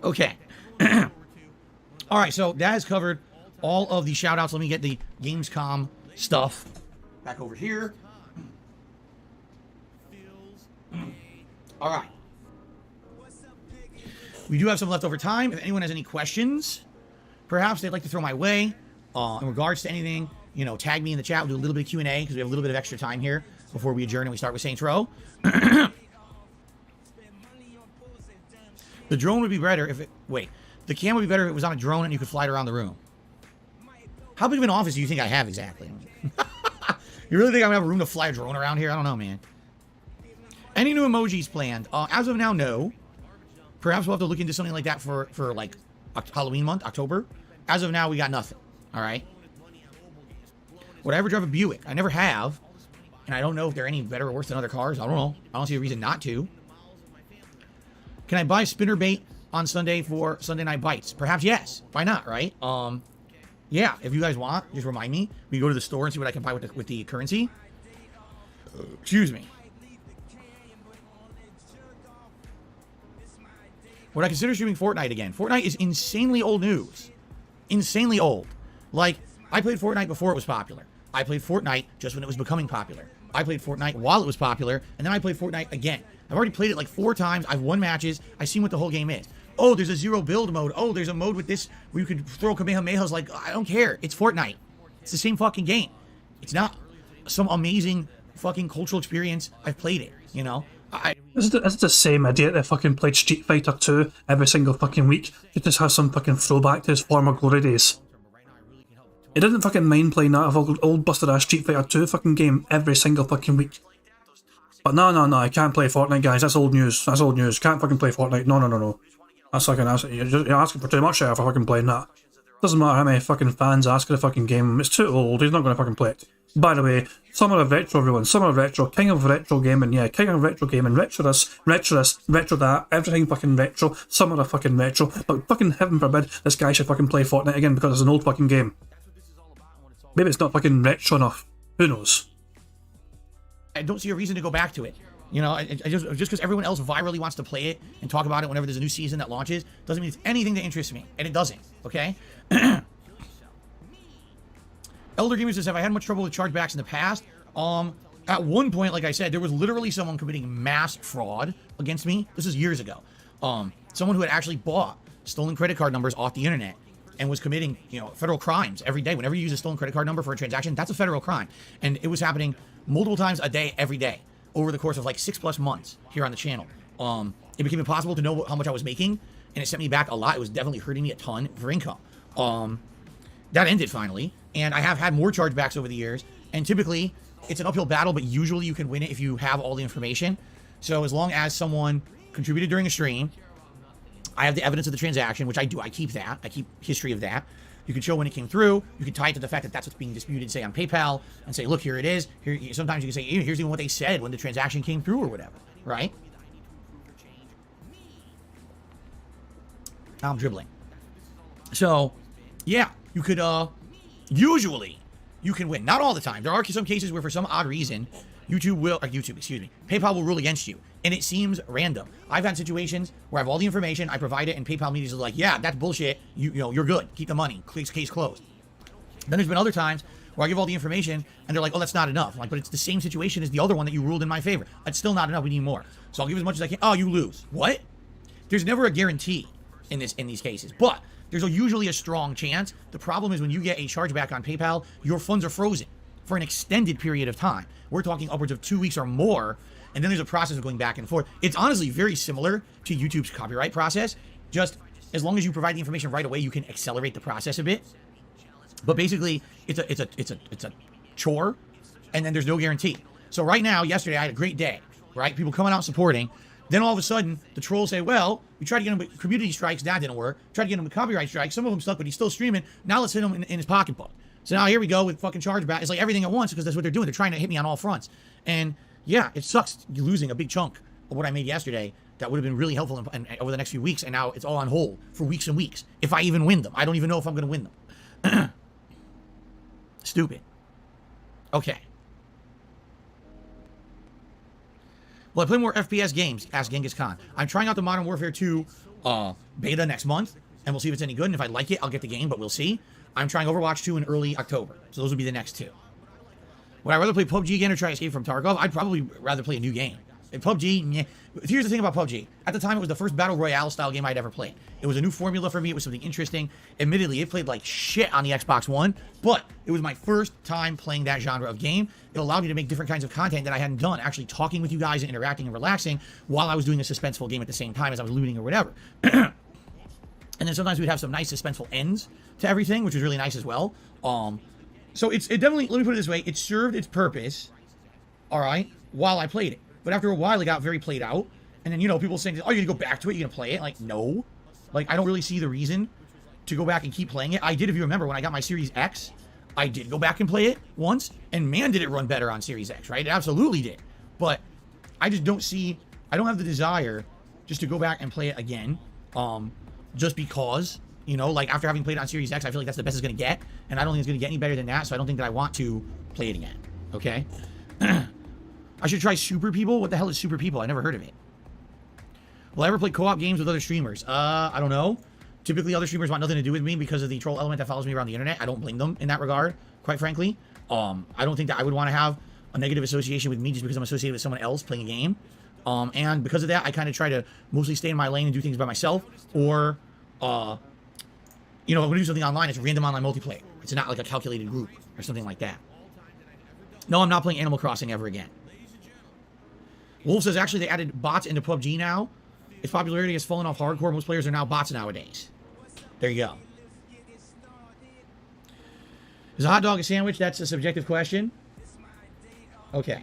Okay. All right, so that has covered all of the shout-outs. Let me get the Gamescom stuff back over here. All right. We do have some leftover time. If anyone has any questions, perhaps they'd like to throw my way in regards to anything, you know, tag me in the chat. We'll do a little bit of Q&A because we have a little bit of extra time here before we adjourn and we start with Saints Row. The drone would be better if it... Wait. The cam would be better if it was on a drone and you could fly it around the room. How big of an office do you think I have exactly? You really think I'm going to have a room to fly a drone around here? I don't know, man. Any new emojis planned? As of now, no. Perhaps we'll have to look into something like that for like Halloween month, October. As of now, we got nothing. All right. Would I ever drive a Buick? I never have. And I don't know if they're any better or worse than other cars. I don't know. I don't see a reason not to. Can I buy spinner bait on Sunday for Sunday Night Bites? Perhaps yes. Why not, right? Yeah, if you guys want, just remind me. We go to the store and see what I can buy with the currency. Excuse me. Would I consider streaming Fortnite again? Fortnite is insanely old news. Insanely old. Like, I played Fortnite before it was popular. I played Fortnite just when it was becoming popular. I played Fortnite while it was popular, and then I played Fortnite again. I've already played it like 4 times. I've won matches. I've seen what the whole game is. Oh, there's a zero build mode. Oh, there's a mode with this where you can throw Kamehamehas. Like, I don't care. It's Fortnite. It's the same fucking game. It's not some amazing fucking cultural experience. I've played it, you know? This is the same idiot that fucking played Street Fighter 2 every single fucking week. He just has some fucking throwback to his former glory days. He didn't fucking mind playing that old busted ass Street Fighter 2 fucking game every single fucking week. But no, I can't play Fortnite, guys. That's old news. That's old news. Can't fucking play Fortnite. No. That's fucking, you're asking for too much there for fucking playing that. Doesn't matter how many fucking fans ask for the fucking game. It's too old. He's not going to fucking play it. By the way, Summer of Retro, everyone. Summer of Retro. King of Retro Gaming. Yeah, King of Retro Gaming. Retro this, retro that. Everything fucking retro. Summer of fucking retro. But fucking heaven forbid this guy should fucking play Fortnite again because it's an old fucking game. Maybe it's not fucking retro enough. Who knows? I don't see a reason to go back to it. You know, I just because everyone else virally wants to play it and talk about it whenever there's a new season that launches doesn't mean it's anything that interests me, and it doesn't. Okay. Elder Gamer says, have I had much trouble with chargebacks in the past? At one point, like I said, there was literally someone committing mass fraud against me. This is years ago. Someone who had actually bought stolen credit card numbers off the internet and was committing, you know, federal crimes every day. Whenever you use a stolen credit card number for a transaction, that's a federal crime. And it was happening multiple times a day, every day, over the course of like 6+ months here on the channel. It became impossible to know how much I was making, and it sent me back a lot. It was definitely hurting me a ton for income. That ended finally, and I have had more chargebacks over the years, and typically it's an uphill battle, but usually you can win it if you have all the information. So as long as someone contributed during a stream, I have the evidence of the transaction, which I do. I keep that. I keep history of that. You can show when it came through. You can tie it to the fact that that's what's being disputed, say, on PayPal, and say, look, here it is. Here, sometimes you can say, here's even what they said when the transaction came through or whatever, right? Now I'm dribbling. So, yeah, you could, usually, you can win. Not all the time. There are some cases where, for some odd reason, PayPal will rule against you. And it seems random. I've had situations where I have all the information, I provide it, and PayPal immediately is like, yeah, that's bullshit. You know, you're good. Keep the money. Case closed. Then there's been other times where I give all the information, and they're like, oh, that's not enough. I'm like, but it's the same situation as the other one that you ruled in my favor. It's still not enough. We need more. So I'll give as much as I can. Oh, you lose. What? There's never a guarantee in these cases. But there's usually a strong chance. The problem is when you get a chargeback on PayPal, your funds are frozen for an extended period of time. We're talking upwards of 2 weeks or more, and then there's a process of going back and forth. It's honestly very similar to YouTube's copyright process. Just as long as you provide the information right away, you can accelerate the process a bit. But basically, it's a chore, and then there's no guarantee. So right now, yesterday, I had a great day, right? People coming out supporting. Then all of a sudden, the trolls say, well, we tried to get him with community strikes, that didn't work. Tried to get him with copyright strikes, some of them stuck, but he's still streaming. Now let's hit him in his pocketbook. So now here we go with fucking chargeback. It's like everything at once because that's what they're doing. They're trying to hit me on all fronts. And yeah, it sucks losing a big chunk of what I made yesterday. That would have been really helpful over the next few weeks. And now it's all on hold for weeks and weeks. If I even win them. I don't even know if I'm going to win them. Stupid. Okay. Will I play more FPS games? Asked Genghis Khan. I'm trying out the Modern Warfare 2 beta next month. And we'll see if it's any good. And if I like it, I'll get the game. But we'll see. I'm trying Overwatch 2 in early October. So those will be the next two. Would I rather play PUBG again or try Escape from Tarkov? I'd probably rather play a new game. In PUBG, yeah. Here's the thing about PUBG. At the time, it was the first Battle Royale style game I'd ever played. It was a new formula for me. It was something interesting. Admittedly, it played like shit on the Xbox One, but it was my first time playing that genre of game. It allowed me to make different kinds of content that I hadn't done, actually talking with you guys and interacting and relaxing while I was doing a suspenseful game at the same time as I was looting or whatever. And then sometimes we'd have some nice suspenseful ends to everything, which was really nice as well. So it definitely, let me put it this way, it served its purpose, all right, while I played it. But after a while, it got very played out. And then, you know, people saying, oh, you're going to go back to it? You're going to play it? Like, no. Like, I don't really see the reason to go back and keep playing it. I did, if you remember, when I got my Series X, I did go back and play it once. And man, did it run better on Series X, right? It absolutely did. But I just don't see, I don't have the desire just to go back and play it again. Just because, you know, like after having played it on Series X, I feel like that's the best it's going to get. And I don't think it's going to get any better than that. So I don't think that I want to play it again. Okay? I should try Super People. What the hell is Super People? I never heard of it. Will I ever play co-op games with other streamers? I don't know. Typically, other streamers want nothing to do with me because of the troll element that follows me around the internet. I don't blame them in that regard, quite frankly. I don't think that I would want to have a negative association with me just because I'm associated with someone else playing a game. And because of that, I kind of try to mostly stay in my lane and do things by myself. Or, you know, when I do something online, it's random online multiplayer. It's not like a calculated group or something like that. No, I'm not playing Animal Crossing ever again. Wolf says, actually, they added bots into PUBG now. Its popularity has fallen off hardcore. Most players are now bots nowadays. There you go. Is a hot dog a sandwich? That's a subjective question. Okay.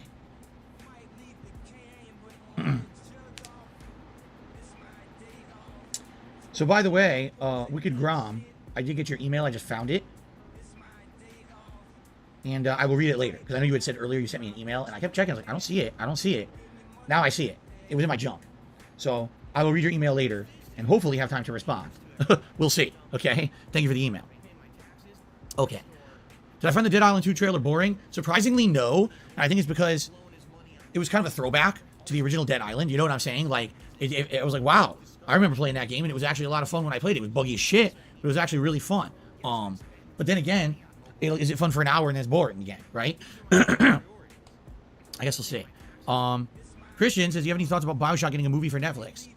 So by the way, Wicked Grom, I did get your email. I just found it. And I will read it later. Because I know you had said earlier you sent me an email. And I kept checking. I was like, I don't see it. I don't see it. Now I see it. It was in my junk. So I will read your email later. And hopefully have time to respond. We'll see. Okay? Thank you for the email. Okay. Did I find the Dead Island 2 trailer boring? Surprisingly, no. And I think it's because it was kind of a throwback to the original Dead Island. You know what I'm saying? Like, it was like, wow. I remember playing that game, and it was actually a lot of fun when I played it. It was buggy as shit, but it was actually really fun. But then again, is it fun for an hour and then it's boring again, right? I guess we'll see. Christian says, do you have any thoughts about Bioshock getting a movie for Netflix?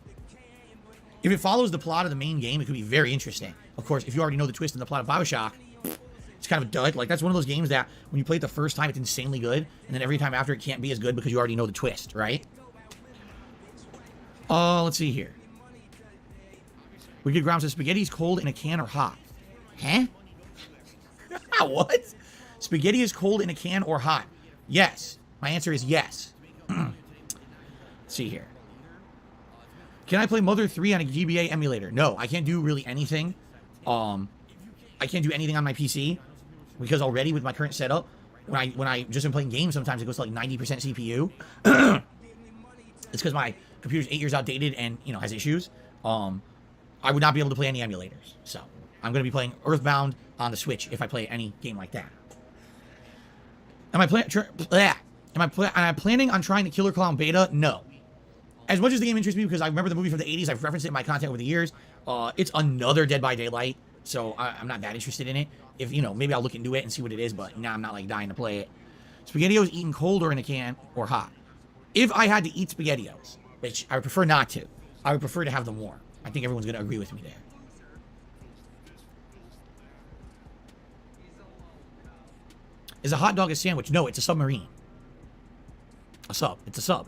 If it follows the plot of the main game, it could be very interesting. Of course, if you already know the twist in the plot of Bioshock, it's kind of a dud. Like, that's one of those games that when you play it the first time, it's insanely good, and then every time after, it can't be as good because you already know the twist, right? Let's see here. Wicked Ground says, spaghetti's cold in a can or hot? Huh? What? Spaghetti is cold in a can or hot? Yes. My answer is yes. Let's see here. Can I play Mother 3 on a GBA emulator? No, I can't do really anything. I can't do anything on my PC because already with my current setup, when I just am playing games, sometimes it goes to like 90% CPU. It's because my computer's 8 years outdated and, you know, has issues. I would not be able to play any emulators. So I'm going to be playing Earthbound on the Switch if I play any game like that. Am I planning on trying the Killer Clown beta? No. As much as the game interests me because I remember the movie from the 80s, I've referenced it in my content over the years. It's another Dead by Daylight, so I'm not that interested in it. If, you know, maybe I'll look into it and see what it is, but now I'm not like dying to play it. SpaghettiOs eaten cold or in a can or hot? If I had to eat SpaghettiOs, which I would prefer not to, I would prefer to have them warm. I think everyone's going to agree with me there. Is a hot dog a sandwich? No, it's a submarine. A sub. It's a sub.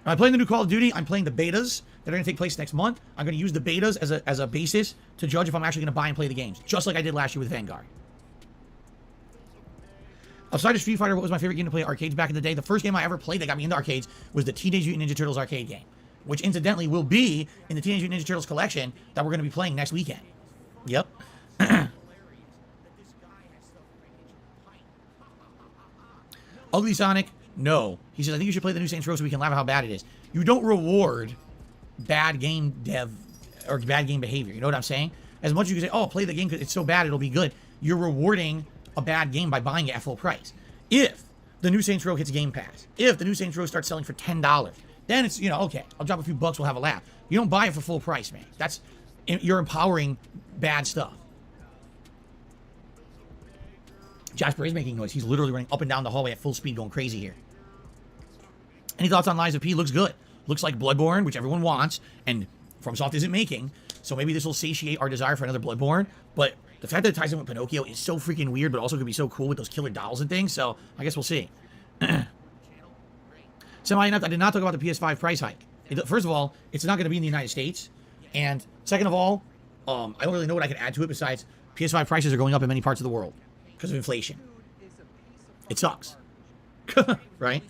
Am I playing the new Call of Duty? I'm playing the betas that are going to take place next month. I'm going to use the betas as a basis to judge if I'm actually going to buy and play the games, just like I did last year with Vanguard. Outside of Street Fighter, what was my favorite game to play at arcades back in the day? The first game I ever played that got me into arcades was the Teenage Mutant Ninja Turtles arcade game, which incidentally will be in the Teenage Mutant Ninja Turtles collection that we're going to be playing next weekend. Yep. Ugly Sonic, no. He says, I think you should play the new Saints Row so we can laugh at how bad it is. You don't reward bad game dev or bad game behavior. You know what I'm saying? As much as you can say, oh, play the game because it's so bad it'll be good. You're rewarding a bad game by buying it at full price. If the new Saints Row hits Game Pass, if the new Saints Row starts selling for $10, then it's, you know, okay, I'll drop a few bucks, we'll have a laugh. You don't buy it for full price, man. You're empowering bad stuff. Jasper is making noise. He's literally running up and down the hallway at full speed going crazy here. Any thoughts on Lies of P? Looks good. Looks like Bloodborne, which everyone wants, and FromSoft isn't making, so maybe this will satiate our desire for another Bloodborne, but the fact that it ties in with Pinocchio is so freaking weird, but also could be so cool with those killer dolls and things, so I guess we'll see. Semi-enough, I did not talk about the PS5 price hike. First of all, it's not going to be in the United States, and second of all, I don't really know what I can add to it besides PS5 prices are going up in many parts of the world because of inflation. It sucks. Right?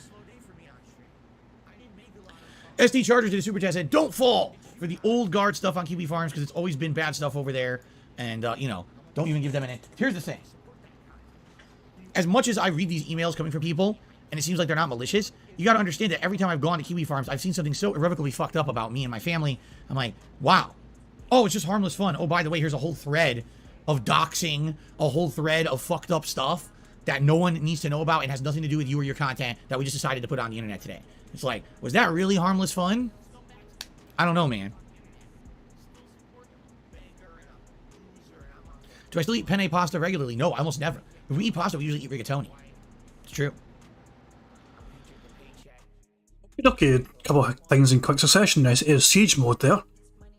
SD Chargers did a super chat, said, don't fall for the old guard stuff on Kiwi Farms because it's always been bad stuff over there. And, you know, don't even give them an... Here's the thing. As much as I read these emails coming from people, and it seems like they're not malicious, you got to understand that every time I've gone to Kiwi Farms, I've seen something so irrevocably fucked up about me and my family. I'm like, wow. Oh, it's just harmless fun. Oh, by the way, here's a whole thread of doxing, a whole thread of fucked up stuff that no one needs to know about and has nothing to do with you or your content that we just decided to put on the internet today. It's like, was that really harmless fun? I don't know, man. Do I still eat penne pasta regularly? No, almost never. If we eat pasta, we usually eat rigatoni. It's true. Okay, a couple of things in quick succession. It was siege mode there.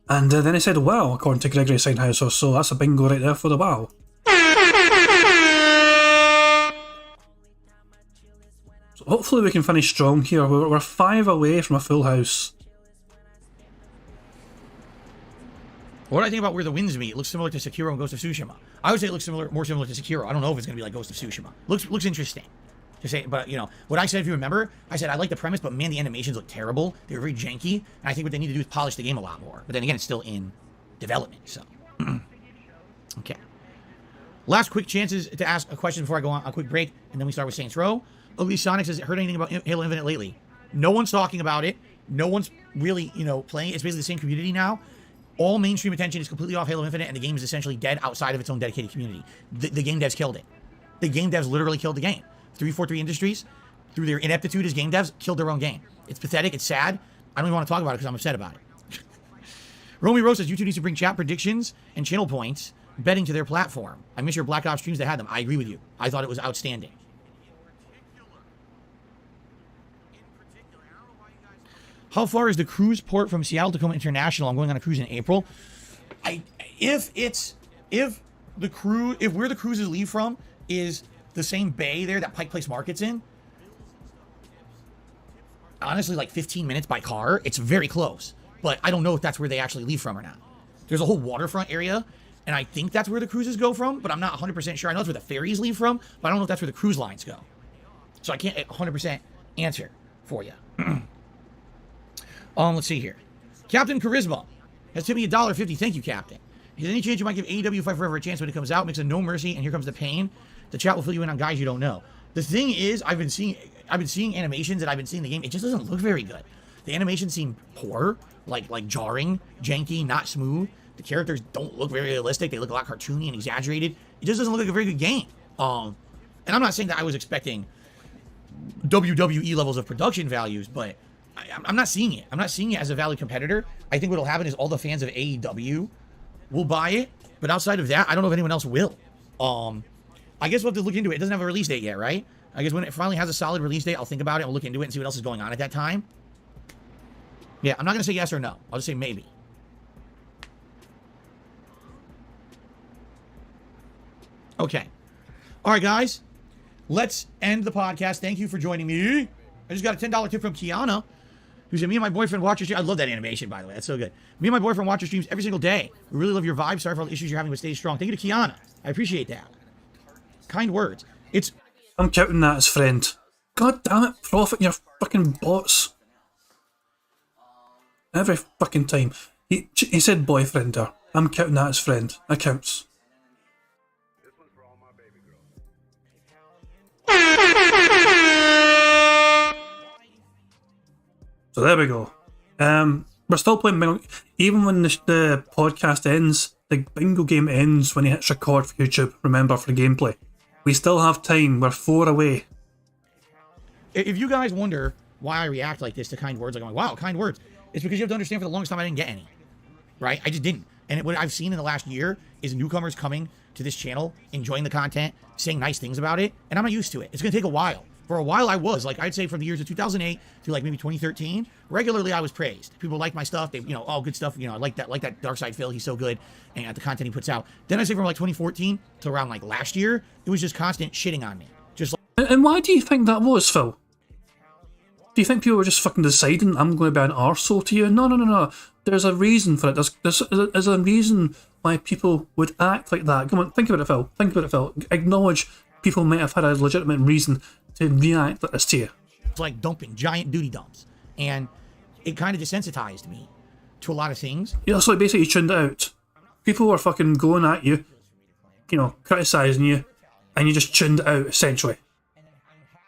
And then it said wow, according to Gregory Steinhauser, so that's a bingo right there for the wow. So hopefully we can finish strong here. We're 5 away from a full house. What do I think about where the winds meet? It looks similar to Sekiro and Ghost of Tsushima. I would say it looks more similar to Sekiro. I don't know if it's going to be like Ghost of Tsushima. Looks interesting. to say, but you know, what I said, if you remember, I said I like the premise, but man, the animations look terrible. They were very janky, and I think what they need to do is polish the game a lot more. But then again, it's still in development, so. Okay. Last quick chances to ask a question before I go on a quick break, and then we start with Saints Row. Elise Sonic says, heard anything about Halo Infinite lately? No one's talking about it. No one's really, you know, playing. It's basically the same community now. All mainstream attention is completely off Halo Infinite, and the game is essentially dead outside of its own dedicated community. The game devs killed it. The game devs literally killed the game. 343 Industries, through their ineptitude as game devs, killed their own game. It's pathetic. It's sad. I don't even want to talk about it because I'm upset about it. Romy Rose says, YouTube needs to bring chat predictions and channel points betting to their platform. I miss your Black Ops streams that had them. I agree with you. I thought it was outstanding. How far is the cruise port from Seattle Tacoma International? I'm going on a cruise in April. If where the cruises leave from is the same bay there that Pike Place Market's in, honestly, like 15 minutes by car, it's very close. But I don't know if that's where they actually leave from or not. There's a whole waterfront area, and I think that's where the cruises go from, but I'm not 100% sure. I know that's where the ferries leave from, but I don't know if that's where the cruise lines go. So I can't 100% answer for you. Let's see here. Captain Charisma has tipped me $1.50. Thank you, Captain. Is there any chance you might give AEW Fight Forever a chance when it comes out? Makes a no mercy, and here comes the pain. The chat will fill you in on guys you don't know. The thing is, I've been seeing animations and I've been seeing the game. It just doesn't look very good. The animations seem poor, like jarring, janky, not smooth. The characters don't look very realistic. They look a lot cartoony and exaggerated. It just doesn't look like a very good game. And I'm not saying that I was expecting WWE levels of production values, but I'm not seeing it. I'm not seeing it as a valid competitor. I think what'll happen is all the fans of AEW will buy it, but outside of that, I don't know if anyone else will. I guess we'll have to look into it. It doesn't have a release date yet, right? I guess when it finally has a solid release date, I'll think about it. I'll look into it and see what else is going on at that time. Yeah, I'm not going to say yes or no. I'll just say maybe. Okay. All right, guys. Let's end the podcast. Thank you for joining me. I just got a $10 tip from Kiana, who said, me and my boyfriend watch your stream. I love that animation, by the way. That's so good. Me and my boyfriend watch your streams every single day. We really love your vibe. Sorry for all the issues you're having, but stay strong. Thank you to Kiana. I appreciate that. Kind words. I'm counting that as friend. God damn it, Profit, your fucking bots. Every fucking time. He said boyfriend there. I'm counting that as friend. That counts. So there we go. We're still playing Bingo. Even when the podcast ends, the Bingo game ends when it hits record for YouTube, remember, for the gameplay. We still have time. We're 4 away. If you guys wonder why I react like this to kind words, like I'm like, wow, kind words, it's because you have to understand for the longest time I didn't get any. Right? I just didn't. And what I've seen in the last year is newcomers coming to this channel, enjoying the content, saying nice things about it, and I'm not used to it. It's going to take a while. For a while I was, like, I'd say from the years of 2008 to like maybe 2013, regularly I was praised. People liked my stuff. They, you know, oh, good stuff. You know, I like that Dark Side Phil. He's so good. And the content he puts out. Then I say from like 2014 to around like last year, it was just constant shitting on me. Just like, and why do you think that was, Phil? Do you think people were just fucking deciding I'm going to be an arsehole to you? No. There's a reason for it. There's a reason why people would act like that. Come on, think about it, Phil. Acknowledge people might have had a legitimate reason to react like this to you. It's like dumping giant duty dumps. And it kind of desensitized me to a lot of things. Yeah, so basically you tuned it out. People were fucking going at you, you know, criticising you, and you just tuned it out, essentially.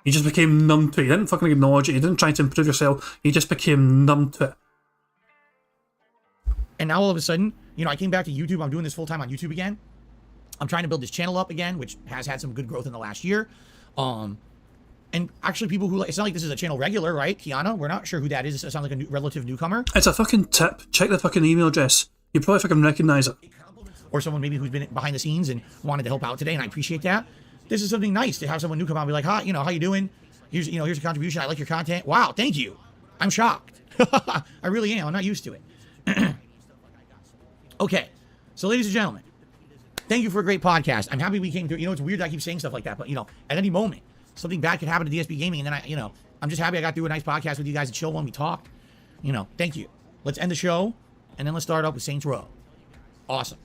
You just became numb to it. You didn't fucking acknowledge it. You didn't try to improve yourself. You just became numb to it. And now all of a sudden, you know, I came back to YouTube. I'm doing this full time on YouTube again. I'm trying to build this channel up again, which has had some good growth in the last year. And actually people who, it's not like this is a channel regular, right? Kiana, we're not sure who that is. It sounds like a relative newcomer. It's a fucking tip. Check the fucking email address. You probably fucking recognise it. Or someone maybe who's been behind the scenes and wanted to help out today, and I appreciate that. This is something nice to have someone new come out and be like, hi, you know, how you doing? Here's a contribution. I like your content. Wow, thank you. I'm shocked. I really am. I'm not used to it. Okay, so ladies and gentlemen, thank you for a great podcast. I'm happy we came through. You know, it's weird that I keep saying stuff like that, but, you know, at any moment, something bad could happen to DSP Gaming, and then I'm just happy I got through a nice podcast with you guys, a chill one. We talked. You know, thank you. Let's end the show, and then let's start up with Saints Row. Awesome.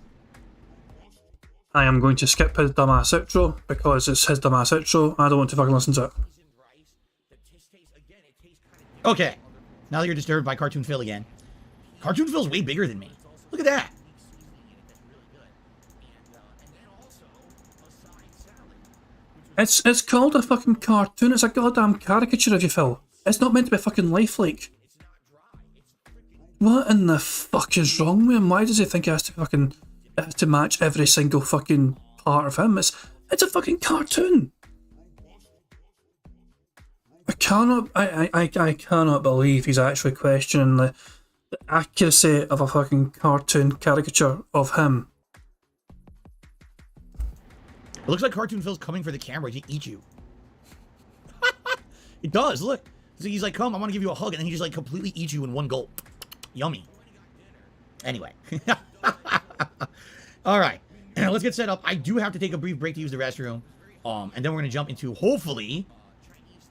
I am going to skip his dumbass outro because it's his dumbass outro. I don't want to fucking listen to it. Okay. Now that you're disturbed by Cartoon Phil again. Cartoon Phil's way bigger than me. Look at that. It's called a fucking cartoon. It's a goddamn caricature of you, Phil. It's not meant to be fucking lifelike. What in the fuck is wrong with him? Why does he think he has to match every single fucking part of him? It's a fucking cartoon. I cannot believe he's actually questioning the accuracy of a fucking cartoon caricature of him. It looks like Cartoon Phil's coming for the camera to eat you. It does, look. So he's like, come, I want to give you a hug, and then he just like completely eats you in one gulp. Yummy. Anyway. All right. Let's get set up. I do have to take a brief break to use the restroom. And then we're going to jump into, hopefully,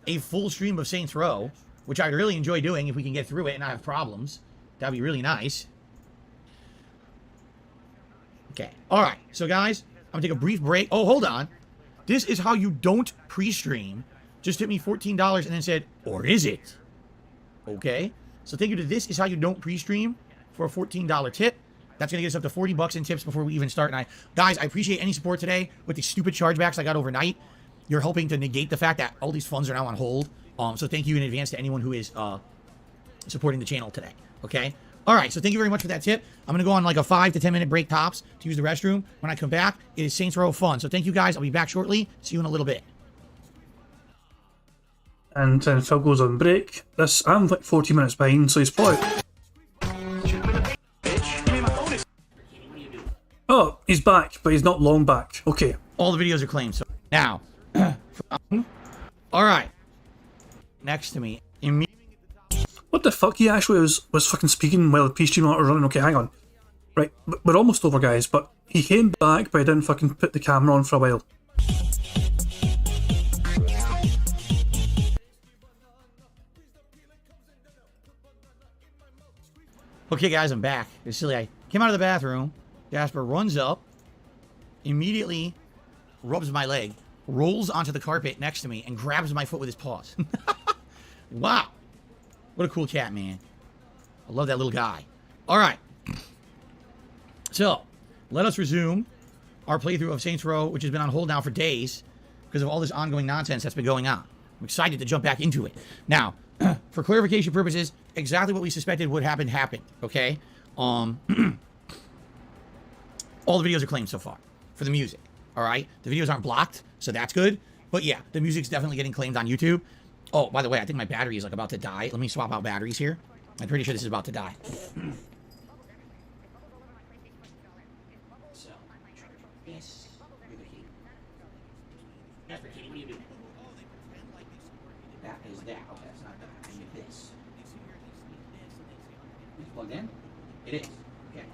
a full stream of Saints Row, which I'd really enjoy doing if we can get through it and not have problems. That'd be really nice. Okay. All right. So, guys, I'm going to take a brief break. Oh, hold on. This is how you don't pre-stream. Just hit me $14 and then said, or is it? Okay. So thank you to This Is How You Don't Pre-Stream for a $14 tip. That's going to get us up to 40 bucks in tips before we even start. And guys, I appreciate any support today with these stupid chargebacks I got overnight. You're helping to negate the fact that all these funds are now on hold. So thank you in advance to anyone who is supporting the channel today. Okay? All right, so thank you very much for that tip. I'm going to go on like a 5 to 10 minute break tops to use the restroom. When I come back, it is Saints Row fun. So thank you guys. I'll be back shortly. See you in a little bit. And then Phil goes on break. I'm like 40 minutes behind, so he's probably... Oh, he's back, but he's not long back. Okay. All the videos are claimed. So now, all right. Next to me, What the fuck? He actually was fucking speaking while the P-stream were running. Okay, hang on. Right, we're almost over, guys, but he came back, but he didn't fucking put the camera on for a while. Okay, guys, I'm back. It's silly. I came out of the bathroom. Jasper runs up, immediately rubs my leg, rolls onto the carpet next to me, and grabs my foot with his paws. Wow. What a cool cat, man. I love that little guy. All right. So, let us resume our playthrough of Saints Row, which has been on hold now for days because of all this ongoing nonsense that's been going on. I'm excited to jump back into it. Now, for clarification purposes, exactly what we suspected would happen happened, okay? All the videos are claimed so far for the music, all right? The videos aren't blocked, so that's good. But yeah, the music's definitely getting claimed on YouTube. Oh, by the way, I think my battery is like about to die. Let me swap out batteries here. I'm pretty sure this is about to die. So, yes, Jasper, what are you doing? That is that. Oh, that's not that. I need this. It's plugged in? It is. Okay.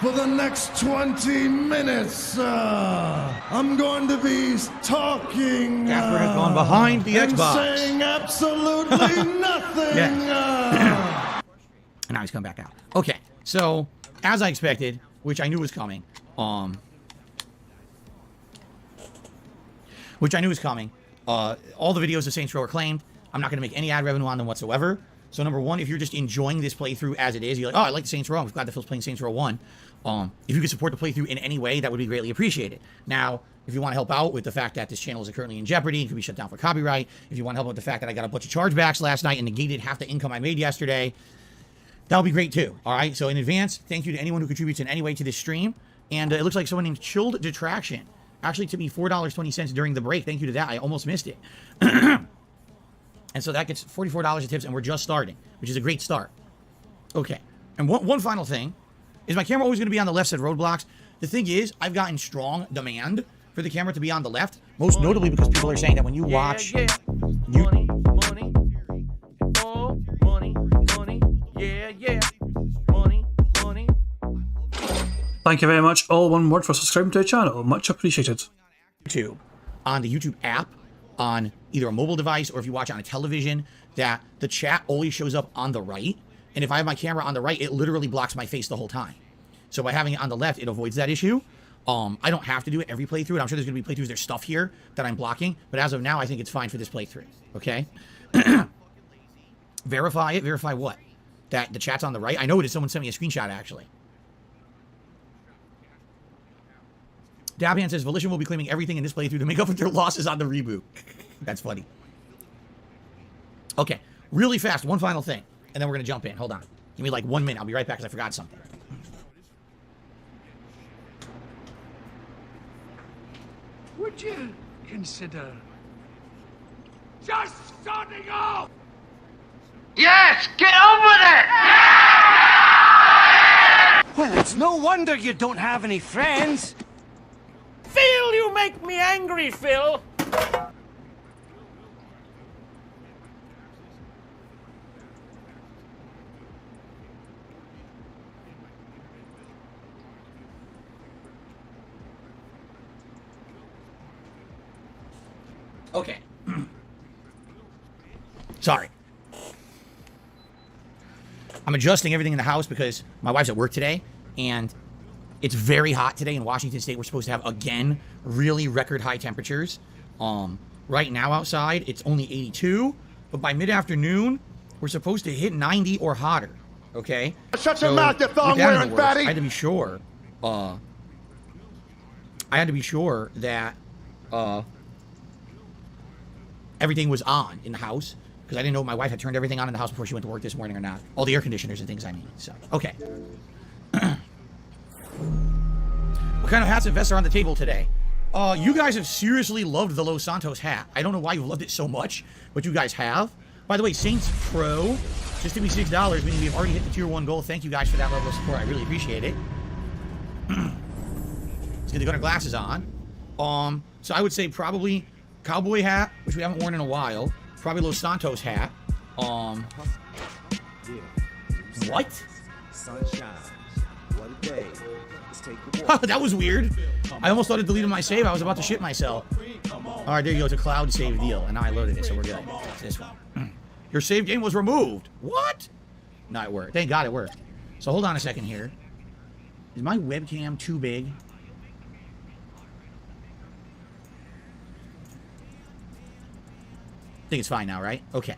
For the next 20 minutes, I'm going to be talking. Jasper has gone behind the and Xbox. saying absolutely nothing. And now he's come back out. Okay, so as I expected, which I knew was coming, all the videos of Saints Row are claimed. I'm not going to make any ad revenue on them whatsoever. So number one, if you're just enjoying this playthrough as it is, you're like, oh, I like the Saints Row. I'm glad that Phil's playing Saints Row 1. If you could support the playthrough in any way, that would be greatly appreciated. Now, if you want to help out with the fact that this channel is currently in jeopardy and could be shut down for copyright, if you want to help out with the fact that I got a bunch of chargebacks last night and negated half the income I made yesterday, that would be great too. All right. So in advance, thank you to anyone who contributes in any way to this stream. And it looks like someone named Chilled Detraction actually tipped me $4.20 during the break. Thank you to that. I almost missed it. And so that gets $44 in tips, and we're just starting, which is a great start. Okay. And one final thing. Is my camera always going to be on the left side roadblocks? The thing is, I've gotten strong demand for the camera to be on the left, most notably because people are saying that when you watch... Money, money, oh, money, money, yeah, money, money. Thank you very much, all one word, for subscribing to the channel. Much appreciated. YouTube, on the YouTube app, on either a mobile device or if you watch on a television, that the chat always shows up on the right. And if I have my camera on the right, it literally blocks my face the whole time. So by having it on the left, it avoids that issue. I don't have to do it every playthrough, and I'm sure there's going to be playthroughs, there's stuff here that I'm blocking, but as of now, I think it's fine for this playthrough, okay? Verify it. Verify what? That the chat's on the right? I know it is. Someone sent me a screenshot, actually. Dabhan says, Volition will be claiming everything in this playthrough to make up for their losses on the reboot. That's funny. Okay. Really fast. One final thing. And then we're going to jump in. Hold on. Give me like 1 minute. I'll be right back because I forgot something. Would you consider just starting off? Yes, get on with it! Well, it's no wonder you don't have any friends. Phil, you make me angry, Phil. Okay. Sorry. I'm adjusting everything in the house because my wife's at work today, and it's very hot today in Washington State. We're supposed to have, again, really record high temperatures. Right now outside, it's only 82, but by mid-afternoon, we're supposed to hit 90 or hotter, okay? Shut your mouth, you thong-wearing fatty! I had to be sure, that, everything was on in the house, because I didn't know if my wife had turned everything on in the house before she went to work this morning or not. All the air conditioners and things, I mean. So, okay. What kind of hats and vests are on the table today? You guys have seriously loved the Los Santos hat. I don't know why you loved it so much, but you guys have. By the way, Saints Pro just gave me $6, meaning we've already hit the tier 1 goal. Thank you guys for that level of support. I really appreciate it. Let's get the gunner glasses on. So I would say probably cowboy hat, which we haven't worn in a while. Probably Los Santos hat. What? Sunshine. What a day. Let's take a walk. That was weird. I almost thought it deleted my save. I was about to shit myself. All right, there you go. It's a cloud save deal. And now I loaded it, so we're good. It's this one. Your save game was removed. What? No, it worked. Thank God it worked. So hold on a second here. Is my webcam too big? I think it's fine now, right? Okay.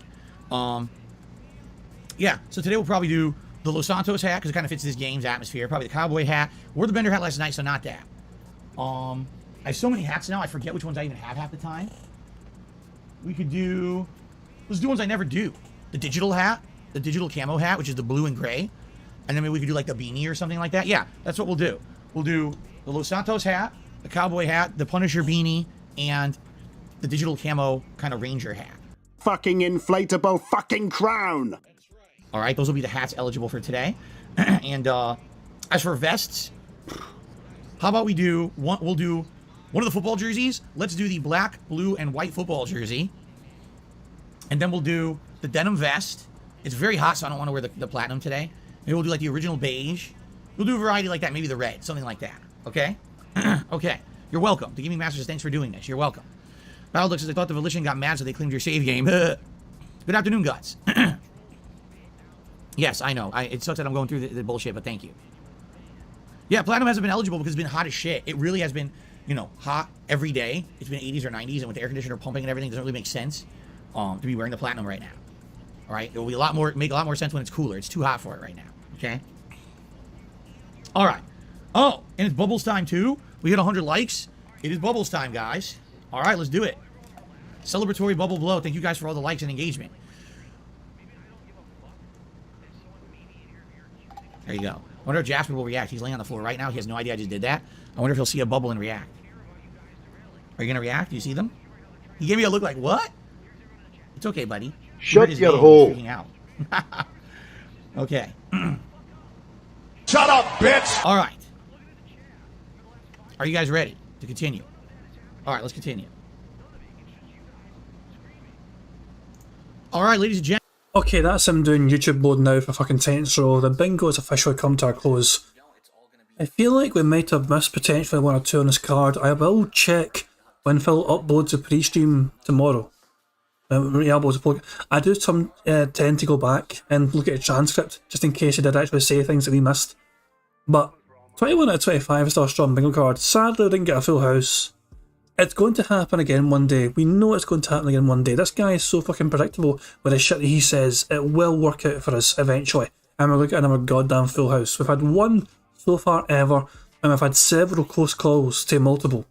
Yeah, so today we'll probably do the Los Santos hat because it kind of fits this game's atmosphere. Probably the cowboy hat. Wore the Bender hat last night, so not that. I have so many hats now, I forget which ones I even have half the time. We could do... Let's do ones I never do. The digital hat, the digital camo hat, which is the blue and gray. And then maybe we could do like the beanie or something like that. Yeah, that's what we'll do. We'll do the Los Santos hat, the cowboy hat, the Punisher beanie, and the digital camo kind of ranger hat. Fucking inflatable fucking crown. All right, those will be the hats eligible for today. And as for vests, how about we do one? We'll do one of the football jerseys. Let's do the black, blue, and white football jersey. And then we'll do the denim vest. It's very hot, so I don't want to wear the platinum today. Maybe we'll do like the original beige. We'll do a variety like that, maybe the red, something like that. Okay? Okay. You're welcome. The Gaming Masters, thanks for doing this. You're welcome. Battle says, I thought the Volition got mad, so they claimed your save game. Good afternoon, Guts. Yes, I know. It sucks that I'm going through the bullshit, but thank you. Yeah, Platinum hasn't been eligible because it's been hot as shit. It really has been, you know, hot every day. It's been 80s or 90s, and with the air conditioner pumping and everything, it doesn't really make sense to be wearing the Platinum right now. All right? It will be make a lot more sense when it's cooler. It's too hot for it right now. Okay? All right. Oh, and it's Bubbles time, too. We hit 100 likes. It is Bubbles time, guys. All right, let's do it. Celebratory bubble blow. Thank you guys for all the likes and engagement. There you go. I wonder if Jasper will react. He's laying on the floor right now. He has no idea I just did that. I wonder if he'll see a bubble and react. Are you going to react? Do you see them? He gave me a look like, what? It's okay, buddy. Shut your hole. Freaking out. Okay. Shut up, bitch! All right. Are you guys ready to continue? All right, let's continue. All right, ladies and gentlemen. Okay, that's him doing YouTube mode now for fucking Saints Row. The bingo has officially come to a close. I feel like we might have missed potentially one or two on this card. I will check when Phil uploads the pre-stream tomorrow. When he uploads the I do tend to go back and look at a transcript just in case he did actually say things that we missed. But 21 out of 25 is still a strong bingo card. Sadly, I didn't get a full house. It's going to happen again one day. We know it's going to happen again one day. This guy is so fucking predictable with the shit that he says. It will work out for us eventually. And we're looking at another goddamn full house. We've had one so far ever, and we've had several close calls to multiple.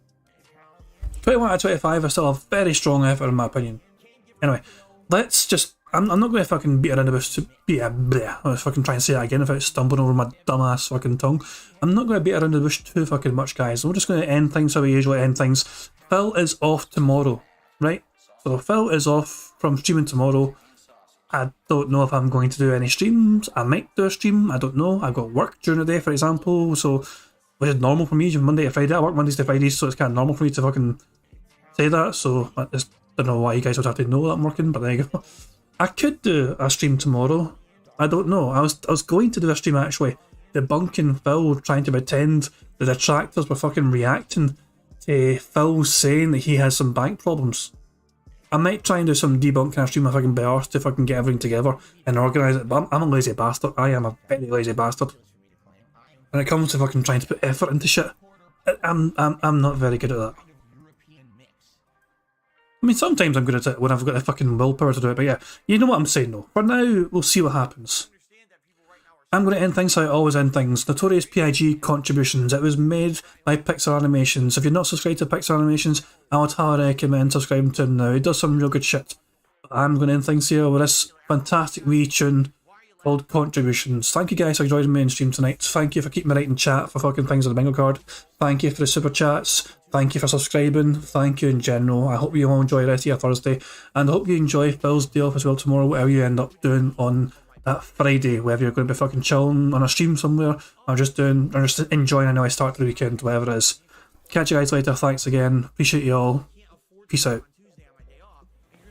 21 out of 25 is still a very strong effort in my opinion. Anyway, let's just... I'm not going to fucking beat around the bush to... I was fucking trying to say that again without stumbling over my dumbass fucking tongue. I'm not going to beat around the bush too fucking much, guys. We're just going to end things how we usually end things. Phil is off tomorrow, right? So Phil is off from streaming tomorrow. I don't know if I'm going to do any streams. I might do a stream. I don't know. I've got work during the day, for example. So, which is normal for me. Monday to Friday. I work Mondays to Fridays, so it's kind of normal for me to fucking say that. So I just don't know why you guys would have to know that I'm working, but there you go. I could do a stream tomorrow. I don't know. I was going to do a stream actually, debunking Phil trying to pretend the detractors were fucking reacting to Phil saying that he has some bank problems. I might try and do some debunking a stream if I can be arsed to fucking get everything together and organise it, but I'm a lazy bastard. I am a very lazy bastard. When it comes to fucking trying to put effort into shit, I'm not very good at that. I mean, sometimes I'm good at it when I've got the fucking willpower to do it, but yeah, you know what I'm saying though. For now, we'll see what happens. I'm going to end things how I always end things. Notorious PIG contributions. It was made by Pixar Animations. If you're not subscribed to Pixar Animations, I would highly recommend subscribing to him now. He does some real good shit. But I'm going to end things here with this fantastic wee tune called Contributions. Thank you guys for joining me in stream tonight. Thank you for keeping me right in chat for fucking things on the bingo card. Thank you for the super chats. Thank you for subscribing. Thank you in general. I hope you all enjoy the rest of your Thursday. And I hope you enjoy Phil's day off as well tomorrow, whatever you end up doing on that Friday, whether you're going to be fucking chilling on a stream somewhere, or just enjoying a nice start to the weekend, whatever it is. Catch you guys later. Thanks again. Appreciate you all. Peace out.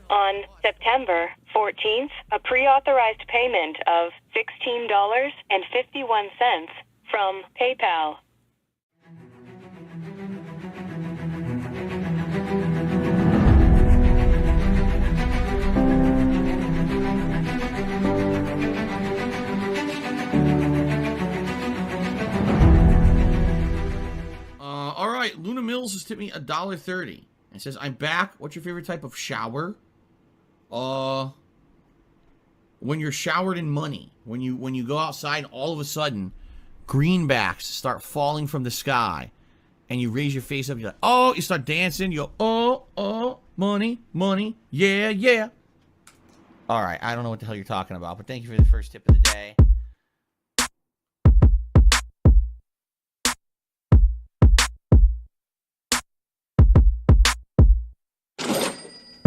On September 14th, a pre-authorized payment of $16.51 from PayPal. All right, Luna Mills has tipped me $1.30. It says, "I'm back. What's your favorite type of shower?" When you're showered in money. When you go outside, and all of a sudden, greenbacks start falling from the sky, and you raise your face up. You're like, oh, you start dancing. You go, oh, money, money, yeah, yeah. All right, I don't know what the hell you're talking about, but thank you for the first tip of the day.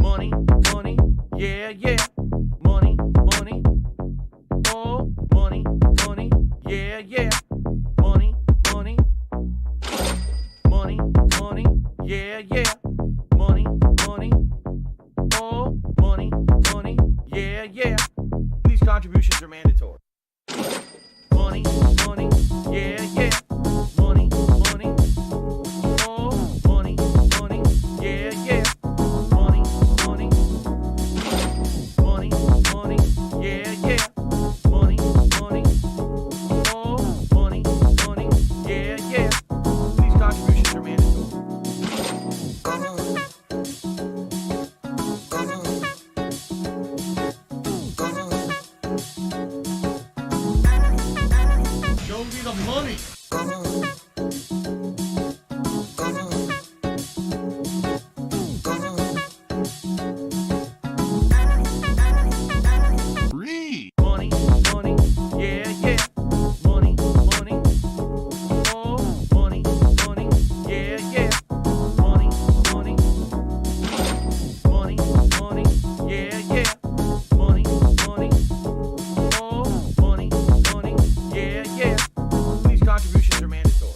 Money, money, yeah, yeah. Money, money, oh, money, money, yeah, yeah. Money, money, money, money, yeah, yeah. Money, money, oh, money, money, yeah, yeah. These contributions are mandatory. Money, money, yeah, yeah. Money, money, oh, money, money, yeah, yeah. Money, money, money, money, yeah, yeah. Money, money, oh, money, money, yeah, yeah. These contributions are mandatory. Show me the money. Money, money, yeah, yeah. Money, money, oh, money, money, yeah, yeah. Money, money, money, money, yeah, yeah. Money, money, oh, money, money, yeah, yeah. These contributions are mandatory.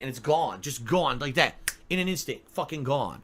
And it's gone, just gone like that, in an instant, fucking gone.